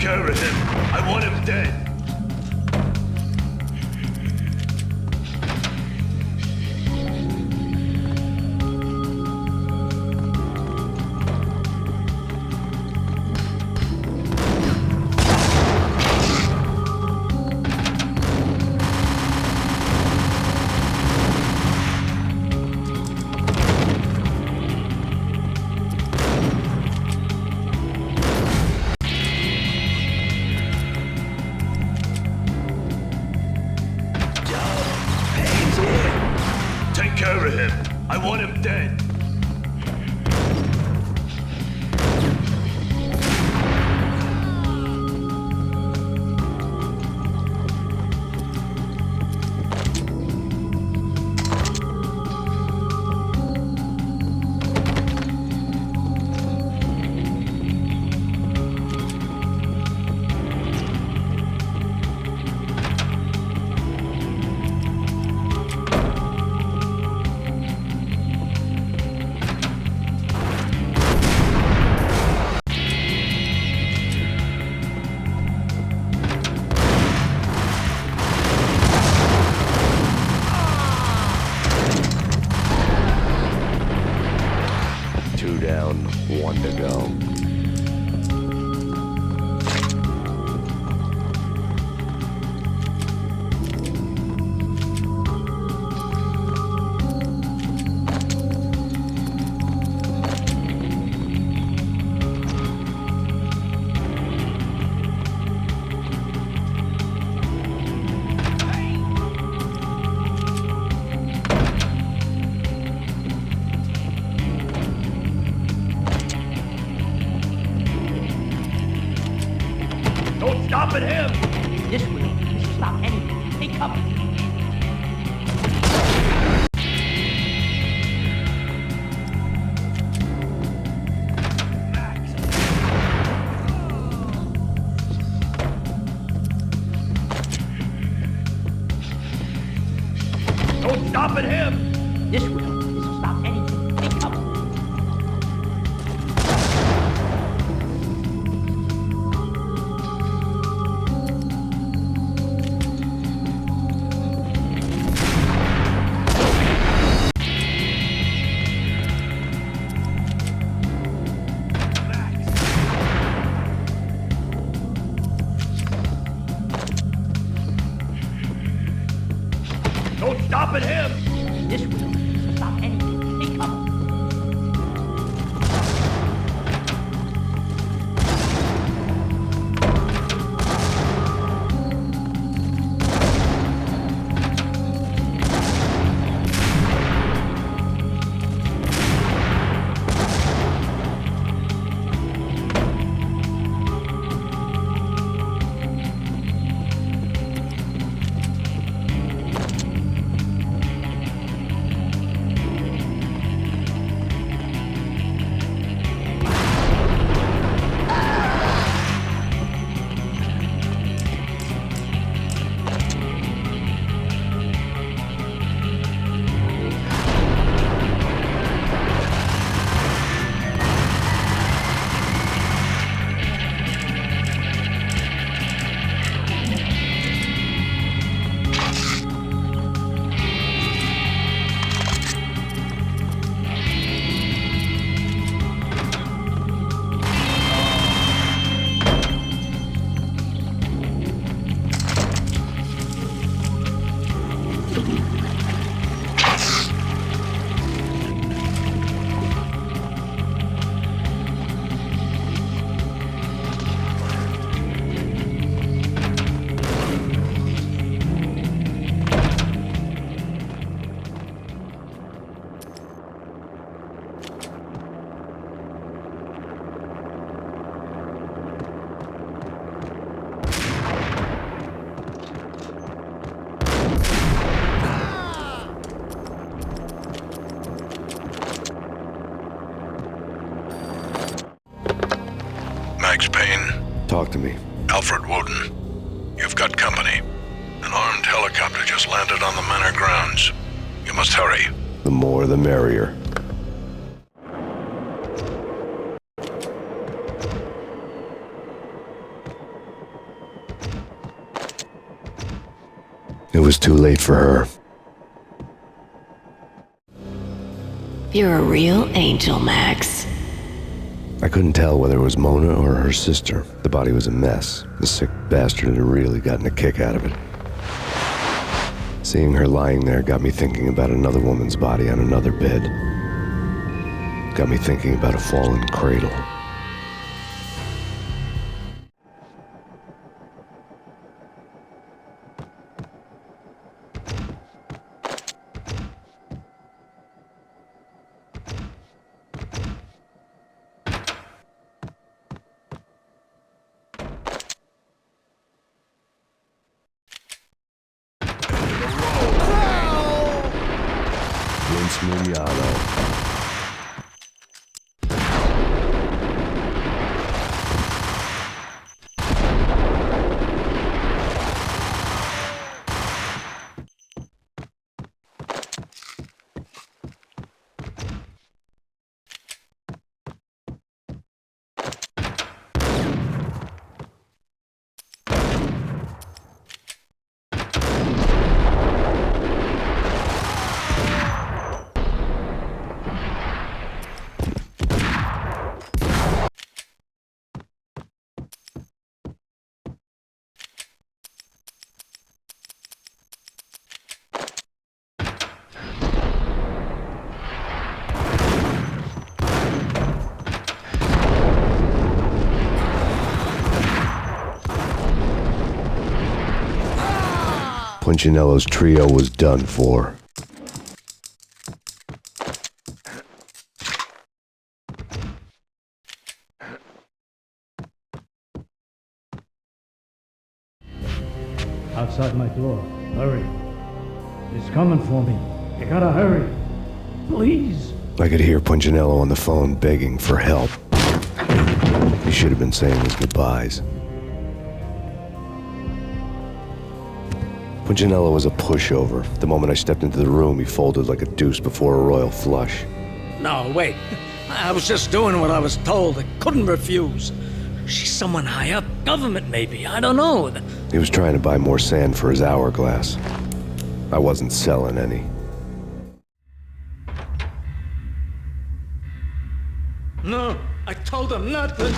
care of him. I want him dead. Take care of him. I want him dead. Two down, one to go. Don't stop at him! This will stop anything. Take cover. Don't stop at him! This will stop anything. Take cover. Don't stop at him! This will stop anything. Take cover. Max Payne. Talk to me. Alfred Woden. You've got company. An armed helicopter just landed on the manor grounds. You must hurry. The more the merrier. It was too late for her. You're a real angel, Max. I couldn't tell whether it was Mona or her sister. The body was a mess. The sick bastard had really gotten a kick out of it. Seeing her lying there got me thinking about another woman's body on another bed. Got me thinking about a fallen cradle. Vince Mugliano. Punchinello's trio was done for. Outside my door. Hurry. He's coming for me. You gotta hurry. Please. I could hear Punchinello on the phone begging for help. He should have been saying his goodbyes. Punchinello was a pushover. The moment I stepped into the room, he folded like a deuce before a royal flush. No, wait. I was just doing what I was told. I couldn't refuse. She's someone high up. Government, maybe. I don't know. He was trying to buy more sand for his hourglass. I wasn't selling any. No, I told him not to.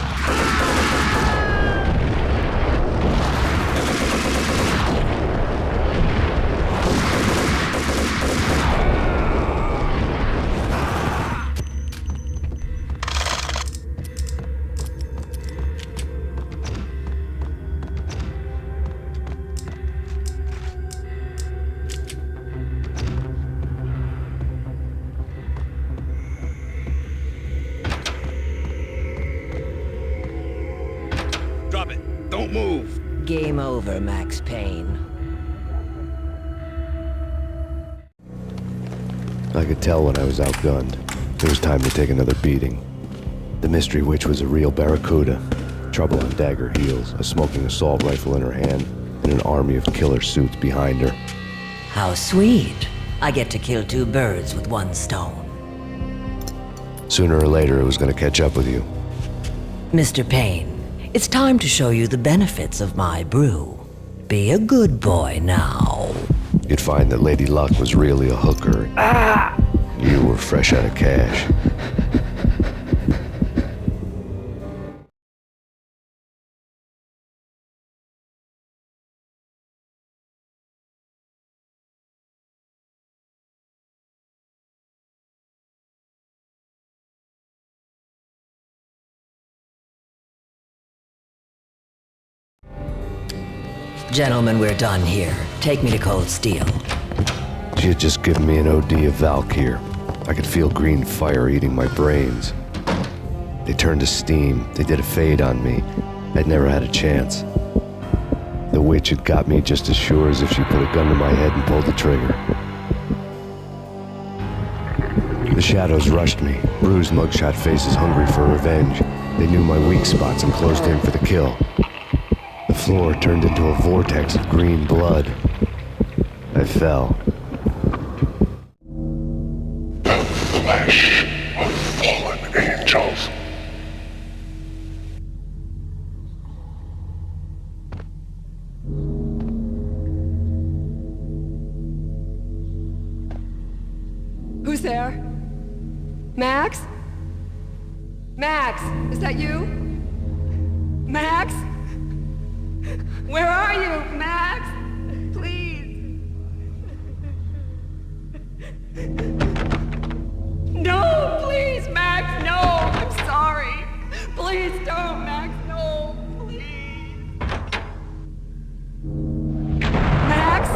Drop it. Don't move. Game over, Max Payne. I could tell when I was outgunned. It was time to take another beating. The mystery witch was a real barracuda. Trouble on dagger heels, a smoking assault rifle in her hand, and an army of killer suits behind her. How sweet. I get to kill two birds with one stone. Sooner or later, it was going to catch up with you. Mr. Payne, it's time to show you the benefits of my brew. Be a good boy now. You'd find that Lady Luck was really a hooker. You were fresh out of cash. Gentlemen, we're done here. Take me to Cold Steel. She had just given me an OD of Valkyr. I could feel green fire eating my brains. They turned to steam. They did a fade on me. I'd never had a chance. The witch had got me just as sure as if she put a gun to my head and pulled the trigger. The shadows rushed me, bruised mugshot faces hungry for revenge. They knew my weak spots and closed in for the kill. The floor turned into a vortex of green blood. I fell. The flesh of fallen angels. Max, is that you? Max? Where are you, Max? Please. No, please, Max, no. I'm sorry. Please don't, Max, no. Please. Max?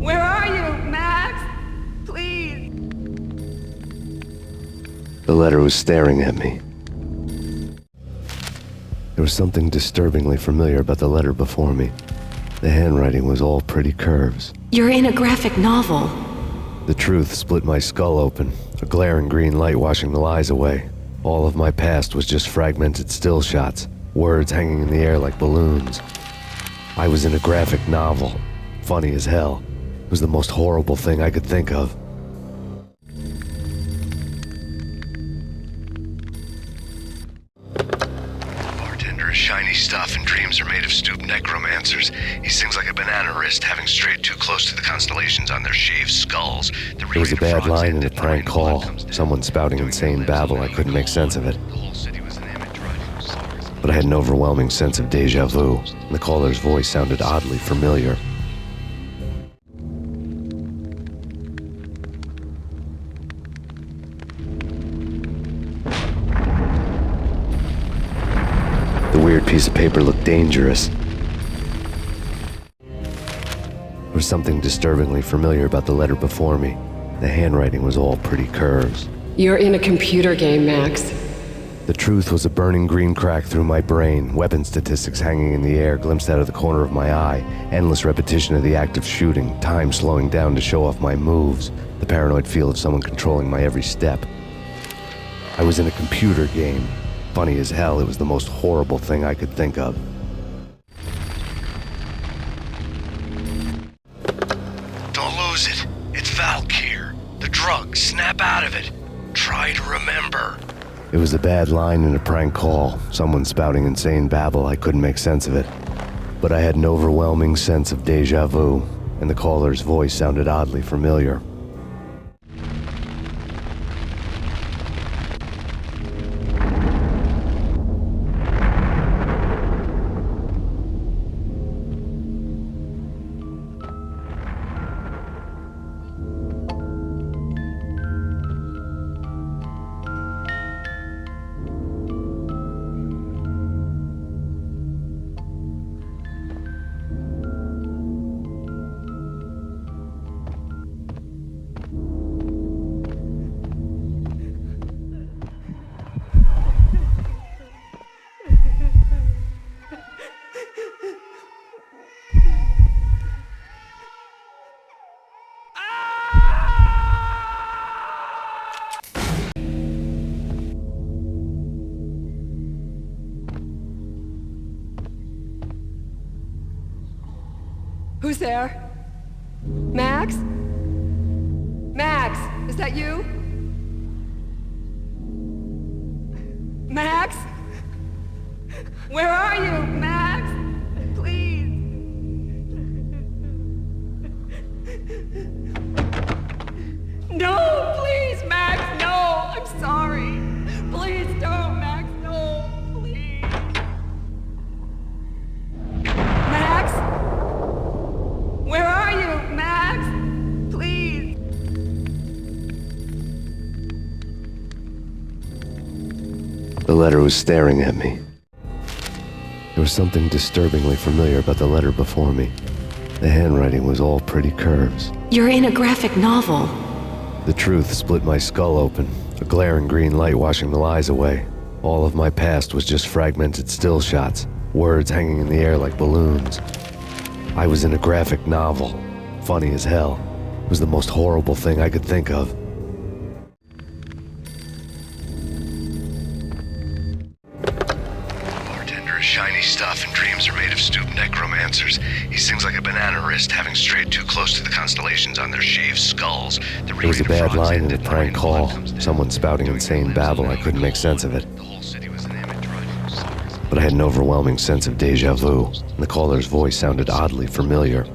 Where are you, Max? Please. The letter was staring at me. There was something disturbingly familiar about the letter before me. The handwriting was all pretty curves. You're in a graphic novel. The truth split my skull open, a glaring green light washing the lies away. All of my past was just fragmented still shots, words hanging in the air like balloons. I was in a graphic novel, funny as hell. It was the most horrible thing I could think of. Bartender is shiny stuff and dreams are made of stooped necromancers. He sings like a banana wrist, having strayed too close to the constellations on their shaved skulls. There was a bad line in a prank call. Someone spouting insane babble. I couldn't make sense of it. But I had an overwhelming sense of deja vu, and the caller's voice sounded oddly familiar. The weird piece of paper looked dangerous. There was something disturbingly familiar about the letter before me. The handwriting was all pretty curves. You're in a computer game, Max. The truth was a burning green crack through my brain, weapon statistics hanging in the air glimpsed out of the corner of my eye, endless repetition of the act of shooting, time slowing down to show off my moves, the paranoid feel of someone controlling my every step. I was in a computer game. Funny as hell, it was the most horrible thing I could think of. Don't lose it. It's Valk here. The drug. Snap out of it. Try to remember. It was a bad line in a prank call, someone spouting insane babble. I couldn't make sense of it. But I had an overwhelming sense of deja vu, and the caller's voice sounded oddly familiar. Who's there? Max? Max, is that you? Max? Where are you, Max? Please. No, please, Max, no. I'm sorry. Please don't, Max, no, please. Max? Where are you, Max? Please. The letter was staring at me. There was something disturbingly familiar about the letter before me. The handwriting was all pretty curves. You're in a graphic novel. The truth split my skull open, a glaring green light washing the lies away. All of my past was just fragmented still shots, words hanging in the air like balloons. I was in a graphic novel, funny as hell. It was the most horrible thing I could think of. Bartender is shiny stuff and dreams are made of stooped necromancers. He sings like a banana wrist, having strayed too close to the constellations on their shaved skulls. There was a bad line in a prank call, someone spouting insane babble. I couldn't make sense of it. But I had an overwhelming sense of deja vu, and the caller's voice sounded oddly familiar.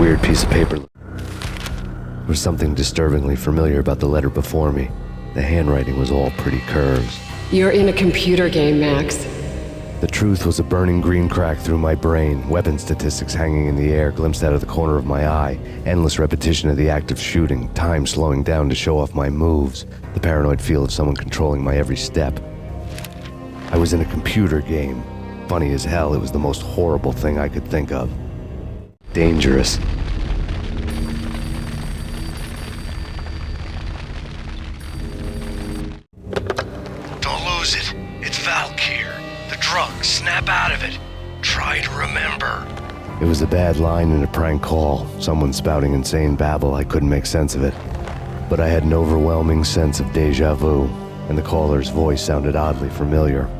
weird piece of paper. There was something disturbingly familiar about the letter before me. The handwriting was all pretty curves. You're in a computer game, Max. The truth was a burning green crack through my brain, weapon statistics hanging in the air glimpsed out of the corner of my eye, endless repetition of the act of shooting, time slowing down to show off my moves, the paranoid feel of someone controlling my every step. I was in a computer game. Funny as hell, it was the most horrible thing I could think of. Dangerous. Don't lose it. It's Valk here. The drug. Snap out of it. Try to remember. It was a bad line in a prank call, someone spouting insane babble. I couldn't make sense of it. But I had an overwhelming sense of déjà vu, and the caller's voice sounded oddly familiar.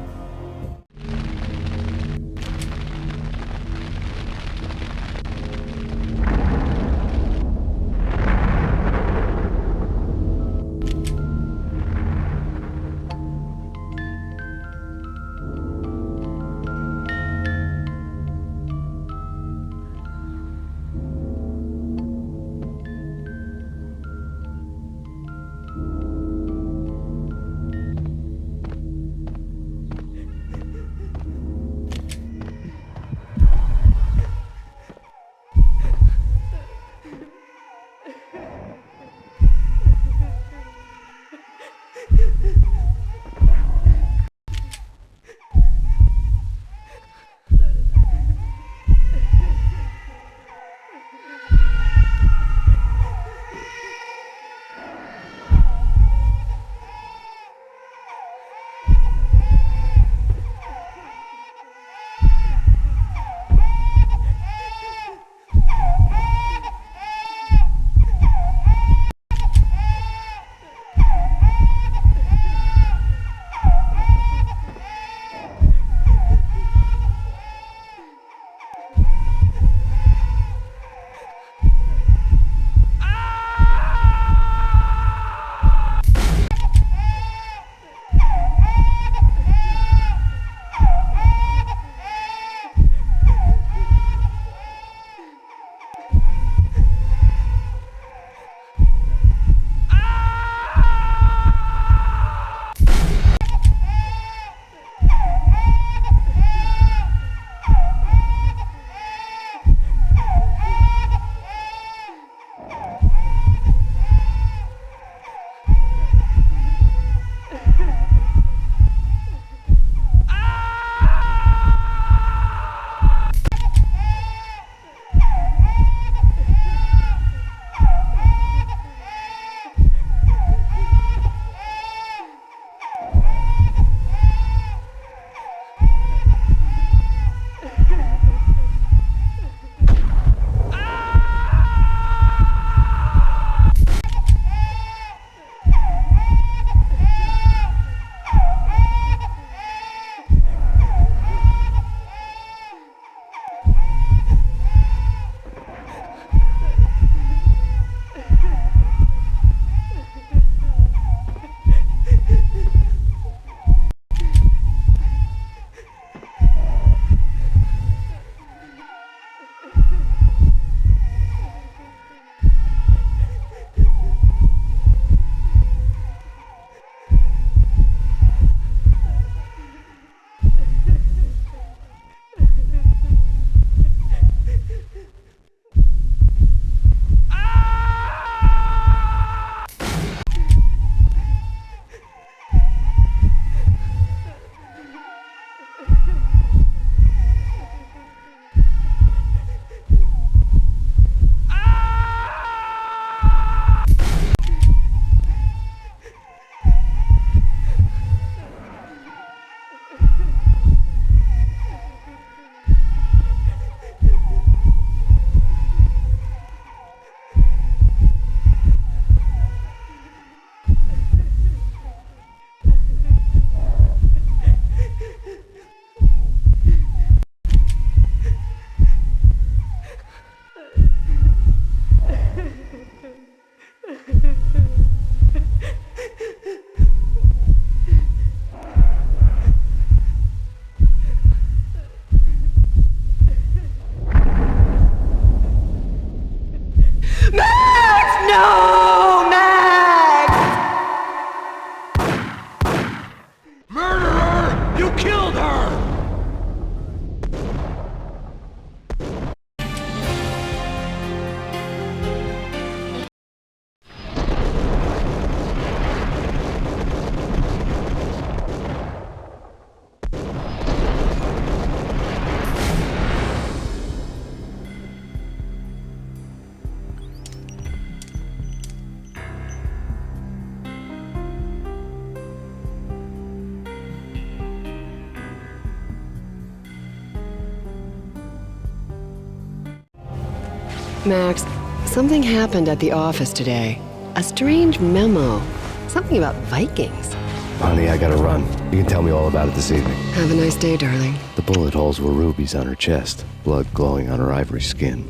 Max, something happened at the office today. A strange memo. Something about Vikings. Honey, I gotta run. You can tell me all about it this evening. Have a nice day, darling. The bullet holes were rubies on her chest, blood glowing on her ivory skin.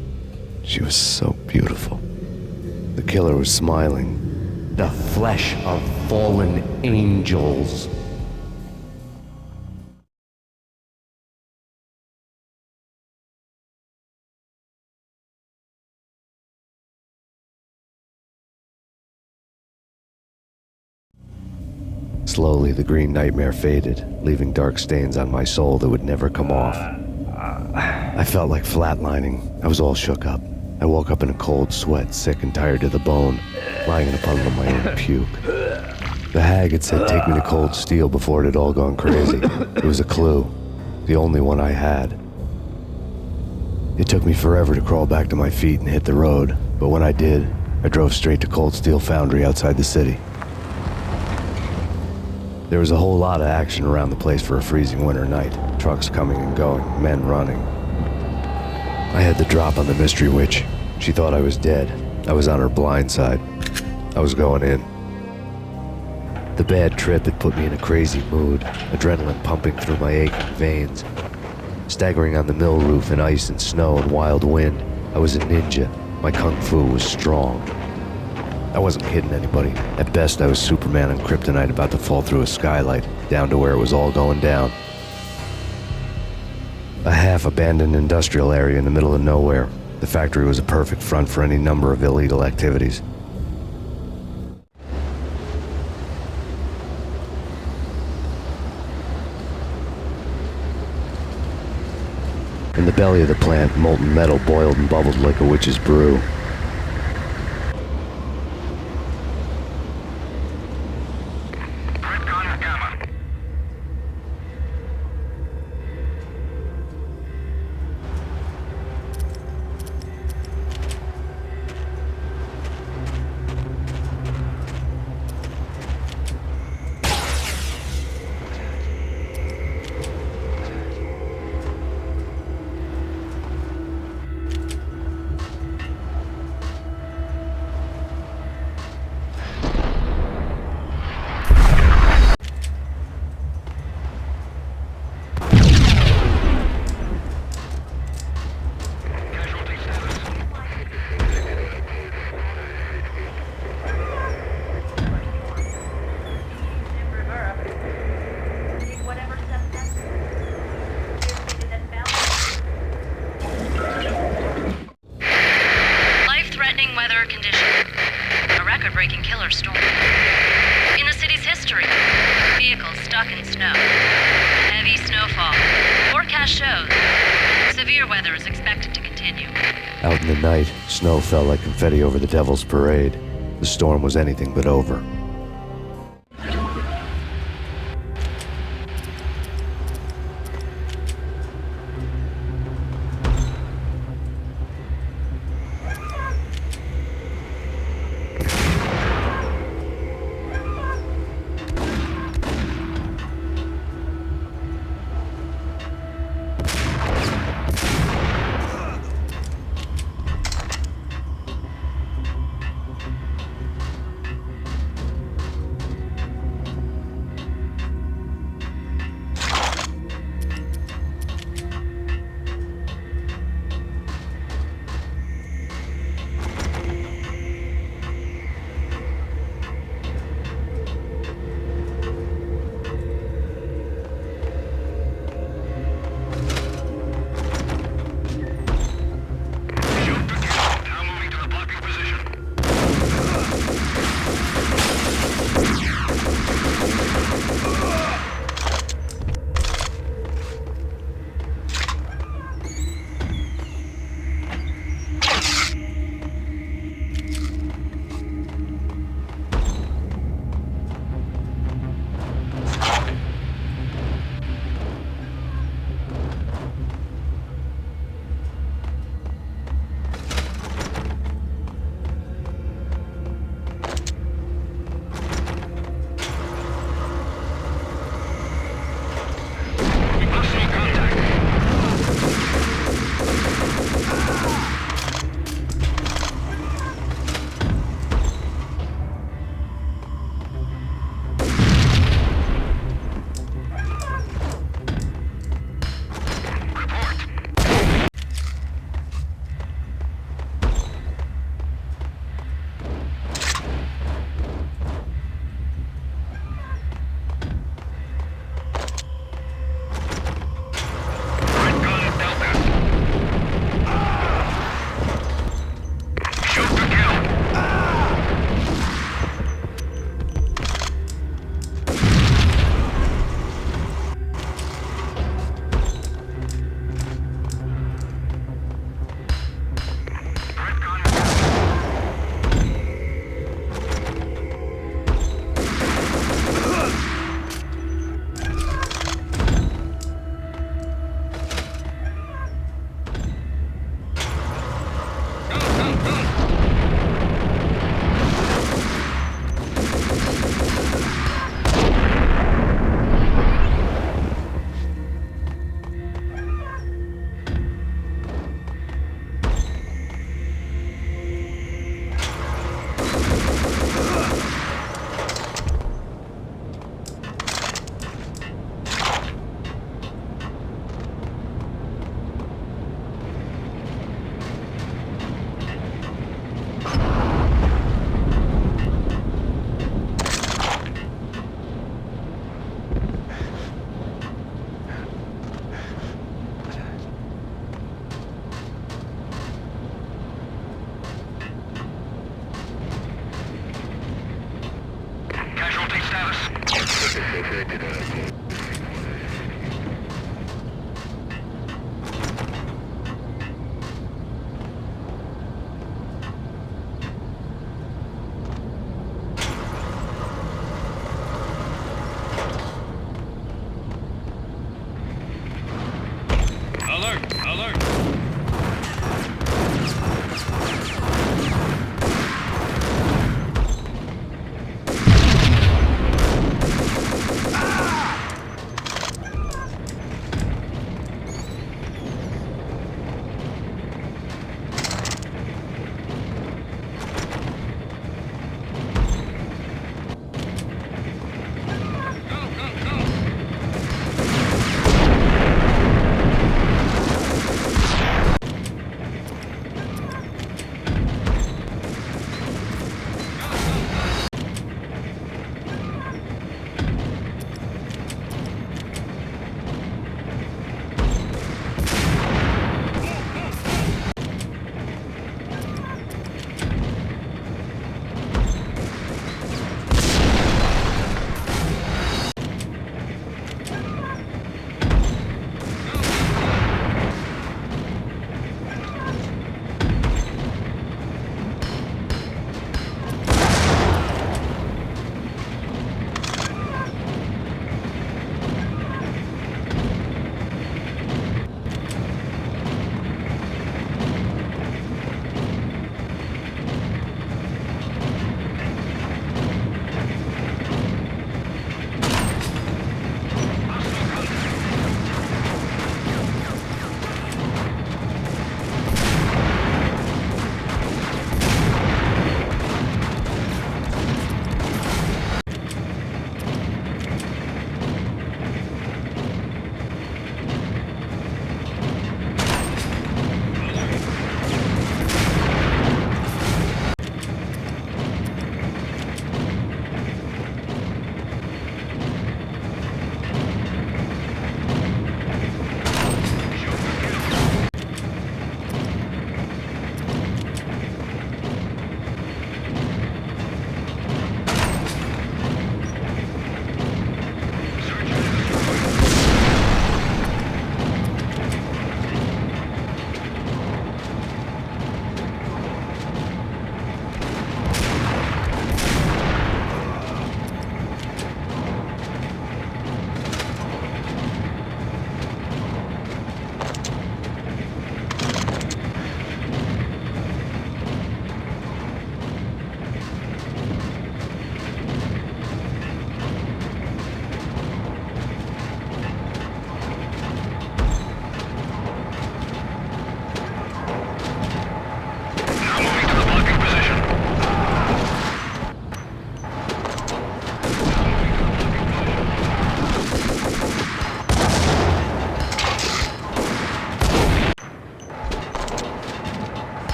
She was so beautiful. The killer was smiling. The flesh of fallen angels. Slowly, the green nightmare faded, leaving dark stains on my soul that would never come off. I felt like flatlining. I was all shook up. I woke up in a cold sweat, sick and tired to the bone, lying in a puddle of my own puke. The hag had said take me to Cold Steel before it had all gone crazy. It was a clue, the only one I had. It took me forever to crawl back to my feet and hit the road, but when I did, I drove straight to Cold Steel Foundry outside the city. There was a whole lot of action around the place for a freezing winter night. Trucks coming and going, men running. I had the drop on the mystery witch. She thought I was dead. I was on her blind side. I was going in. The bad trip had put me in a crazy mood, adrenaline pumping through my aching veins. Staggering on the mill roof in ice and snow and wild wind, I was a ninja. My kung fu was strong. I wasn't kidding anybody. At best, I was Superman on kryptonite about to fall through a skylight, down to where it was all going down. A half-abandoned industrial area in the middle of nowhere. The factory was a perfect front for any number of illegal activities. In the belly of the plant, molten metal boiled and bubbled like a witch's brew. Life-threatening weather conditions. A record-breaking killer storm. In the city's history, vehicles stuck in snow. Heavy snowfall. Forecast shows severe weather is expected to continue. Out in the night, snow fell like confetti over the Devil's Parade. The storm was anything but over. Alert! Alert!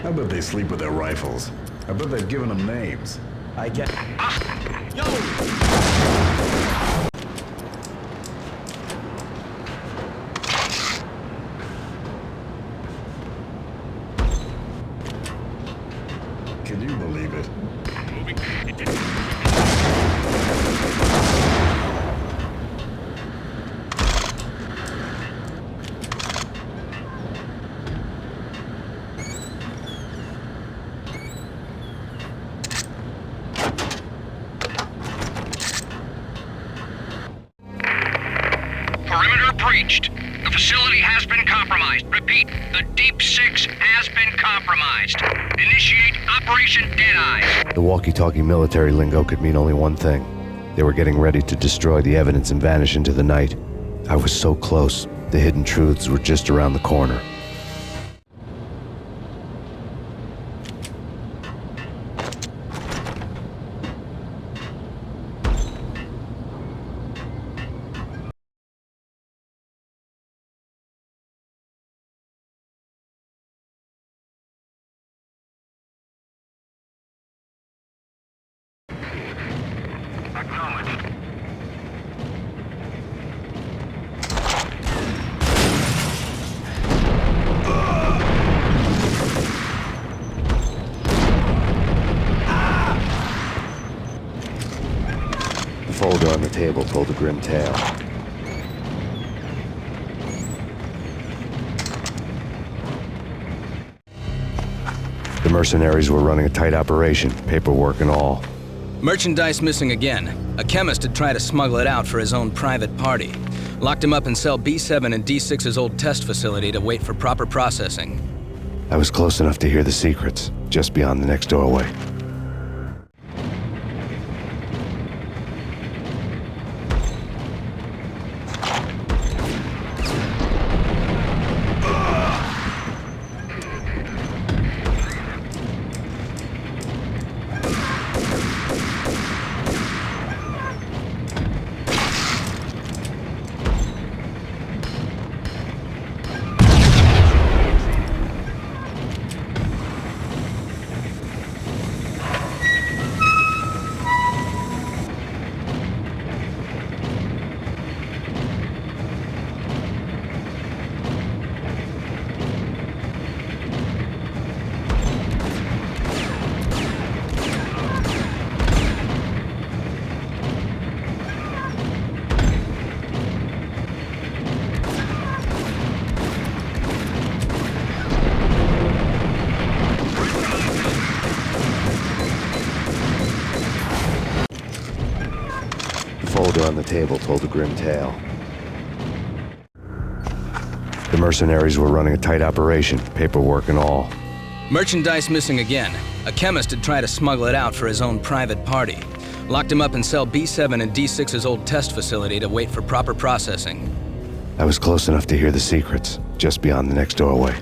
I bet they sleep with their rifles. I bet they've given them names. I get... Yo! Can you believe it? Perimeter breached. The facility has been compromised. Repeat, the Deep Six has has been compromised. Initiate Operation Deadeye. The walkie-talkie military lingo could mean only one thing. They were getting ready to destroy the evidence and vanish into the night. I was so close. The hidden truths were just around the corner. The folder on the table told a grim tale. The mercenaries were running a tight operation, paperwork and all. Merchandise missing again. A chemist had tried to smuggle it out for his own private party. Locked him up in cell B7 in D6's old test facility to wait for proper processing. I was close enough to hear the secrets, just beyond the next doorway. The folder on the table told a grim tale. The mercenaries were running a tight operation, paperwork and all. Merchandise missing again. A chemist had tried to smuggle it out for his own private party. Locked him up in cell B7 in D6's old test facility to wait for proper processing. I was close enough to hear the secrets, just beyond the next doorway.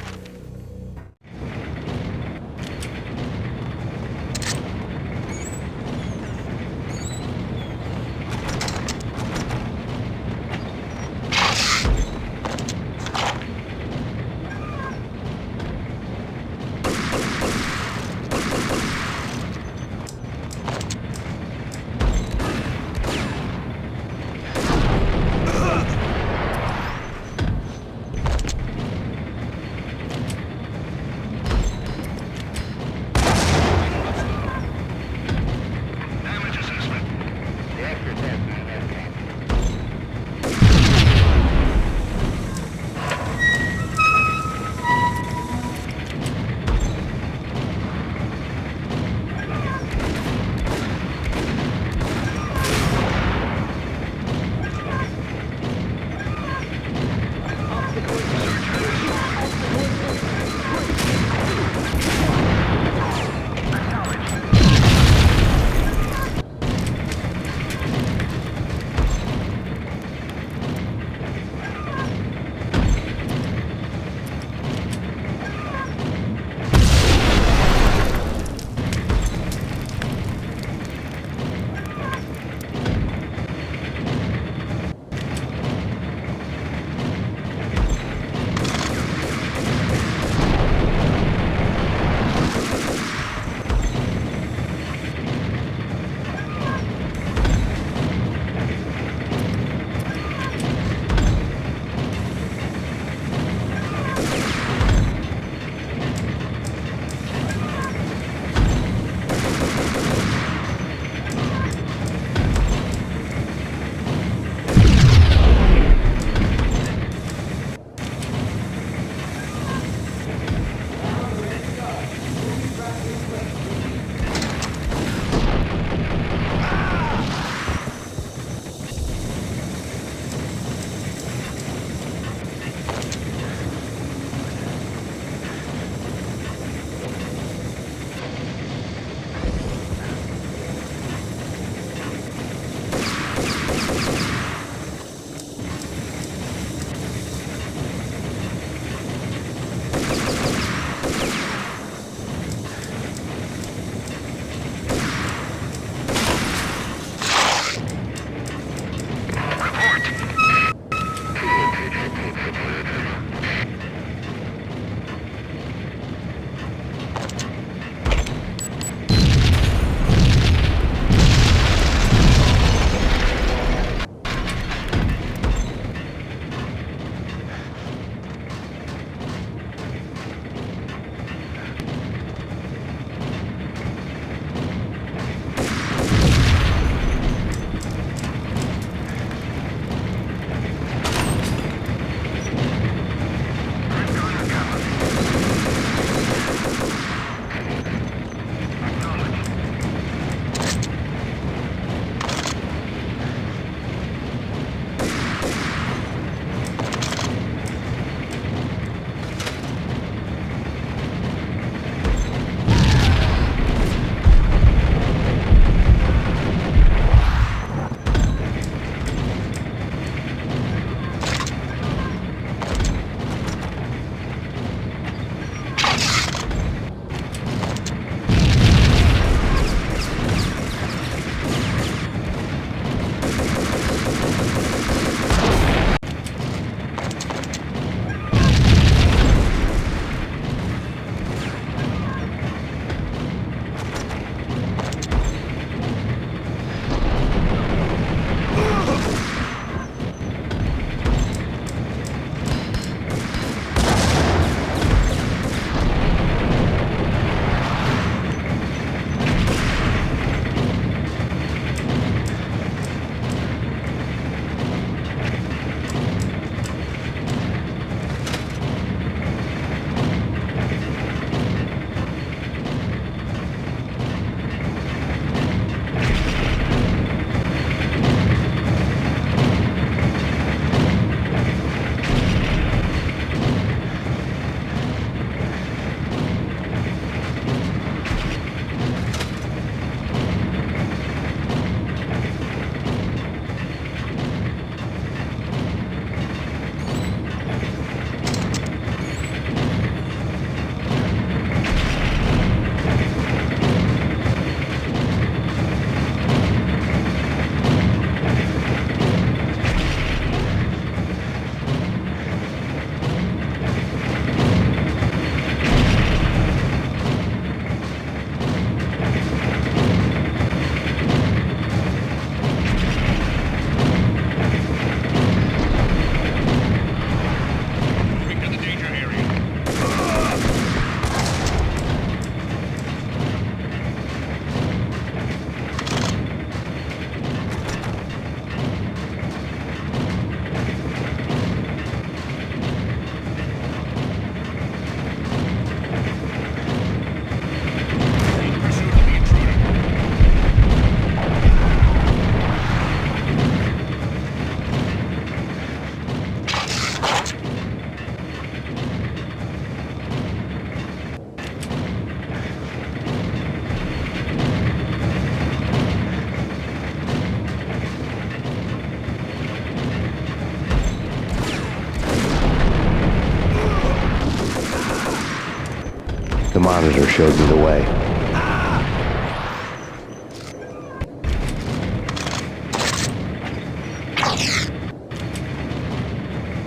monitor showed me the way.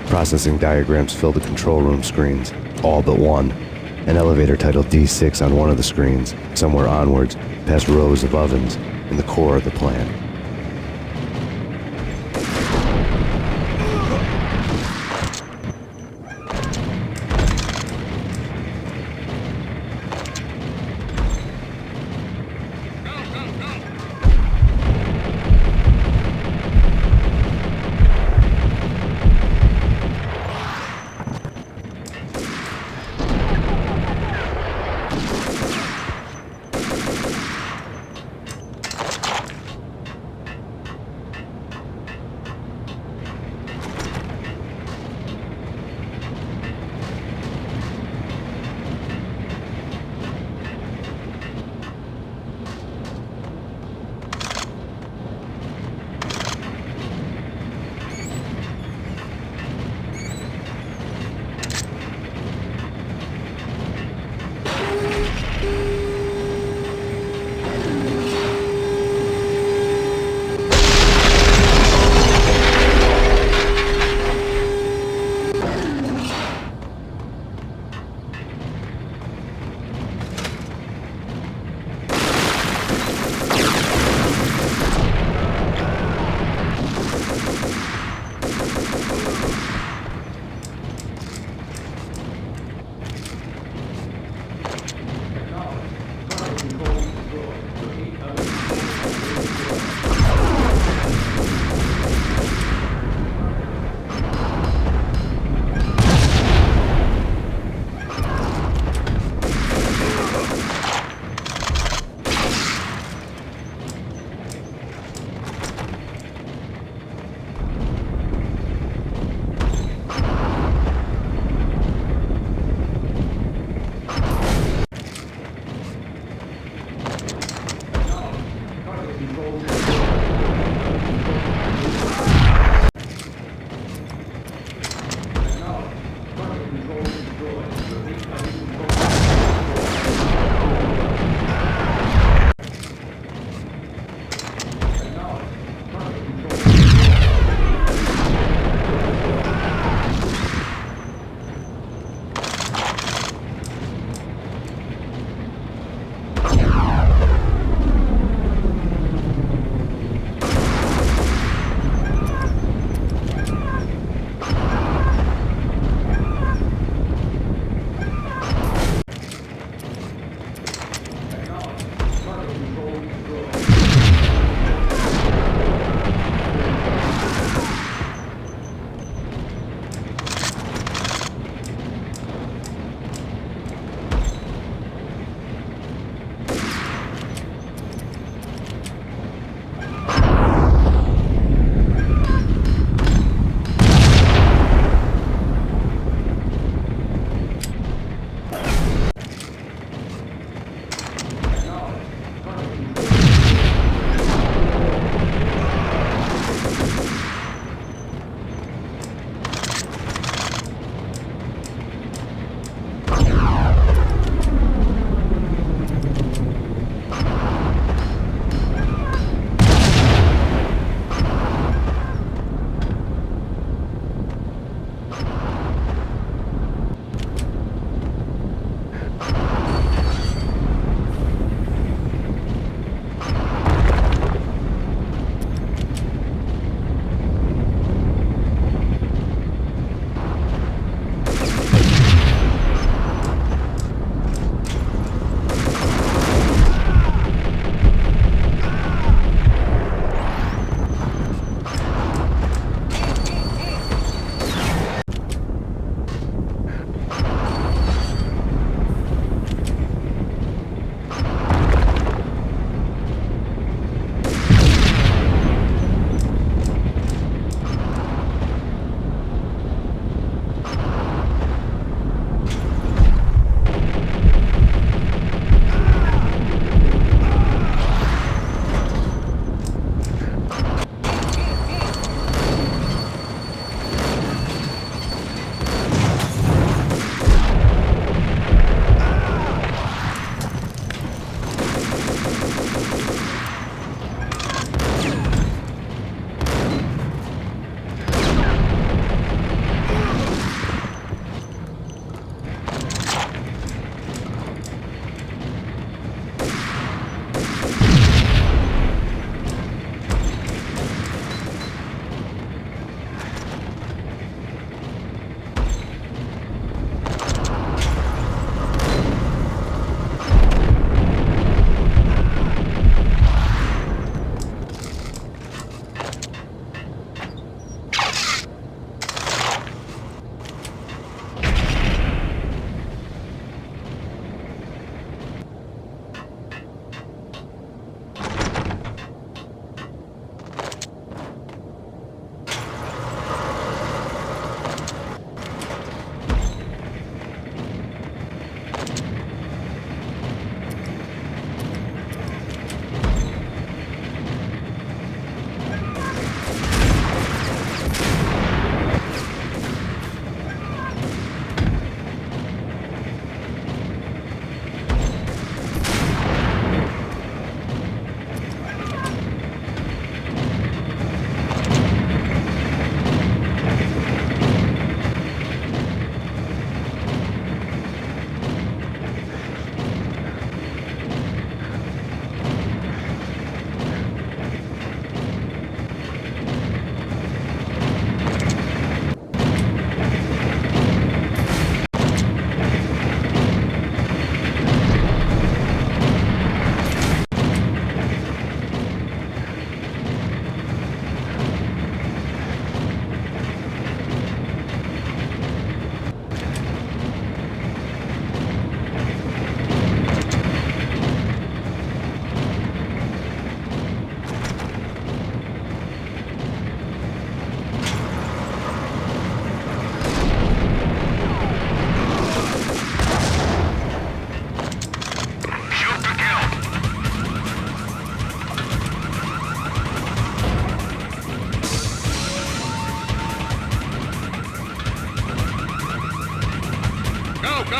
Processing diagrams filled the control room screens, all but one. An elevator titled D6 on one of the screens, somewhere onwards, past rows of ovens, in the core of the plant.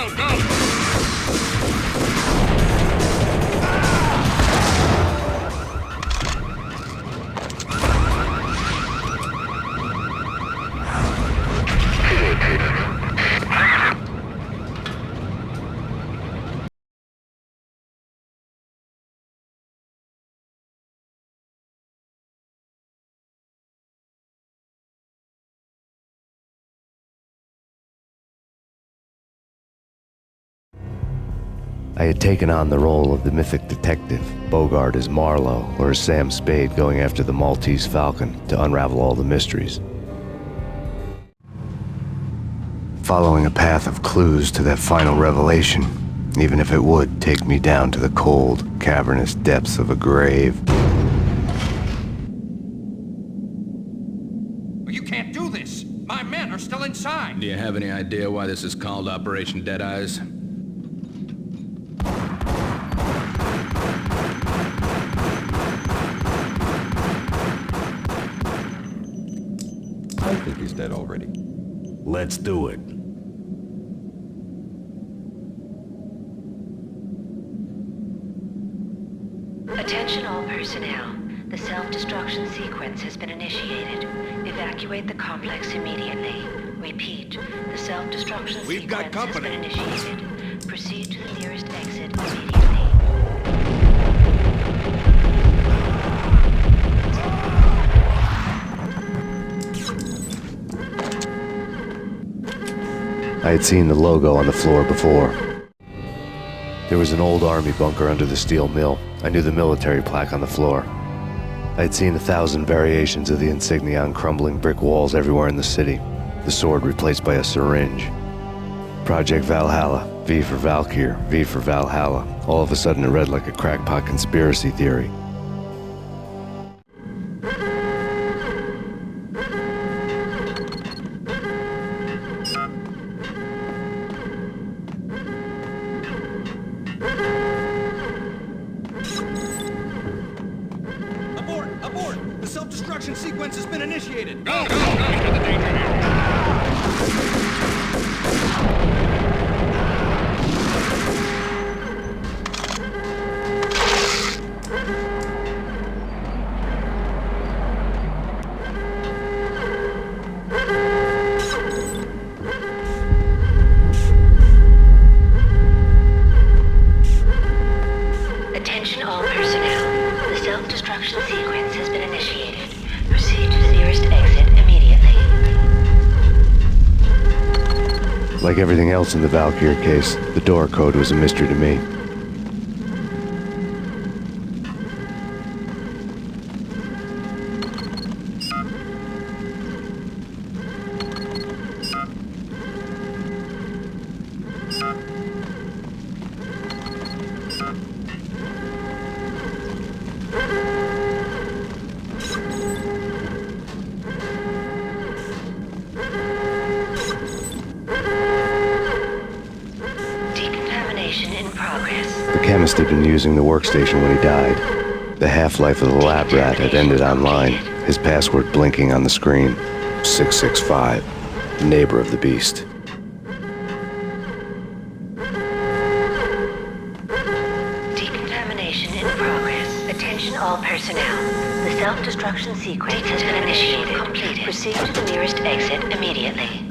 go, go! I had taken on the role of the mythic detective, Bogart as Marlowe or as Sam Spade going after the Maltese Falcon to unravel all the mysteries. Following a path of clues to that final revelation, even if it would take me down to the cold, cavernous depths of a grave. You can't do this! My men are still inside! Do you have any idea why this is called Operation Dead Eyes? I think he's dead already. Let's do it. Attention all personnel. The self-destruction sequence has been initiated. Evacuate the complex immediately. Repeat, the self-destruction sequence has been initiated. Proceed to the nearest exit immediately. I had seen the logo on the floor before. There was an old army bunker under the steel mill. I knew the military plaque on the floor. I had seen 1,000 variations of the insignia on crumbling brick walls everywhere in the city. The sword replaced by a syringe. Project Valhalla, V for Valkyr, V for Valhalla. All of a sudden it read like a crackpot conspiracy theory. Abort! The self-destruction sequence has been initiated! Go, go, go! Into the danger area! Attention all personnel. The self-destruction sequence has been initiated. Proceed to the nearest exit immediately. Like everything else in the Valkyr case, the door code was a mystery to me. Decontamination in progress. The chemist had been using the workstation when he died. The half-life of the lab rat had ended online, his password blinking on the screen. 665, the neighbor of the beast. Decontamination in progress. Attention all personnel. The self-destruction sequence has been initiated. Completed. Proceed to the nearest exit immediately.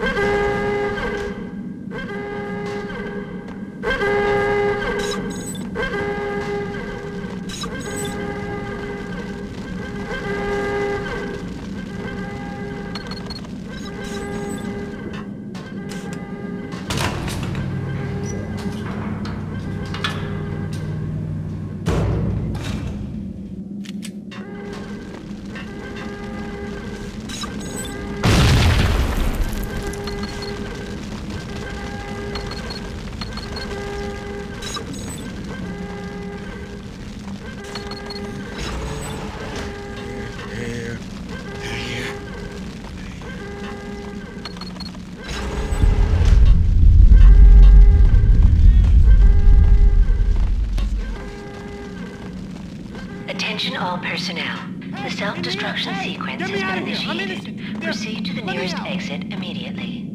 Attention all personnel. The self-destruction sequence has been initiated. Proceed to the nearest exit immediately.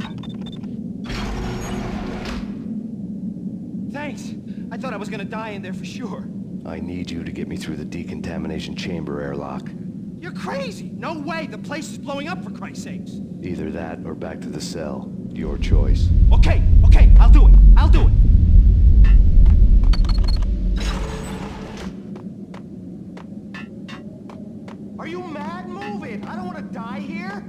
thought I was gonna die in there for sure. I need you to get me through the decontamination chamber airlock. You're crazy! No way! The place is blowing up, for Christ's sakes! Either that or back to the cell. Your choice. Okay, I'll do it. I'll do it. Are you mad? Move it! I don't want to die here!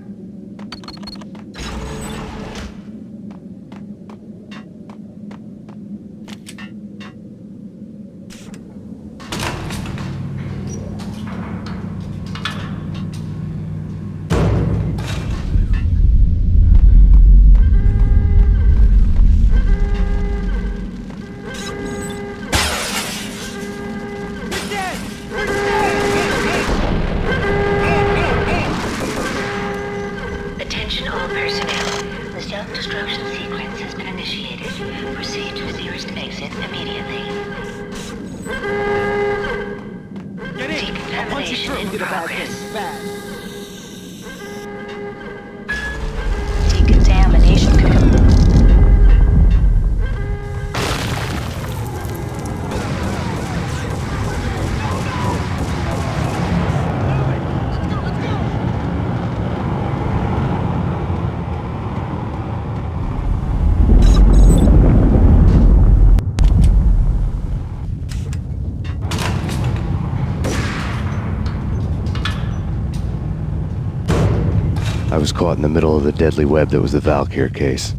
Attention all personnel. The self-destruction sequence has been initiated. Proceed to the nearest exit immediately. Get in! I'll punch you Decontamination through. in progress. Bad. Decontamination complete. I was caught in the middle of the deadly web that was the Valkyr case.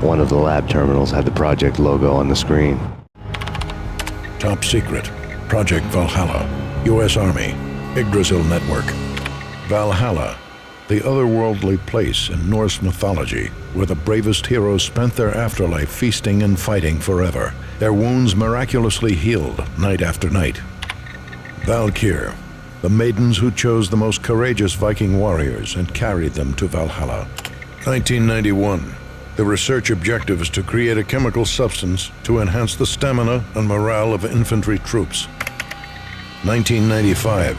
One of the lab terminals had the project logo on the screen. Top secret. Project Valhalla. U.S. Army. Yggdrasil Network. Valhalla. The otherworldly place in Norse mythology where the bravest heroes spent their afterlife feasting and fighting forever, their wounds miraculously healed night after night. Valkyr. The maidens who chose the most courageous Viking warriors and carried them to Valhalla. 1991. The research objective is to create a chemical substance to enhance the stamina and morale of infantry troops. 1995.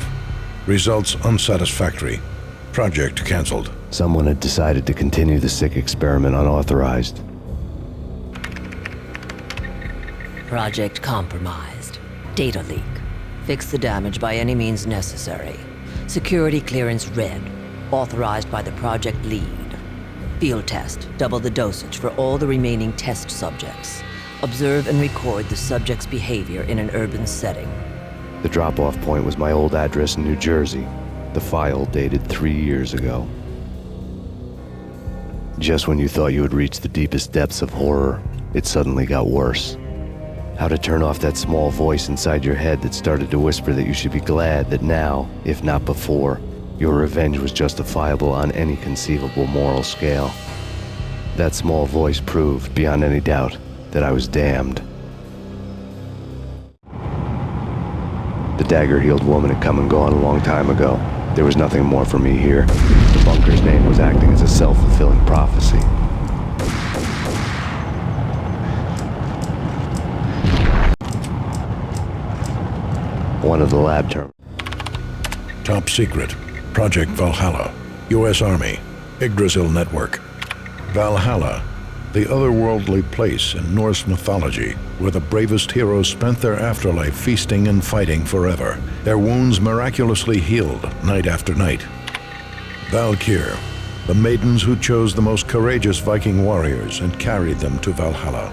Results unsatisfactory. Project cancelled. Someone had decided to continue the sick experiment unauthorized. Project compromised. Data leak. Fix the damage by any means necessary. Security clearance red. Authorized by the project lead. Field test. Double the dosage for all the remaining test subjects. Observe and record the subject's behavior in an urban setting. The drop-off point was my old address in New Jersey. The file dated 3 years ago. Just when you thought you had reached the deepest depths of horror, it suddenly got worse. How to turn off that small voice inside your head that started to whisper that you should be glad that now, if not before, your revenge was justifiable on any conceivable moral scale. That small voice proved, beyond any doubt, that I was damned. The dagger-heeled woman had come and gone a long time ago. There was nothing more for me here. The bunker's name was acting as a self-fulfilling prophecy. One of the lab terminals. Top secret. Project Valhalla. U.S. Army. Yggdrasil Network. Valhalla. The otherworldly place in Norse mythology where the bravest heroes spent their afterlife feasting and fighting forever, their wounds miraculously healed night after night. Valkyr. The maidens who chose the most courageous Viking warriors and carried them to Valhalla.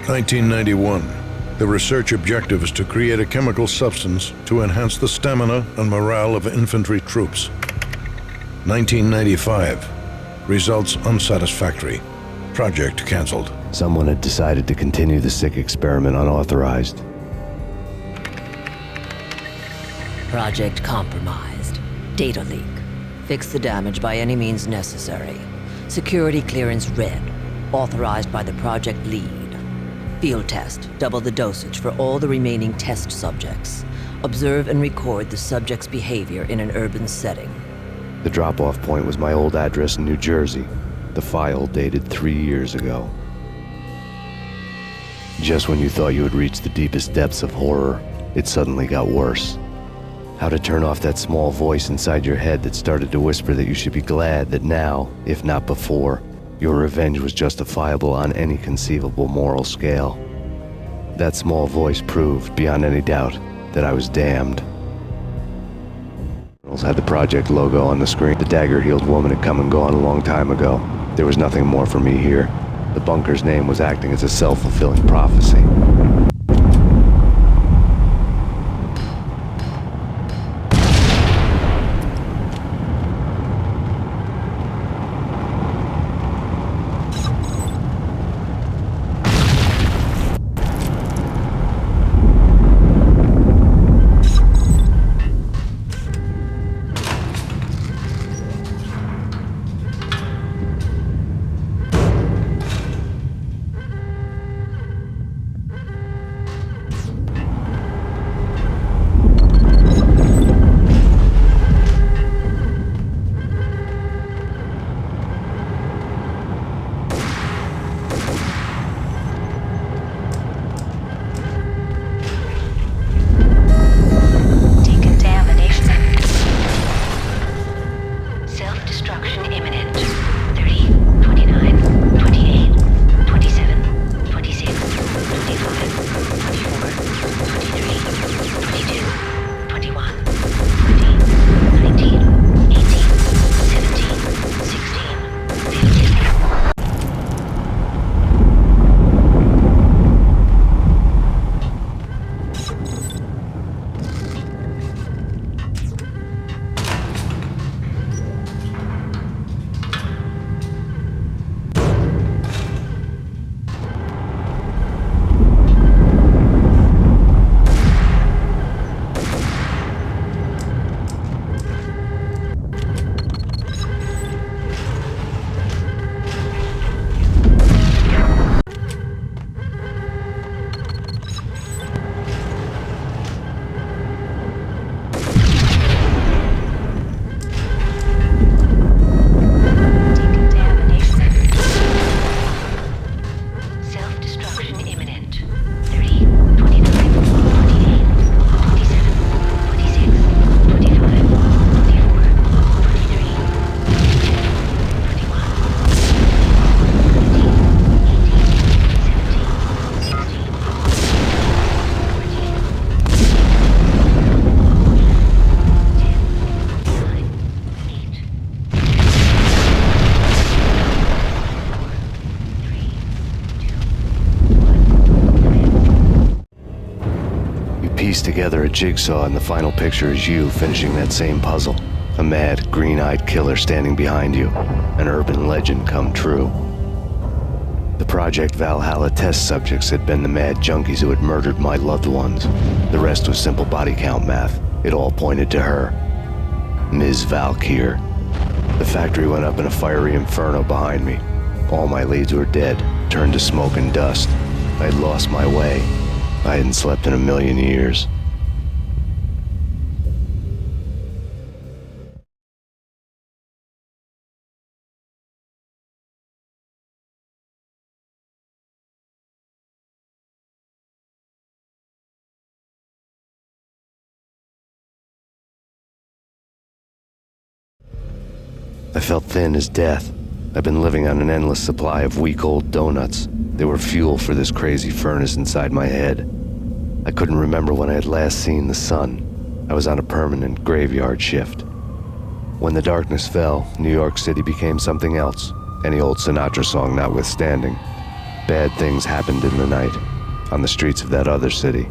1991. The research objective is to create a chemical substance to enhance the stamina and morale of infantry troops. 1995. Results unsatisfactory. Project cancelled. Someone had decided to continue the sick experiment unauthorized. Project compromised. Data leak. Fix the damage by any means necessary. Security clearance red. Authorized by the project lead. Field test. Double the dosage for all the remaining test subjects. Observe and record the subject's behavior in an urban setting. The drop-off point was my old address in New Jersey. The file dated 3 years ago. Just when you thought you had reached the deepest depths of horror, it suddenly got worse. How to turn off that small voice inside your head that started to whisper that you should be glad that now, if not before, your revenge was justifiable on any conceivable moral scale. That small voice proved, beyond any doubt, that I was damned. Had the project logo on the screen. The dagger-heeled woman had come and gone a long time ago. There was nothing more for me here. The bunker's name was acting as a self-fulfilling prophecy. Piece together a jigsaw, and the final picture is you finishing that same puzzle. A mad, green-eyed killer standing behind you. An urban legend come true. The Project Valhalla test subjects had been the mad junkies who had murdered my loved ones. The rest was simple body count math. It all pointed to her. Ms. Valkyr. The factory went up in a fiery inferno behind me. All my leads were dead, turned to smoke and dust. I had lost my way. I hadn't slept in a million years. I felt thin as death. I've been living on an endless supply of week-old donuts. They were fuel for this crazy furnace inside my head. I couldn't remember when I had last seen the sun. I was on a permanent graveyard shift. When the darkness fell, New York City became something else, any old Sinatra song notwithstanding. Bad things happened in the night, on the streets of that other city,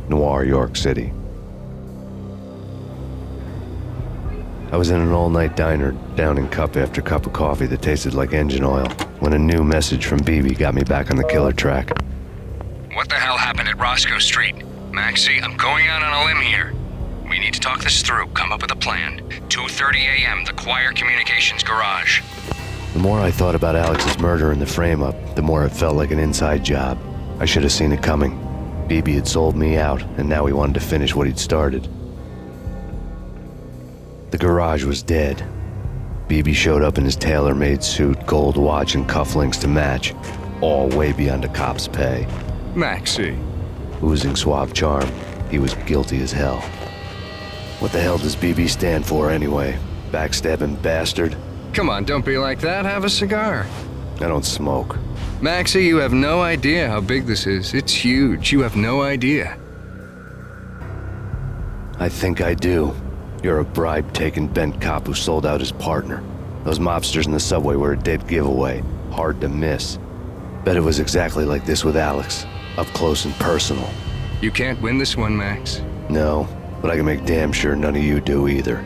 Noir York City. I was in an all-night diner, downing cup after cup of coffee that tasted like engine oil, when a new message from BB got me back on the killer track. What the hell happened at Roscoe Street? Maxie, I'm going out on a limb here. We need to talk this through, come up with a plan. 2:30 a.m., the Choir Communications Garage. The more I thought about Alex's murder and the frame-up, the more it felt like an inside job. I should have seen it coming. BB had sold me out, and now he wanted to finish what he'd started. The garage was dead. BB showed up in his tailor-made suit, gold watch, and cufflinks to match, all way beyond a cop's pay. Maxie. Oozing suave charm, he was guilty as hell. What the hell does BB stand for anyway? Backstabbing bastard? Come on, don't be like that. Have a cigar. I don't smoke. Maxie, you have no idea how big this is. It's huge. You have no idea. I think I do. You're a bribe-taking bent cop who sold out his partner. Those mobsters in the subway were a dead giveaway. Hard to miss. Bet it was exactly like this with Alex. Up close and personal. You can't win this one, Max. No, but I can make damn sure none of you do either.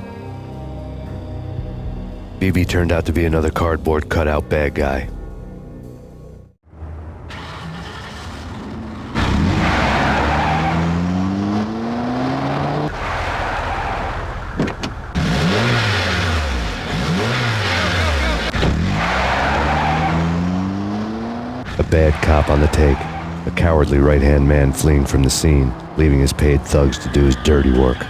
BB turned out to be another cardboard cutout bad guy. A bad cop on the take, a cowardly right-hand man fleeing from the scene, leaving his paid thugs to do his dirty work.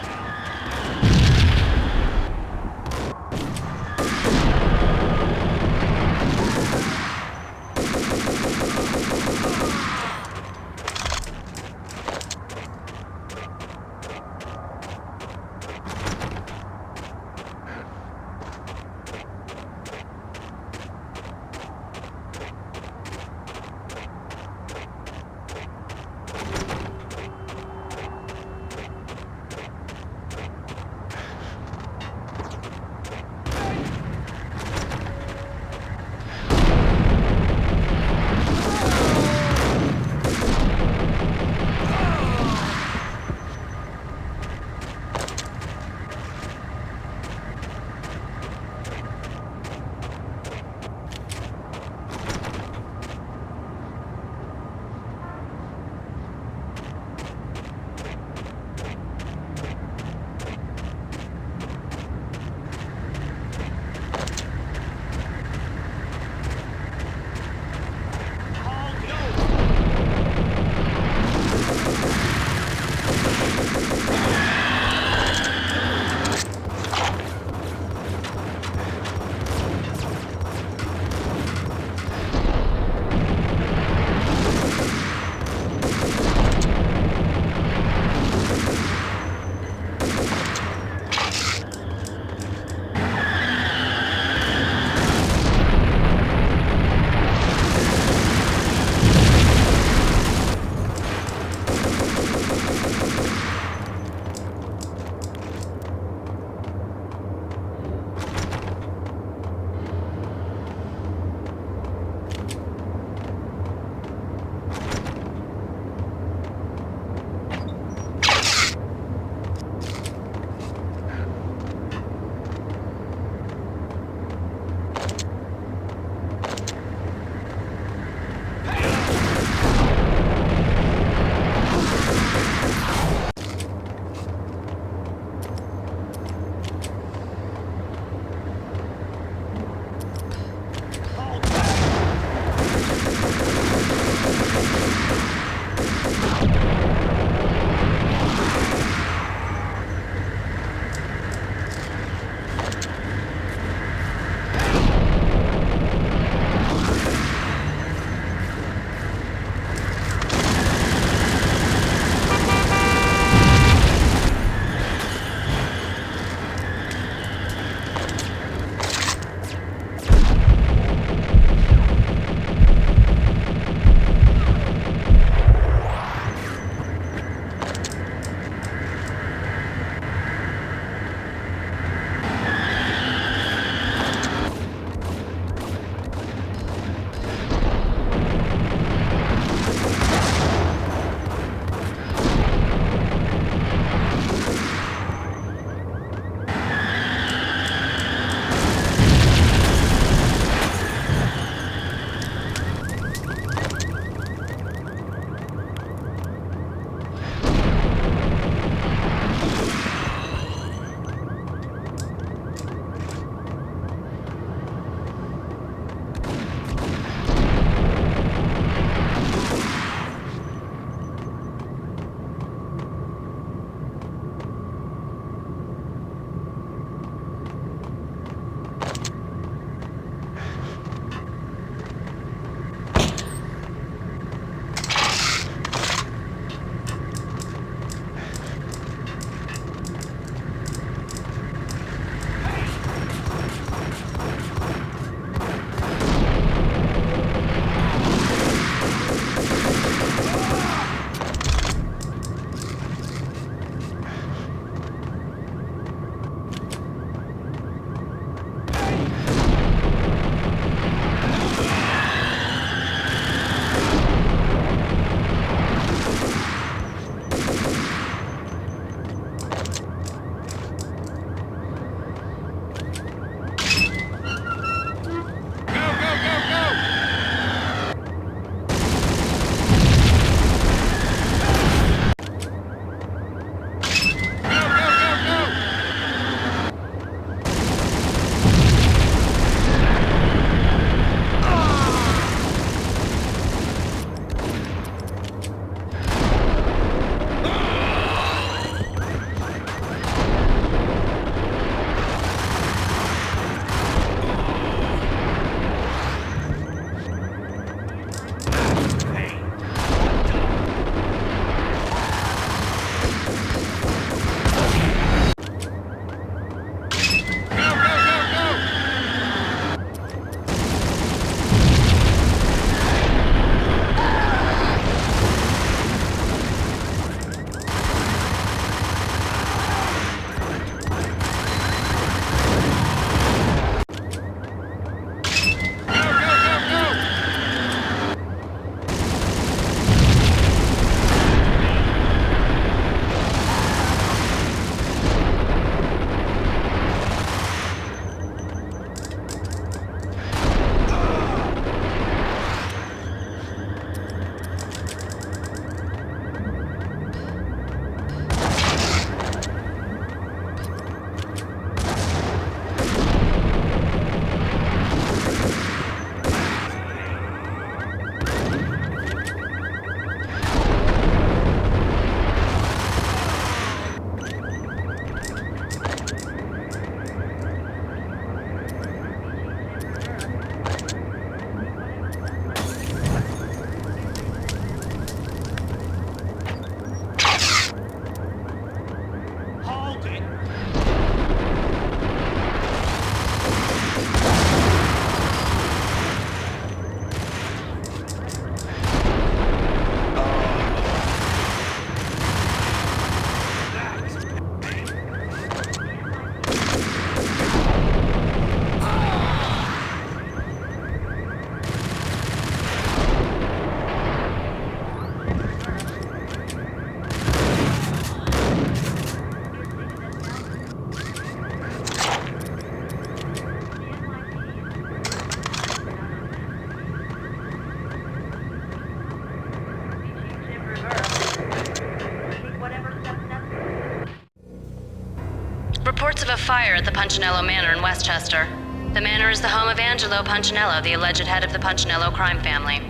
Reports of a fire at the Punchinello Manor in Westchester. The manor is the home of Angelo Punchinello, the alleged head of the Punchinello crime family.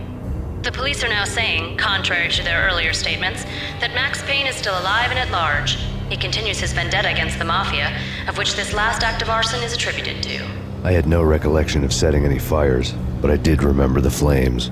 The police are now saying, contrary to their earlier statements, that Max Payne is still alive and at large. He continues his vendetta against the Mafia, of which this last act of arson is attributed to. I had no recollection of setting any fires, but I did remember the flames.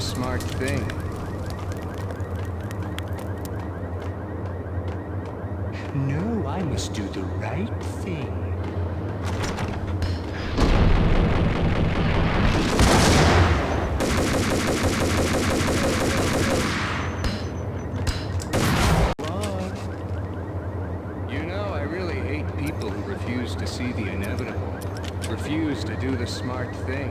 smart thing. No, I must do the right thing. You know, I really hate people who refuse to see the inevitable, refuse to do the smart thing.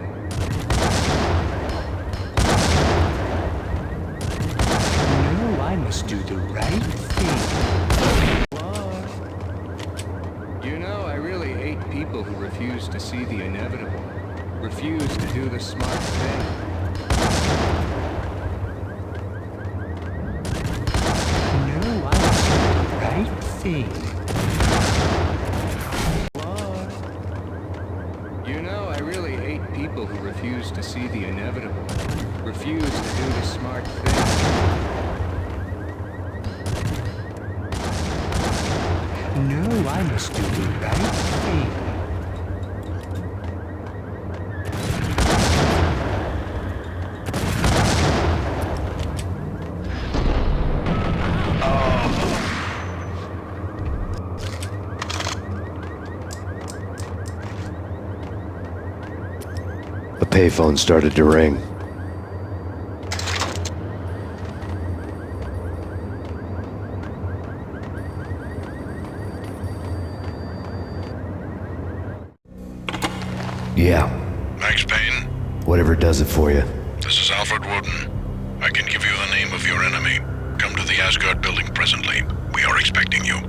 No, I must do the right thing. You know, I really hate people who refuse to see the inevitable, refuse to do the smart thing. No, I must do the right thing. You know, I really hate people who refuse to see the inevitable, refuse to do the smart thing. No, I must do the right thing. The payphone started to ring. Yeah. Max Payne? Whatever does it for you. This is Alfred Woden. I can give you the name of your enemy. Come to the Asgard building presently. We are expecting you.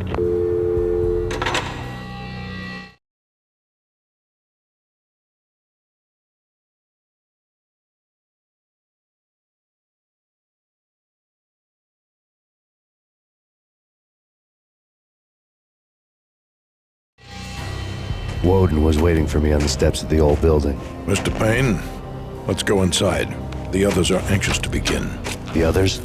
Woden was waiting for me on the steps of the old building. Mr. Payne, let's go inside. The others are anxious to begin. The others?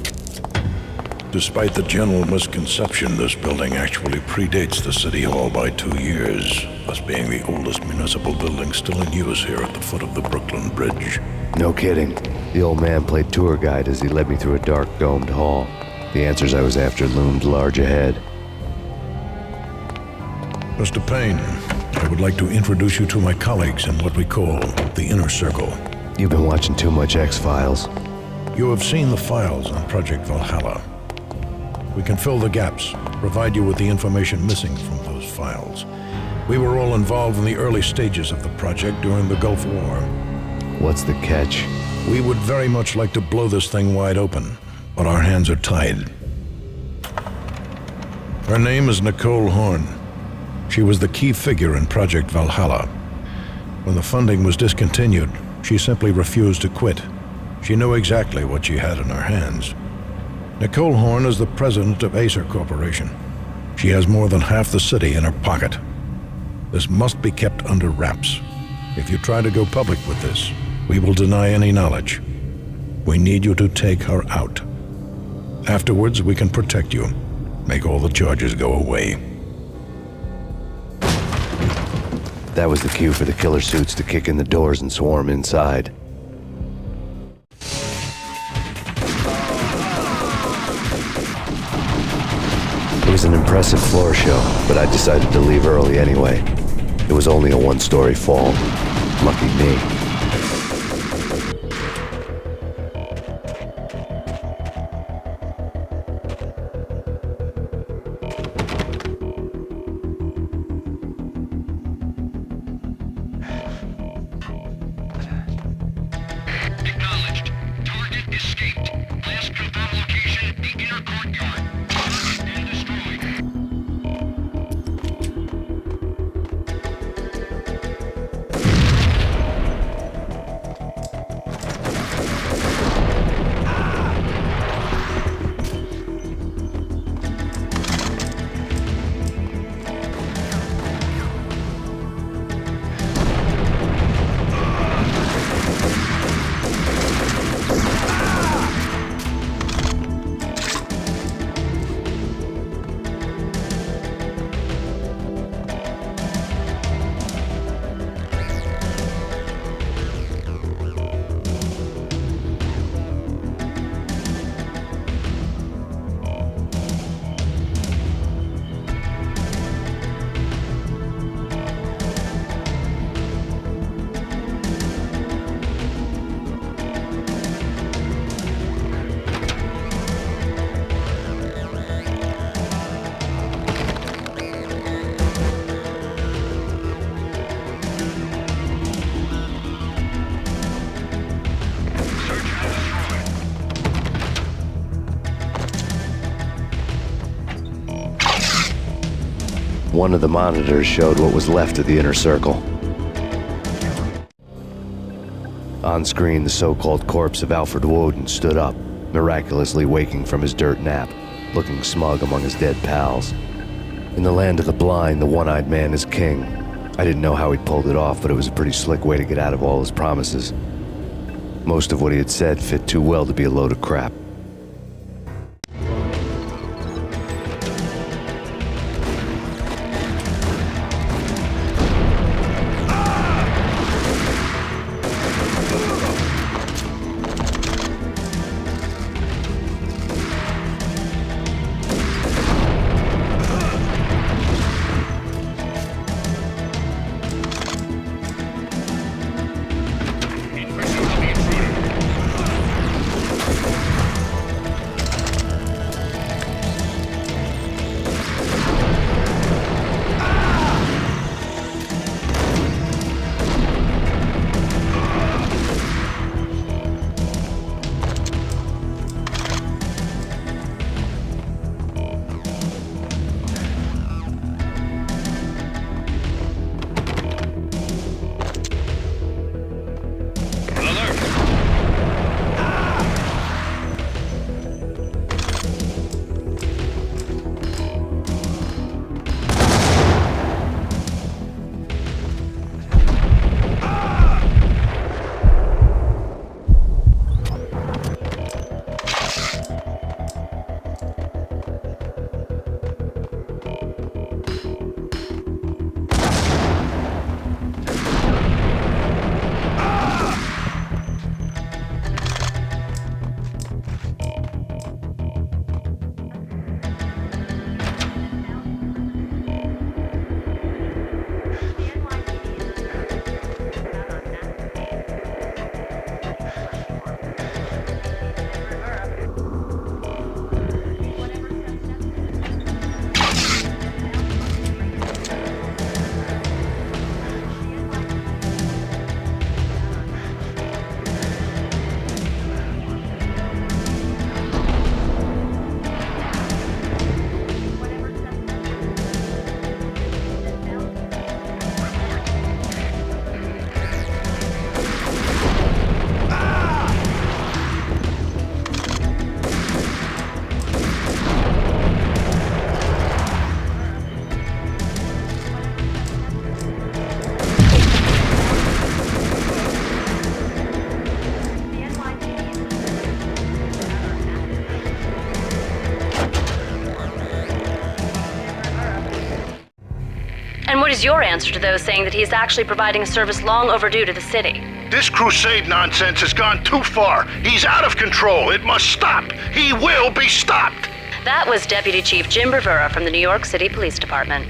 Despite the general misconception, this building actually predates the City Hall by 2 years, thus being the oldest municipal building still in use here at the foot of the Brooklyn Bridge. No kidding. The old man played tour guide as he led me through a dark, domed hall. The answers I was after loomed large ahead. Mr. Payne, I would like to introduce you to my colleagues in what we call the Inner Circle. You've been watching too much X-Files. You have seen the files on Project Valhalla. We can fill the gaps, provide you with the information missing from those files. We were all involved in the early stages of the project during the Gulf War. What's the catch? We would very much like to blow this thing wide open, but our hands are tied. Her name is Nicole Horn. She was the key figure in Project Valhalla. When the funding was discontinued, she simply refused to quit. She knew exactly what she had in her hands. Nicole Horn is the president of Acer Corporation. She has more than half the city in her pocket. This must be kept under wraps. If you try to go public with this, we will deny any knowledge. We need you to take her out. Afterwards, we can protect you, make all the charges go away. That was the cue for the killer suits to kick in the doors and swarm inside. It was an impressive floor show, but I decided to leave early anyway. It was only a one-story fall. Lucky me. One of the monitors showed what was left of the inner circle. On screen, the so-called corpse of Alfred Woden stood up, miraculously waking from his dirt nap, looking smug among his dead pals. In the land of the blind, the one-eyed man is king. I didn't know how he'd pulled it off, but it was a pretty slick way to get out of all his promises. Most of what he had said fit too well to be a load of crap. And what is your answer to those saying that he is actually providing a service long overdue to the city? This crusade nonsense has gone too far. He's out of control. It must stop. He will be stopped. That was Deputy Chief Jim Bravura from the New York City Police Department.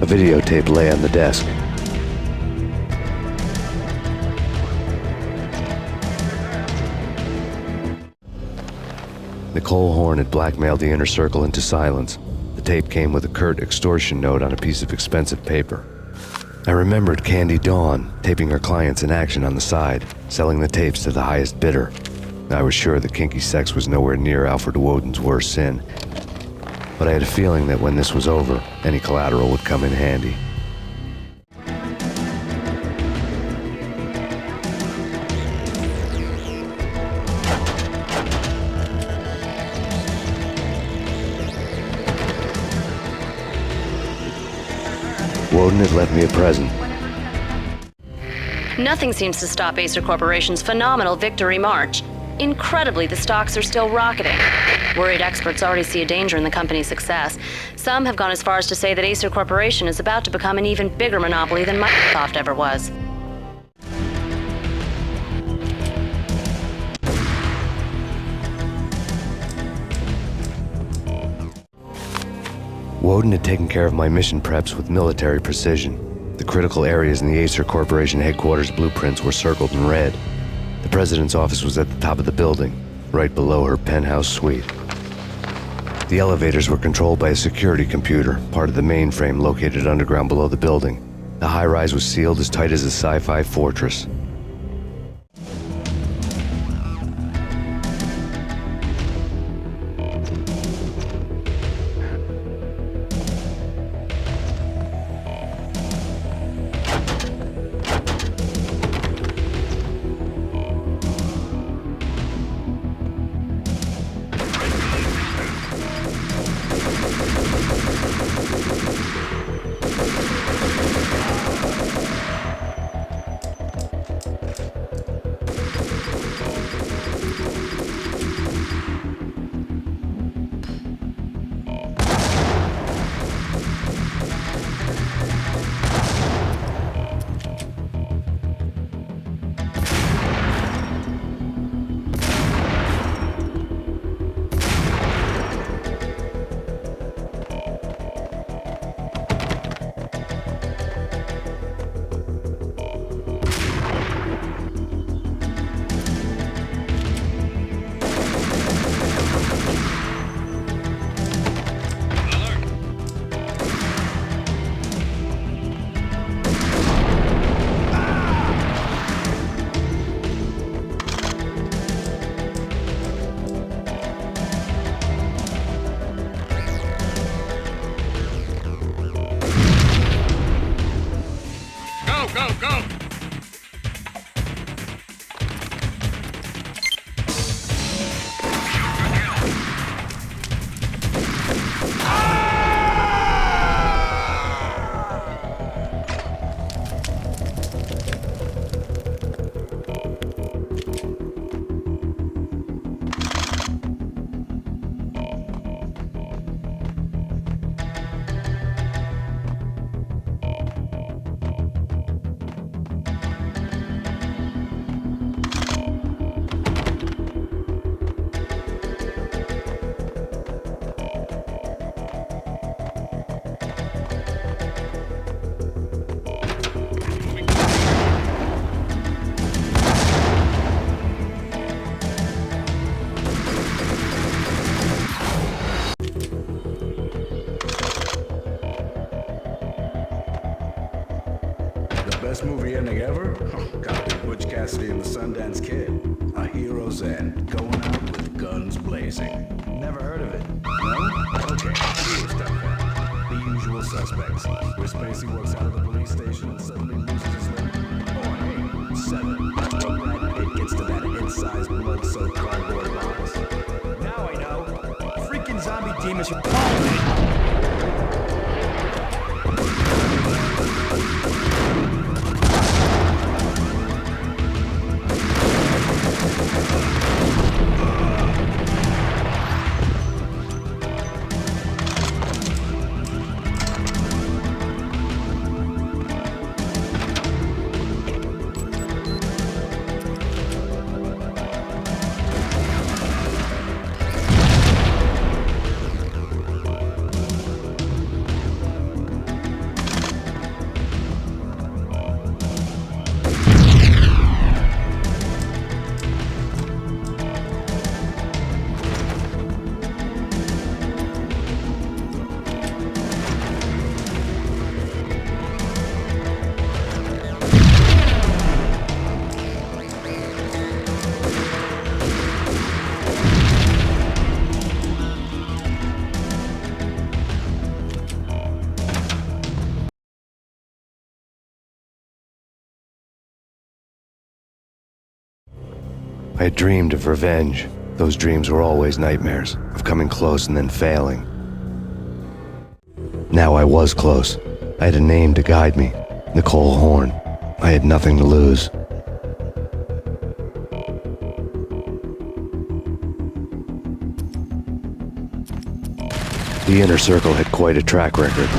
A videotape lay on the desk. Nicole Horn had blackmailed the inner circle into silence. The tape came with a curt extortion note on a piece of expensive paper. I remembered Candy Dawn taping her clients in action on the side, selling the tapes to the highest bidder. I was sure that kinky sex was nowhere near Alfred Woden's worst sin, but I had a feeling that when this was over, any collateral would come in handy. Woden had left me a present. Nothing seems to stop Acer Corporation's phenomenal victory march. Incredibly, the stocks are still rocketing. Worried experts already see a danger in the company's success. Some have gone as far as to say that Acer Corporation is about to become an even bigger monopoly than Microsoft ever was. Woden had taken care of my mission preps with military precision. The critical areas in the Acer Corporation headquarters blueprints were circled in red. The president's office was at the top of the building, right below her penthouse suite. The elevators were controlled by a security computer, part of the mainframe located underground below the building. The high-rise was sealed as tight as a sci-fi fortress. Best movie ending ever? Oh, gotta be Butch Cassidy and the Sundance Kid. A hero's end, going out with guns blazing. Never heard of it. No? Okay, here's stuff. The Usual Suspects, where Spacey walks out of the police station and suddenly loses his limb. Oh, hey, 7. Where Brad Pitt gets to that head-sized blood-soaked cardboard box. Now I know. Freaking zombie demons, you call me! I had dreamed of revenge. Those dreams were always nightmares, of coming close and then failing. Now I was close. I had a name to guide me, Nicole Horn. I had nothing to lose. The Inner Circle had quite a track record.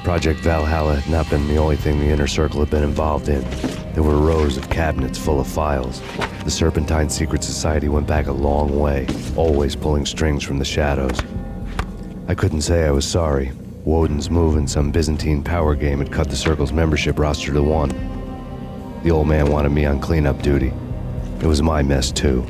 Project Valhalla had not been the only thing the Inner Circle had been involved in. There were rows of cabinets full of files. The Serpentine Secret Society went back a long way, always pulling strings from the shadows. I couldn't say I was sorry. Woden's move in some Byzantine power game had cut the Circle's membership roster to 1. The old man wanted me on cleanup duty. It was my mess, too.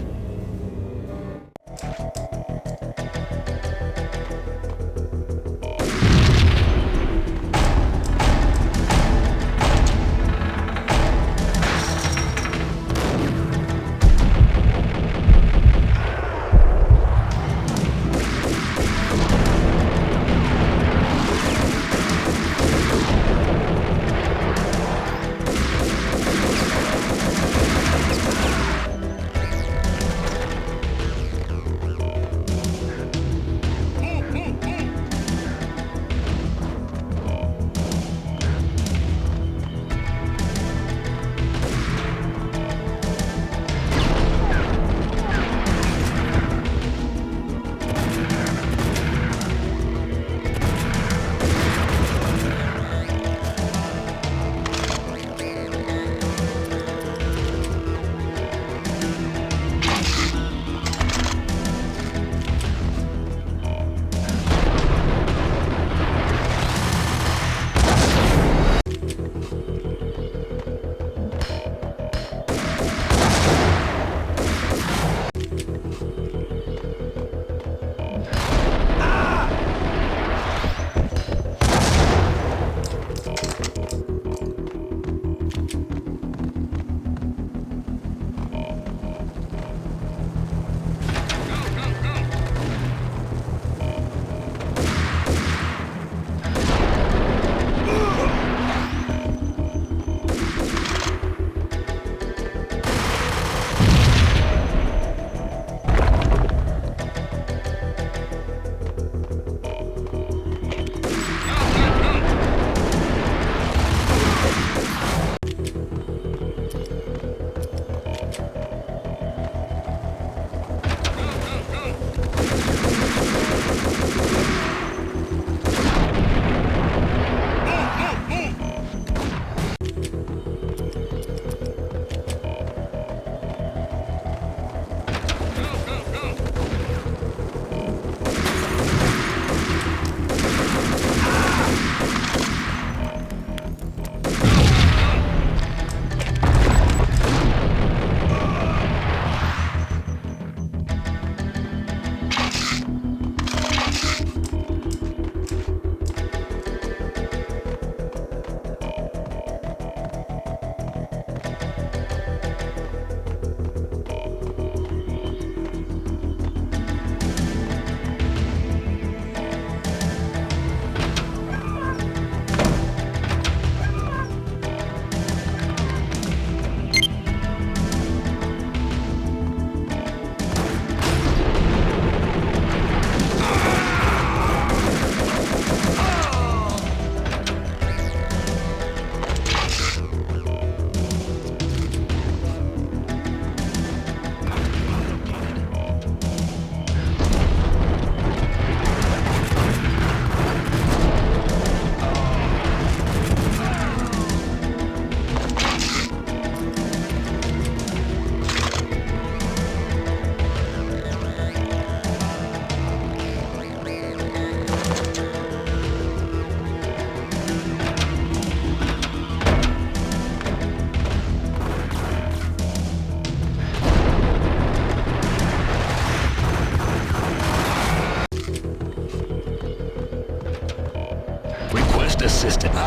assistant.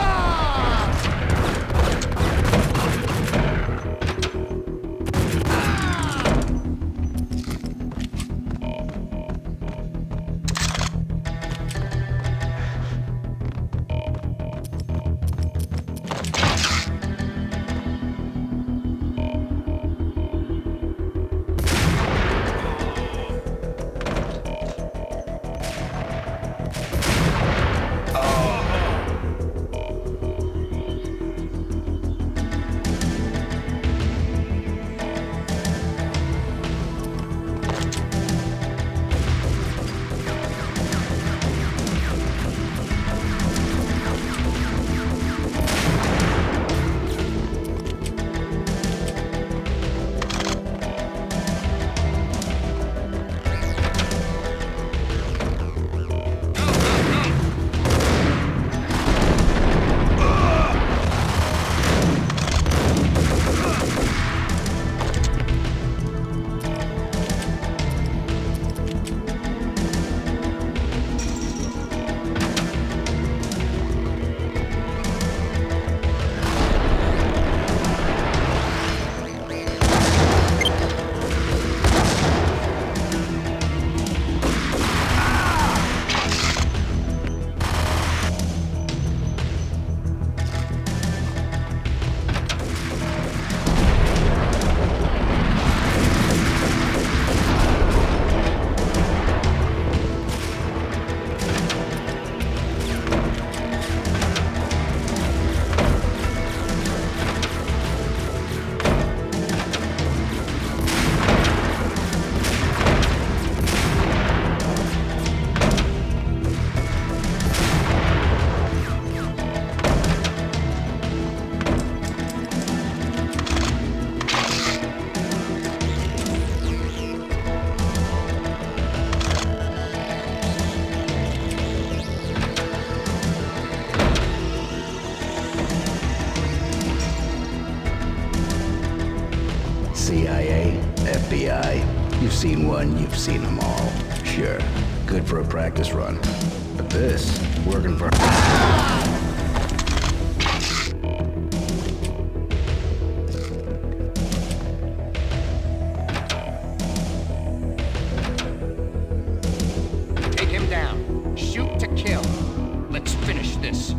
seen one, you've seen them all. Sure, good for a practice run. But this, working for... Take him down. Shoot to kill. Let's finish this.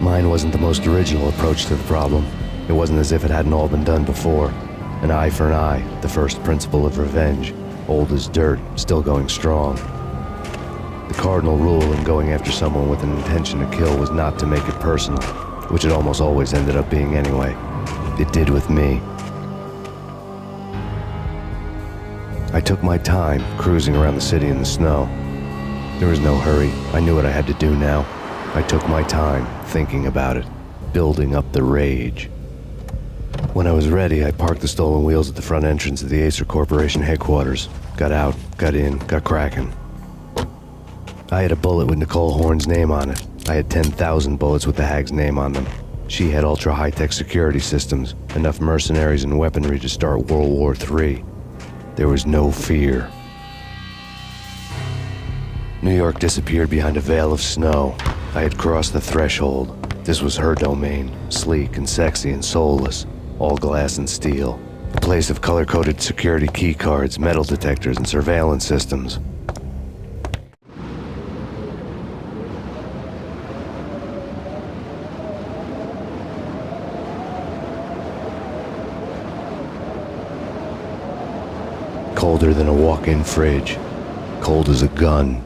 Mine wasn't the most original approach to the problem. It wasn't as if it hadn't all been done before. An eye for an eye, the first principle of revenge. Old as dirt, still going strong. The cardinal rule in going after someone with an intention to kill was not to make it personal, which it almost always ended up being anyway. It did with me. I took my time, cruising around the city in the snow. There was no hurry. I knew what I had to do now. I took my time, thinking about it, building up the rage. When I was ready, I parked the stolen wheels at the front entrance of the Acer Corporation headquarters. Got out, got in, got cracking. I had a bullet with Nicole Horn's name on it. I had 10,000 bullets with the hag's name on them. She had ultra-high-tech security systems, enough mercenaries and weaponry to start World War III. There was no fear. New York disappeared behind a veil of snow. I had crossed the threshold. This was her domain, sleek and sexy and soulless, all glass and steel. A place of color-coded security keycards, metal detectors, and surveillance systems. Colder than a walk-in fridge. Cold as a gun.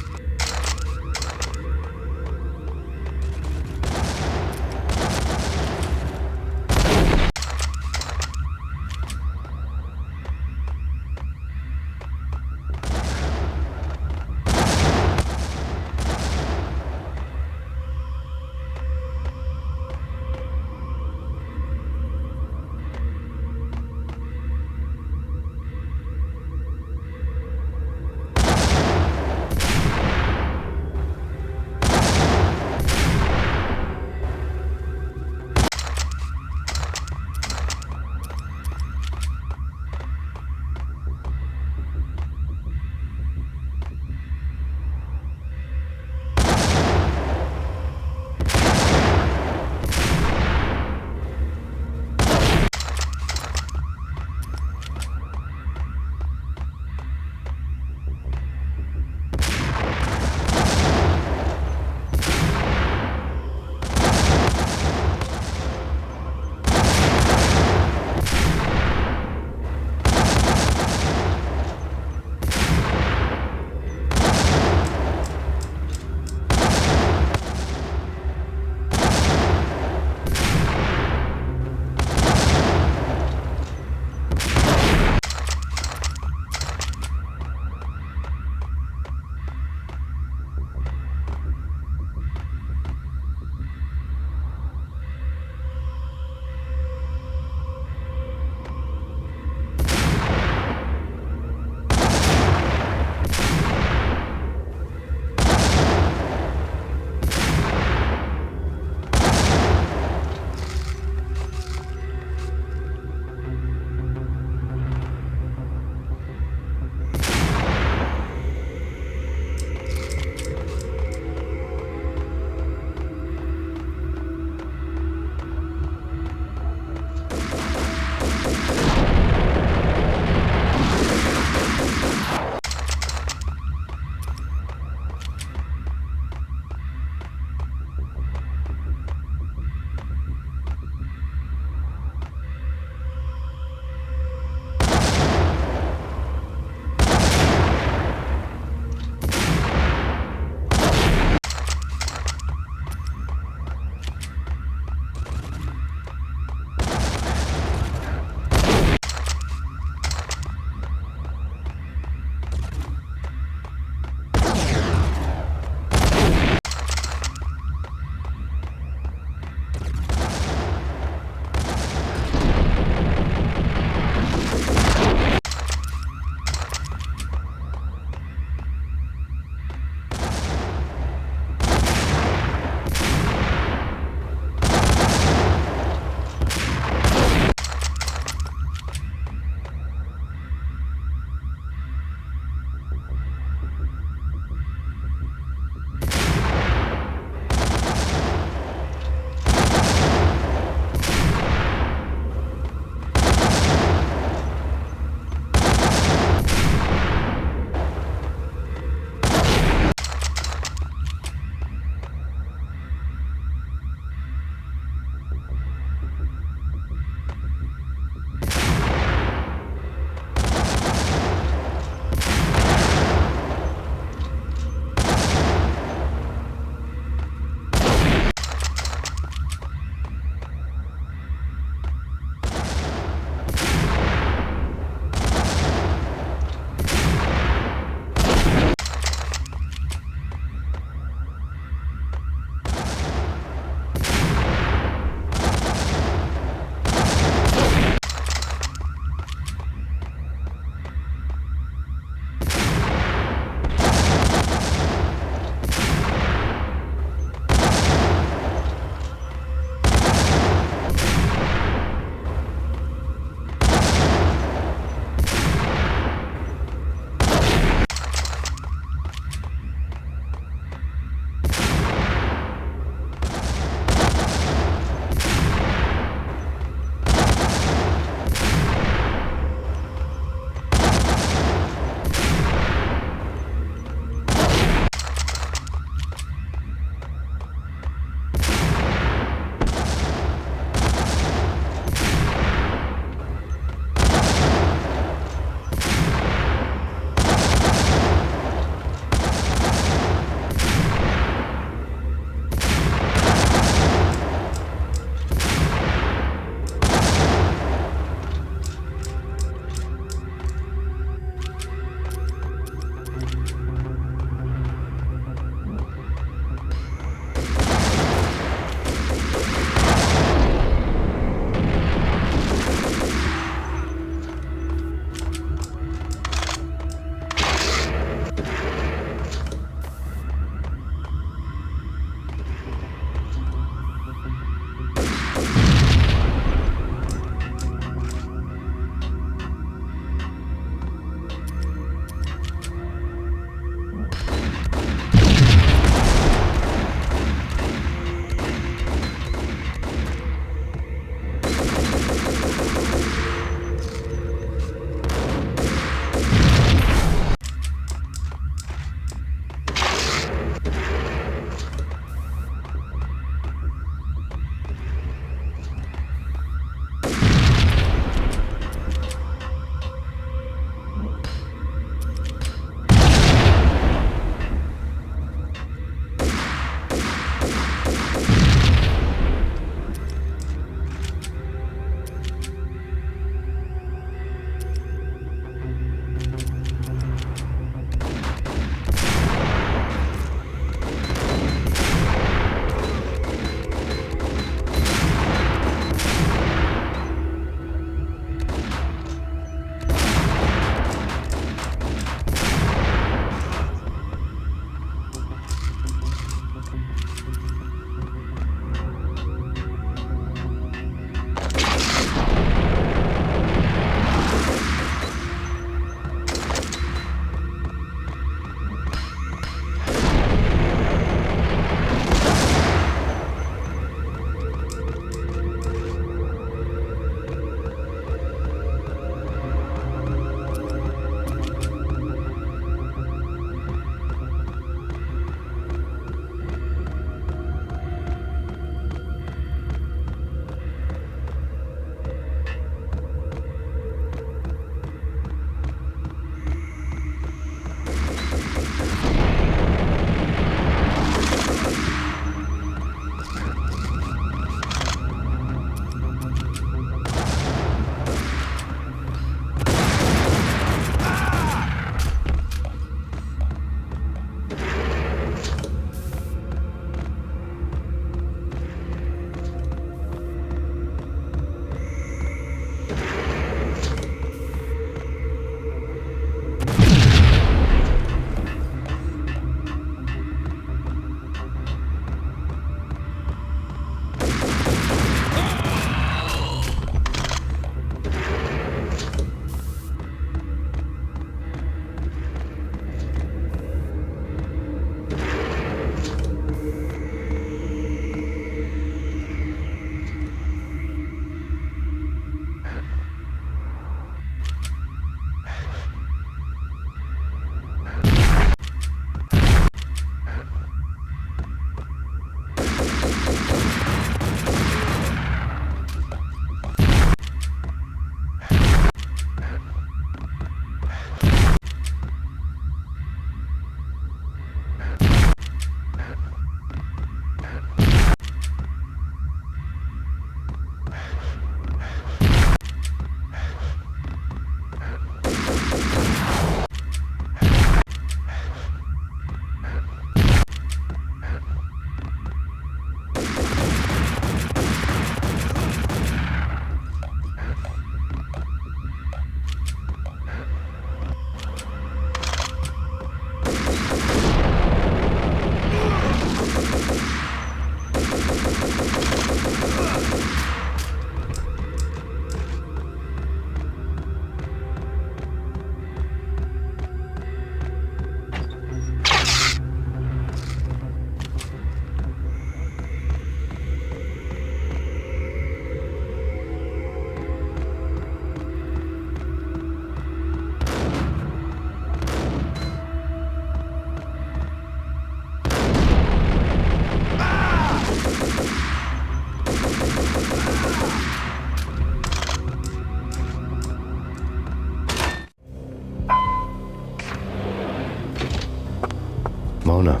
Mona.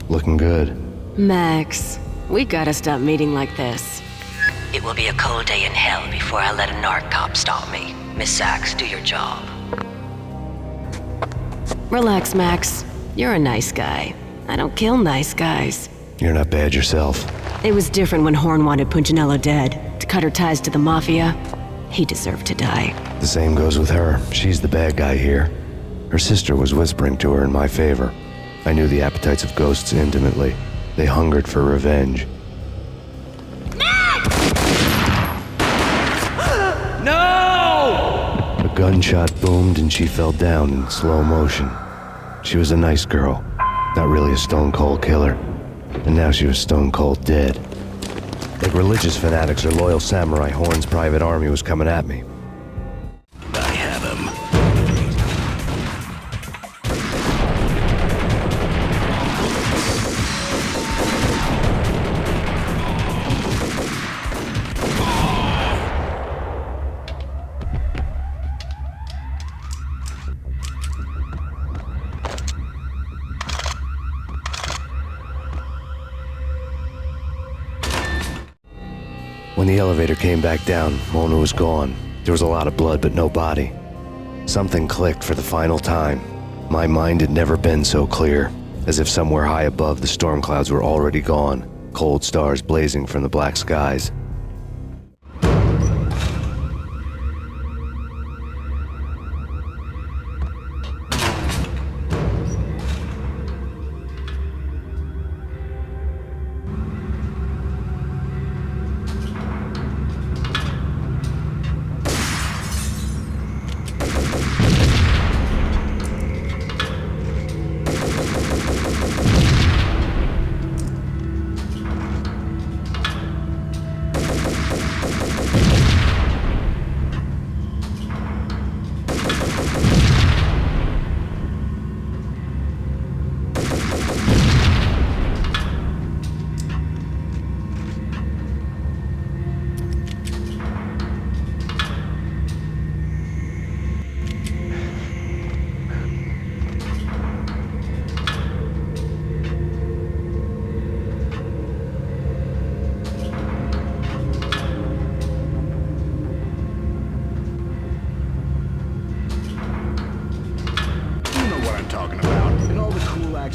Looking good. Max, we gotta stop meeting like this. It will be a cold day in hell before I let a narc cop stop me. Miss Sachs, do your job. Relax, Max. You're a nice guy. I don't kill nice guys. You're not bad yourself. It was different when Horn wanted Punchinello dead. To cut her ties to the Mafia, he deserved to die. The same goes with her. She's the bad guy here. Her sister was whispering to her in my favor. I knew the appetites of ghosts intimately. They hungered for revenge. No! A gunshot boomed and she fell down in slow motion. She was a nice girl, not really a stone-cold killer. And now she was stone-cold dead. Like religious fanatics or loyal samurai, Horn's private army was coming at me. I have him. When the elevator came back down, Mona was gone. There was a lot of blood, but no body. Something clicked for the final time. My mind had never been so clear, as if somewhere high above the storm clouds were already gone, cold stars blazing from the black skies.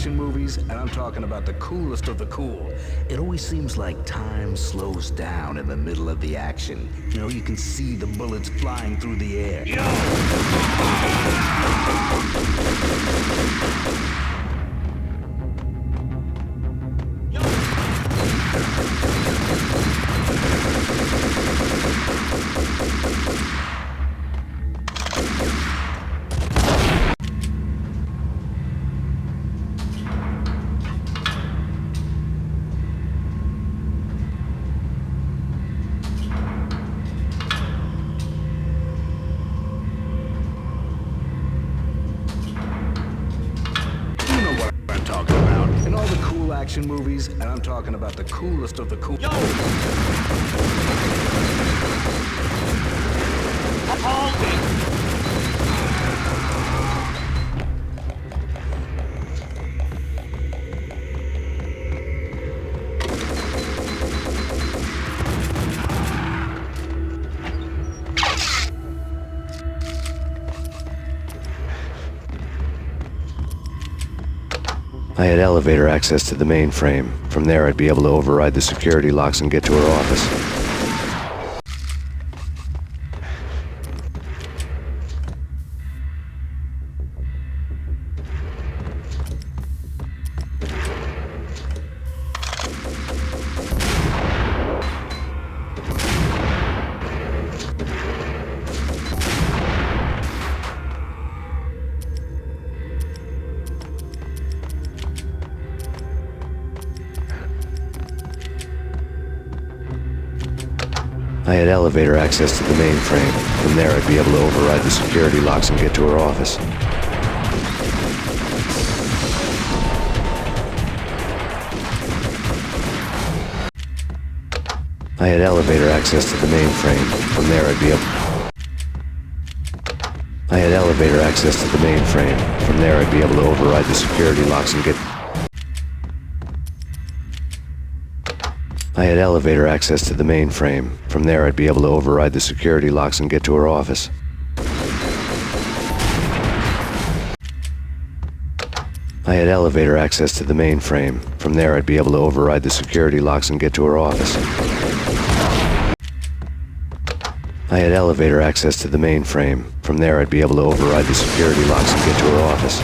Movies, and I'm talking about the coolest of the cool. It always seems like time slows down in the middle of the action. You know, you can see the bullets flying through the air. Action movies, and I'm talking about the coolest of the cool. Yo! I had elevator access to the mainframe. From there, I'd be able to override the security locks and get to her office. I had elevator access to the mainframe. From there, I'd be able to override the security locks and get to her office. I had elevator access to the mainframe. From there, I'd be able... I had elevator access to the mainframe. From there, I'd be able to override the security locks and get... I had elevator access to the mainframe. From there, I'd be able to override the security locks and get to her office. I had elevator access to the mainframe. From there, I'd be able to override the security locks and get to her office. I had elevator access to the mainframe. From there, I'd be able to override the security locks and get to her office.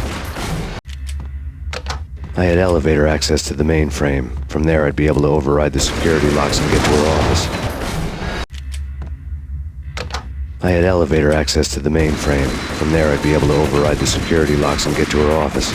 I had elevator access to the mainframe. From there, I'd be able to override the security locks and get to her office. I had elevator access to the mainframe. From there, I'd be able to override the security locks and get to her office.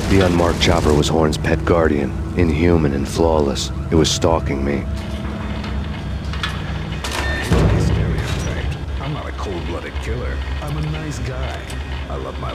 The unmarked chopper was Horn's pet guardian, inhuman and flawless. It was stalking me. Stereotyped. I'm not a cold-blooded killer. I'm a nice guy. I love my...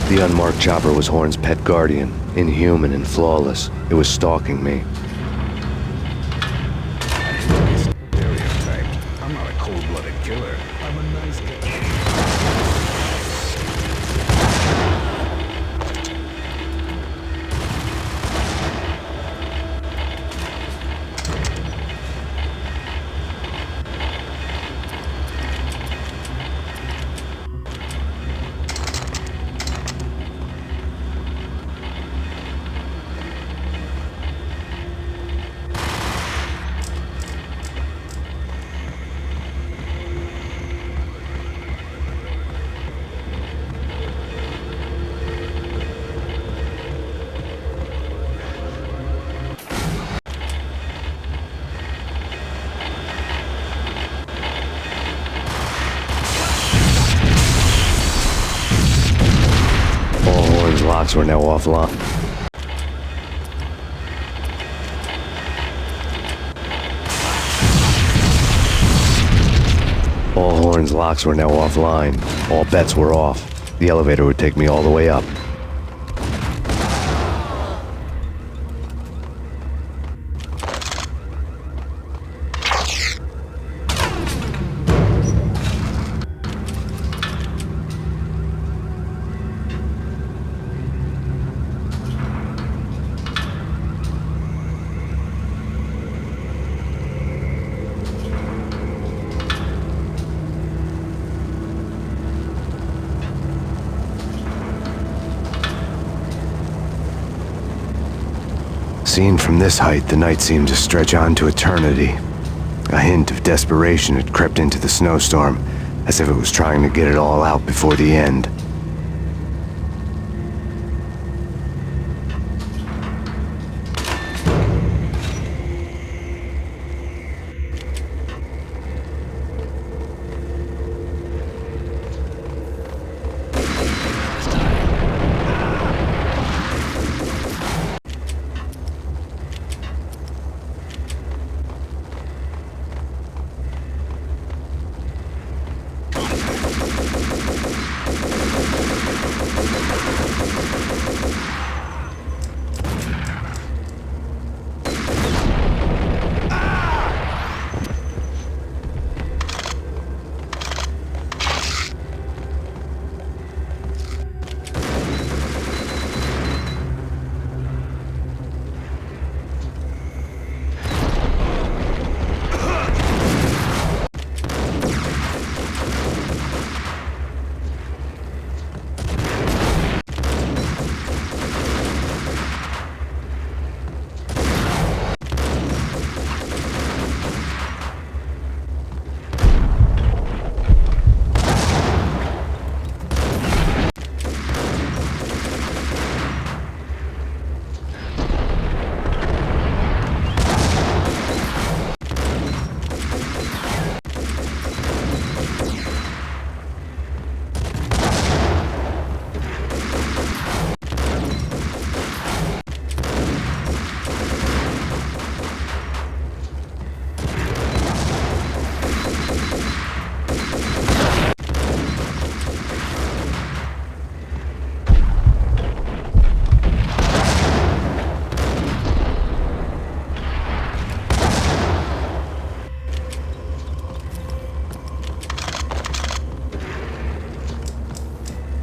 The unmarked chopper was Horn's pet guardian, inhuman and flawless. It was stalking me. Stereotyped. I'm not a cold-blooded killer. I'm a nice guy. Locks were now offline. All Horn's locks were now offline. All bets were off. The elevator would take me all the way up. Seen from this height, the night seemed to stretch on to eternity. A hint of desperation had crept into the snowstorm, as if it was trying to get it all out before the end.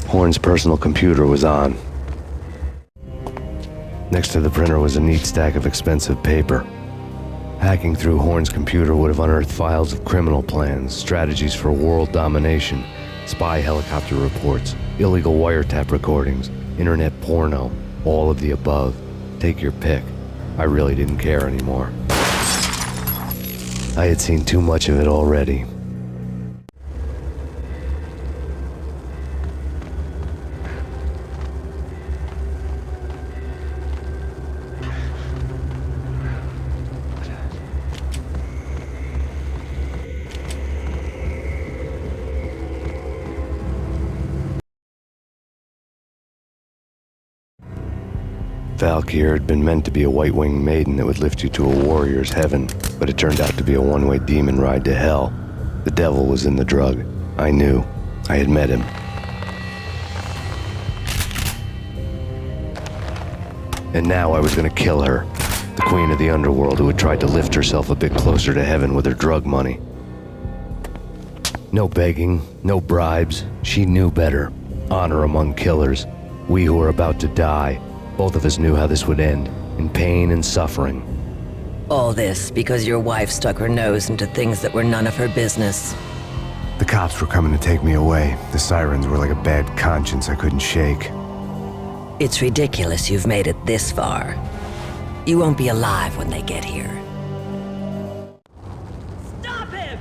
Horn's personal computer was on. Next to the printer was a neat stack of expensive paper. Hacking through Horn's computer would have unearthed files of criminal plans, strategies for world domination, spy helicopter reports, illegal wiretap recordings, internet porno, all of the above. Take your pick. I really didn't care anymore. I had seen too much of it already. Valkyr had been meant to be a white-winged maiden that would lift you to a warrior's heaven, but it turned out to be a one-way demon ride to hell. The devil was in the drug. I knew. I had met him. And now I was gonna kill her, the queen of the underworld who had tried to lift herself a bit closer to heaven with her drug money. No begging, no bribes. She knew better. Honor among killers. We who were about to die. Both of us knew how this would end, in pain and suffering. All this because your wife stuck her nose into things that were none of her business. The cops were coming to take me away. The sirens were like a bad conscience I couldn't shake. It's ridiculous you've made it this far. You won't be alive when they get here. Stop him!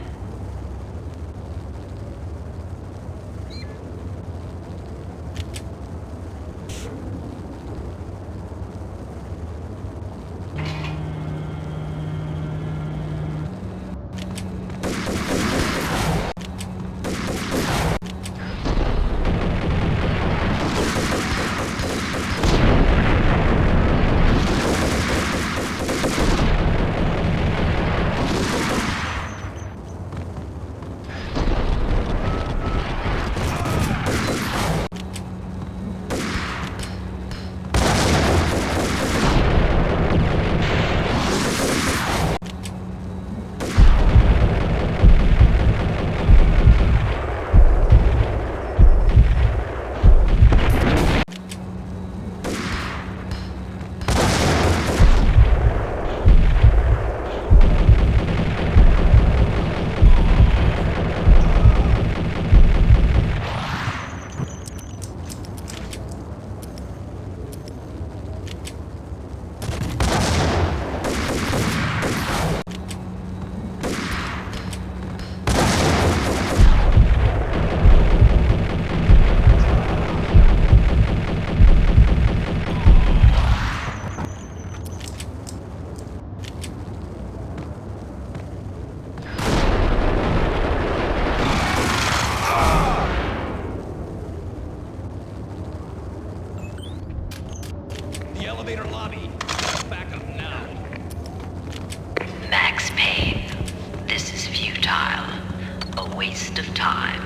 of time.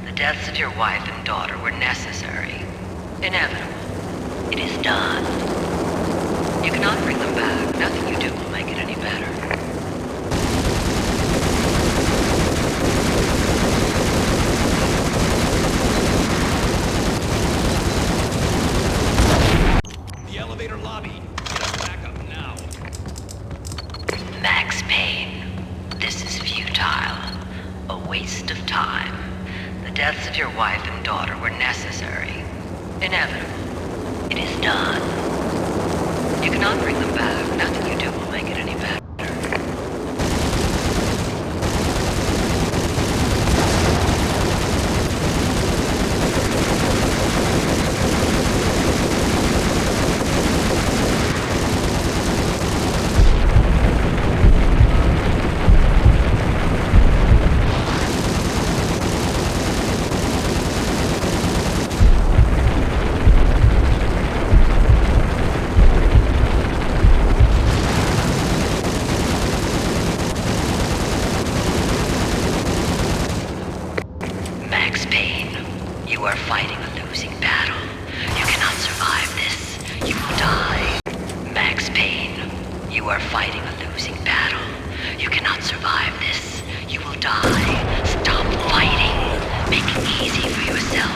The deaths of your wife and daughter were necessary. Inevitable. It is done. You cannot bring them back. Nothing you do will make it any better. The elevator lobby. Get us back up now. Max Payne, this is futile. A waste of time. The deaths of your wife and daughter were necessary. Inevitable. It is done. You cannot bring them back. Nothing you do will make it any better. Max Payne, you are fighting a losing battle. You cannot survive this. You will die. Max Payne, you are fighting a losing battle. You cannot survive this. You will die. Stop fighting. Make it easy for yourself.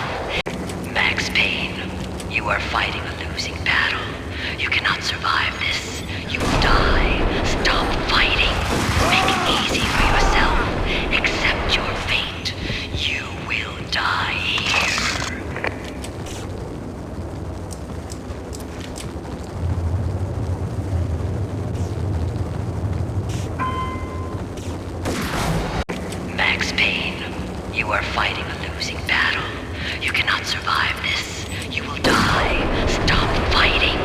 Max Payne, you are fighting a losing battle. You cannot survive this. You will die. Stop fighting. Make it easy for yourself. Accept your fate. You will die here. Max Payne, you are fighting a losing battle. You cannot survive this. You will die. Stop fighting.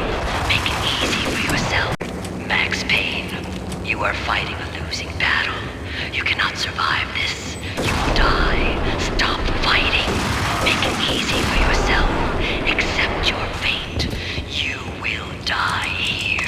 Make it easy for yourself. Max Payne, you are fighting a losing battle. You cannot survive this. You will die. Stop fighting. Make it easy for yourself. Accept your fate. You will die here.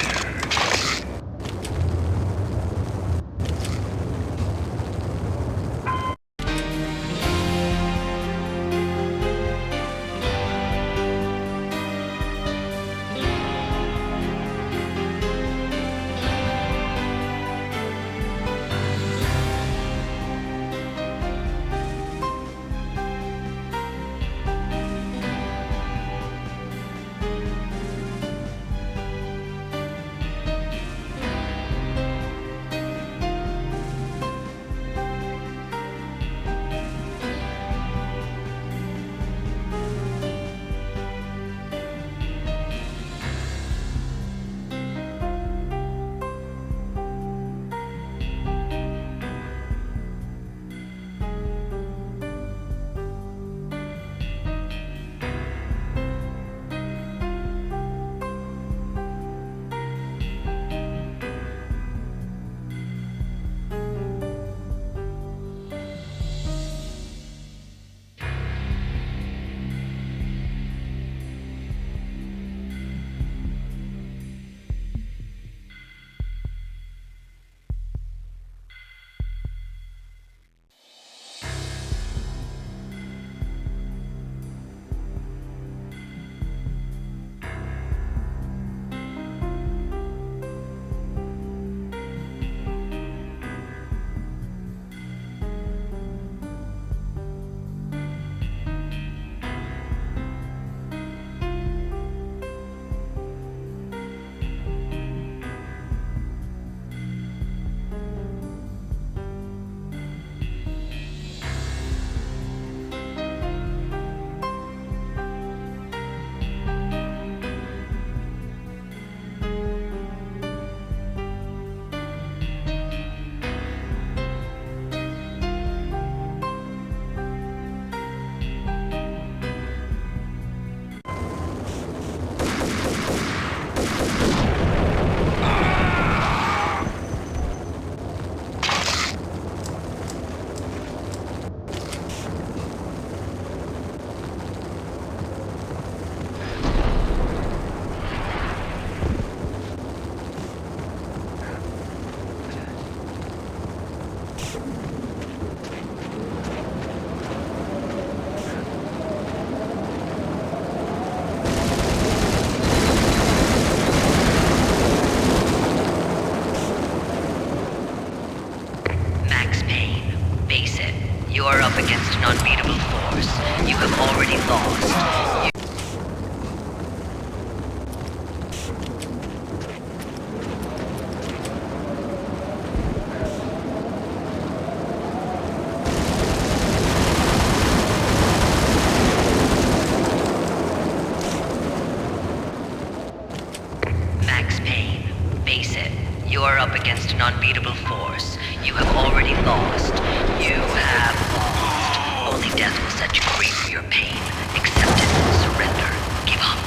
unbeatable force. You have already lost. Max Payne, face it. You are up against an unbeatable force. You have already lost. You have lost. Only death will set you free from your pain. Accept it. Surrender. Give up.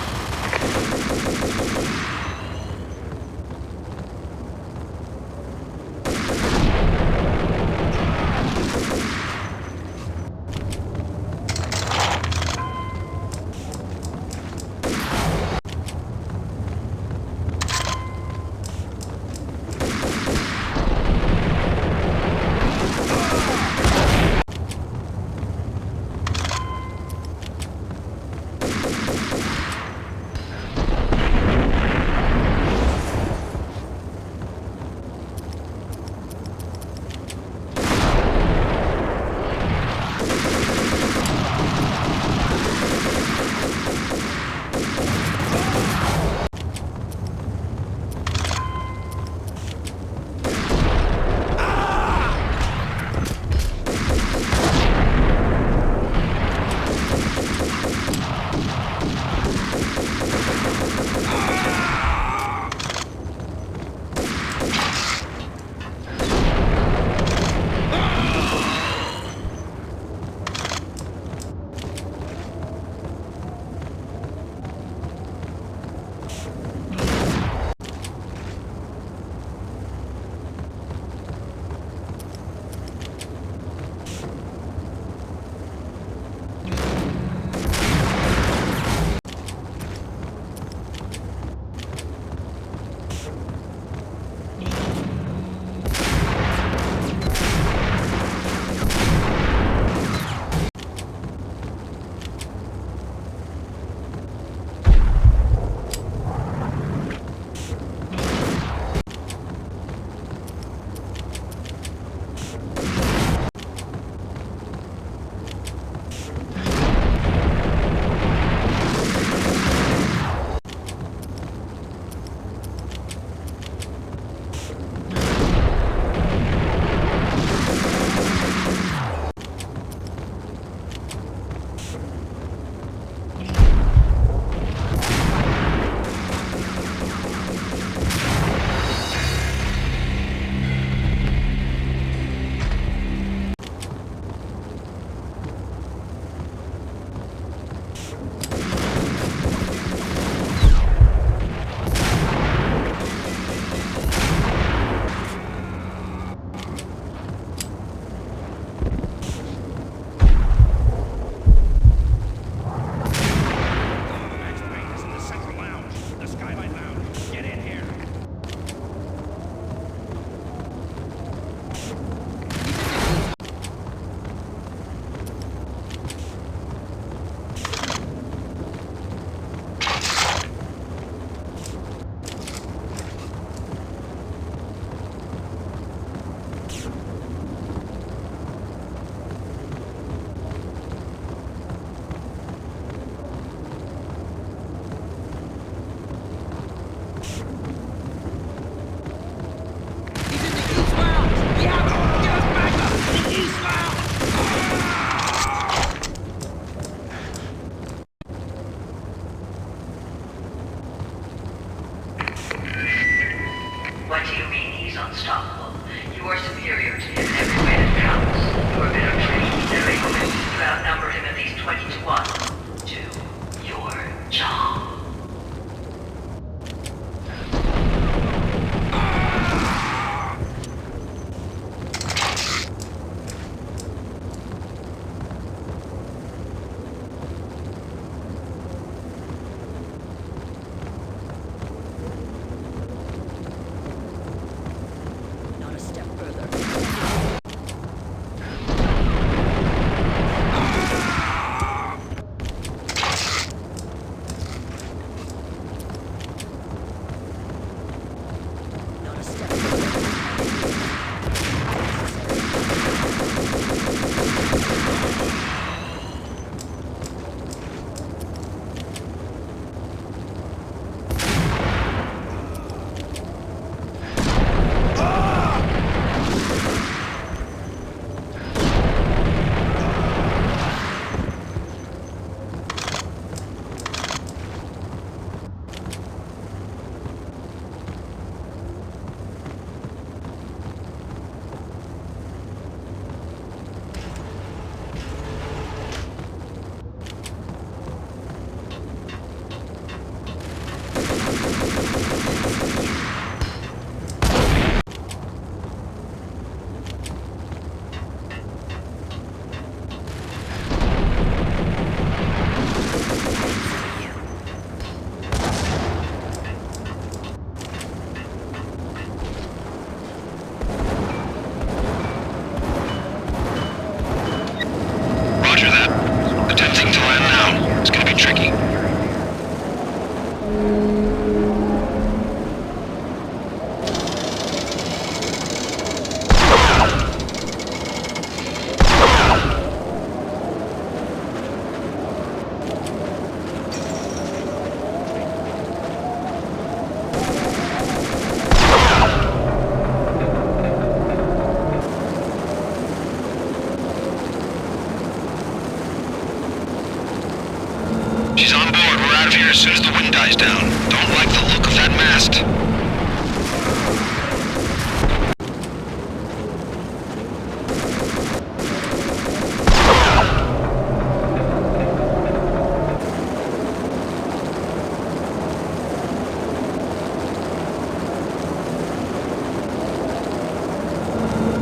Out of here as soon as the wind dies down. Don't like the look of that mast.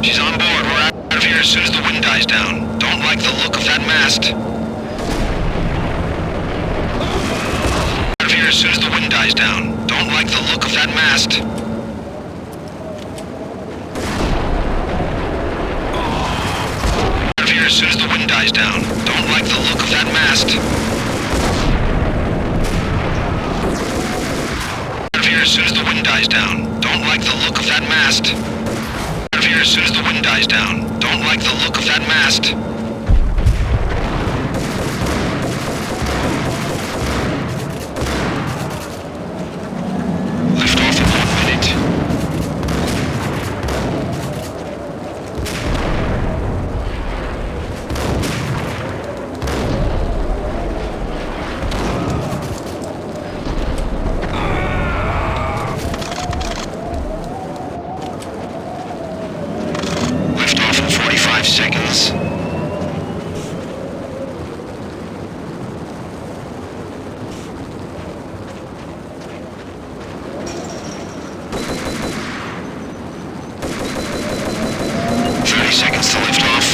She's on board. We're out of here as soon as the wind dies down. Don't like the look of that mast. Out of here as soon as the wind dies down. Don't like the look of that mast. Out of here as soon as the wind dies down. Don't like the look of that mast. Out of here as soon as the wind dies down. Don't like the look of that mast. Out of here as soon as the wind dies down. Don't like the look of that mast. Lift off in 1 minute. Lift off in 45 seconds. Seconds to lift off.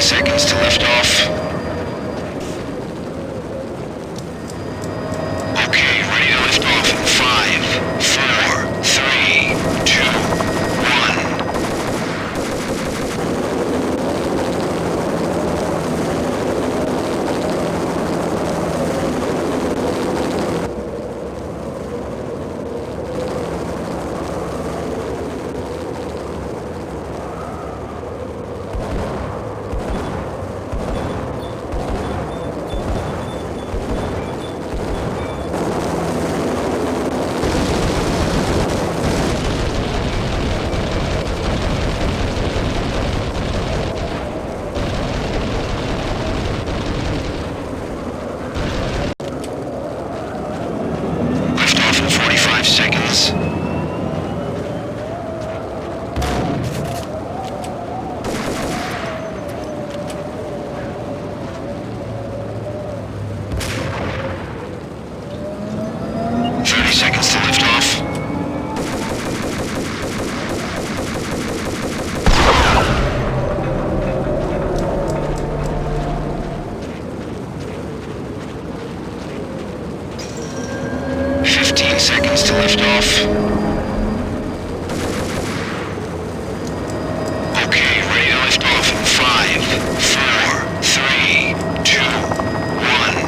Seconds to lift off. Okay, ready to lift off in 5, 4, 3, 2, 1. Seconds. Seconds to lift off. Seconds to lift off. Okay, ready to lift off in 5, 4, 3, 2, 1.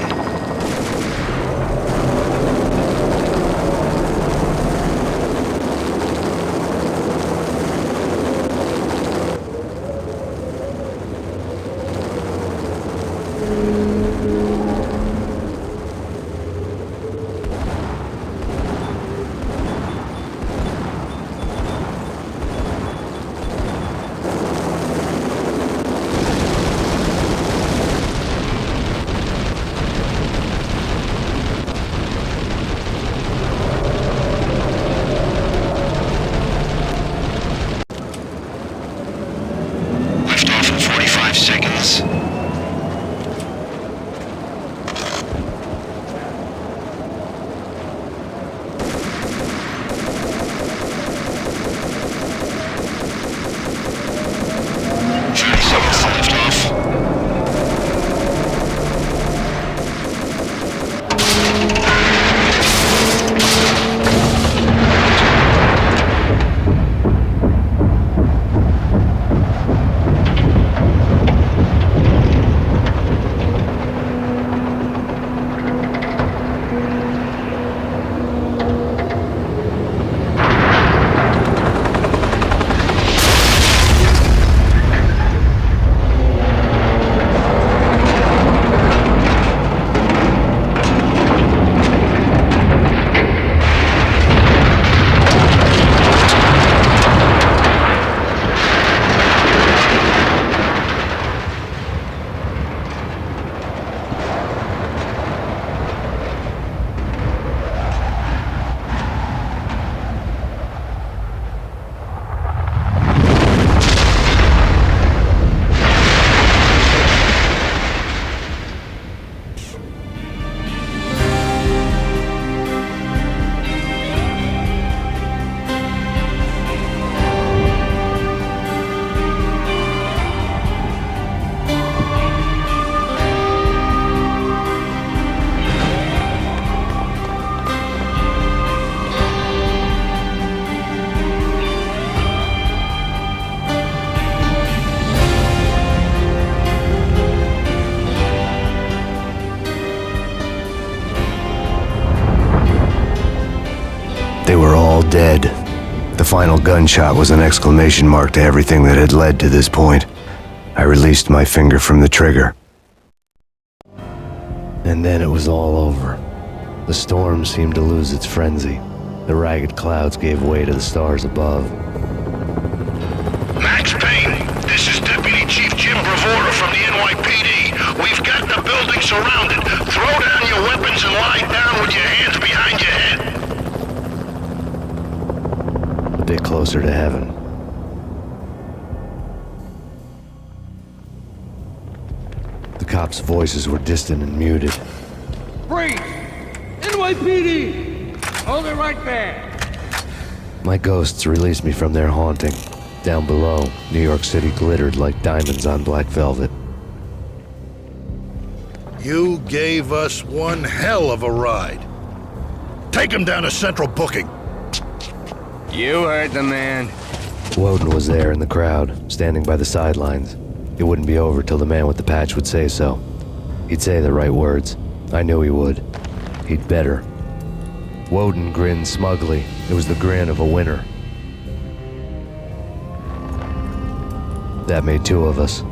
dead. The final gunshot was an exclamation mark to everything that had led to this point. I released my finger from the trigger. And then it was all over. The storm seemed to lose its frenzy. The ragged clouds gave way to the stars above. Max Payne, this is Deputy Chief Jim Bravura from the NYPD. We've got the building surrounded. Throw down your weapons and lie down with your hands behind your head. A bit closer to heaven. The cops' voices were distant and muted. Freeze! NYPD! Hold it right there! My ghosts released me from their haunting. Down below, New York City glittered like diamonds on black velvet. You gave us one hell of a ride. Take him down to Central Booking. You heard the man. Woden was there in the crowd, standing by the sidelines. It wouldn't be over till the man with the patch would say so. He'd say the right words. I knew he would. He'd better. Woden grinned smugly. It was the grin of a winner. That made two of us.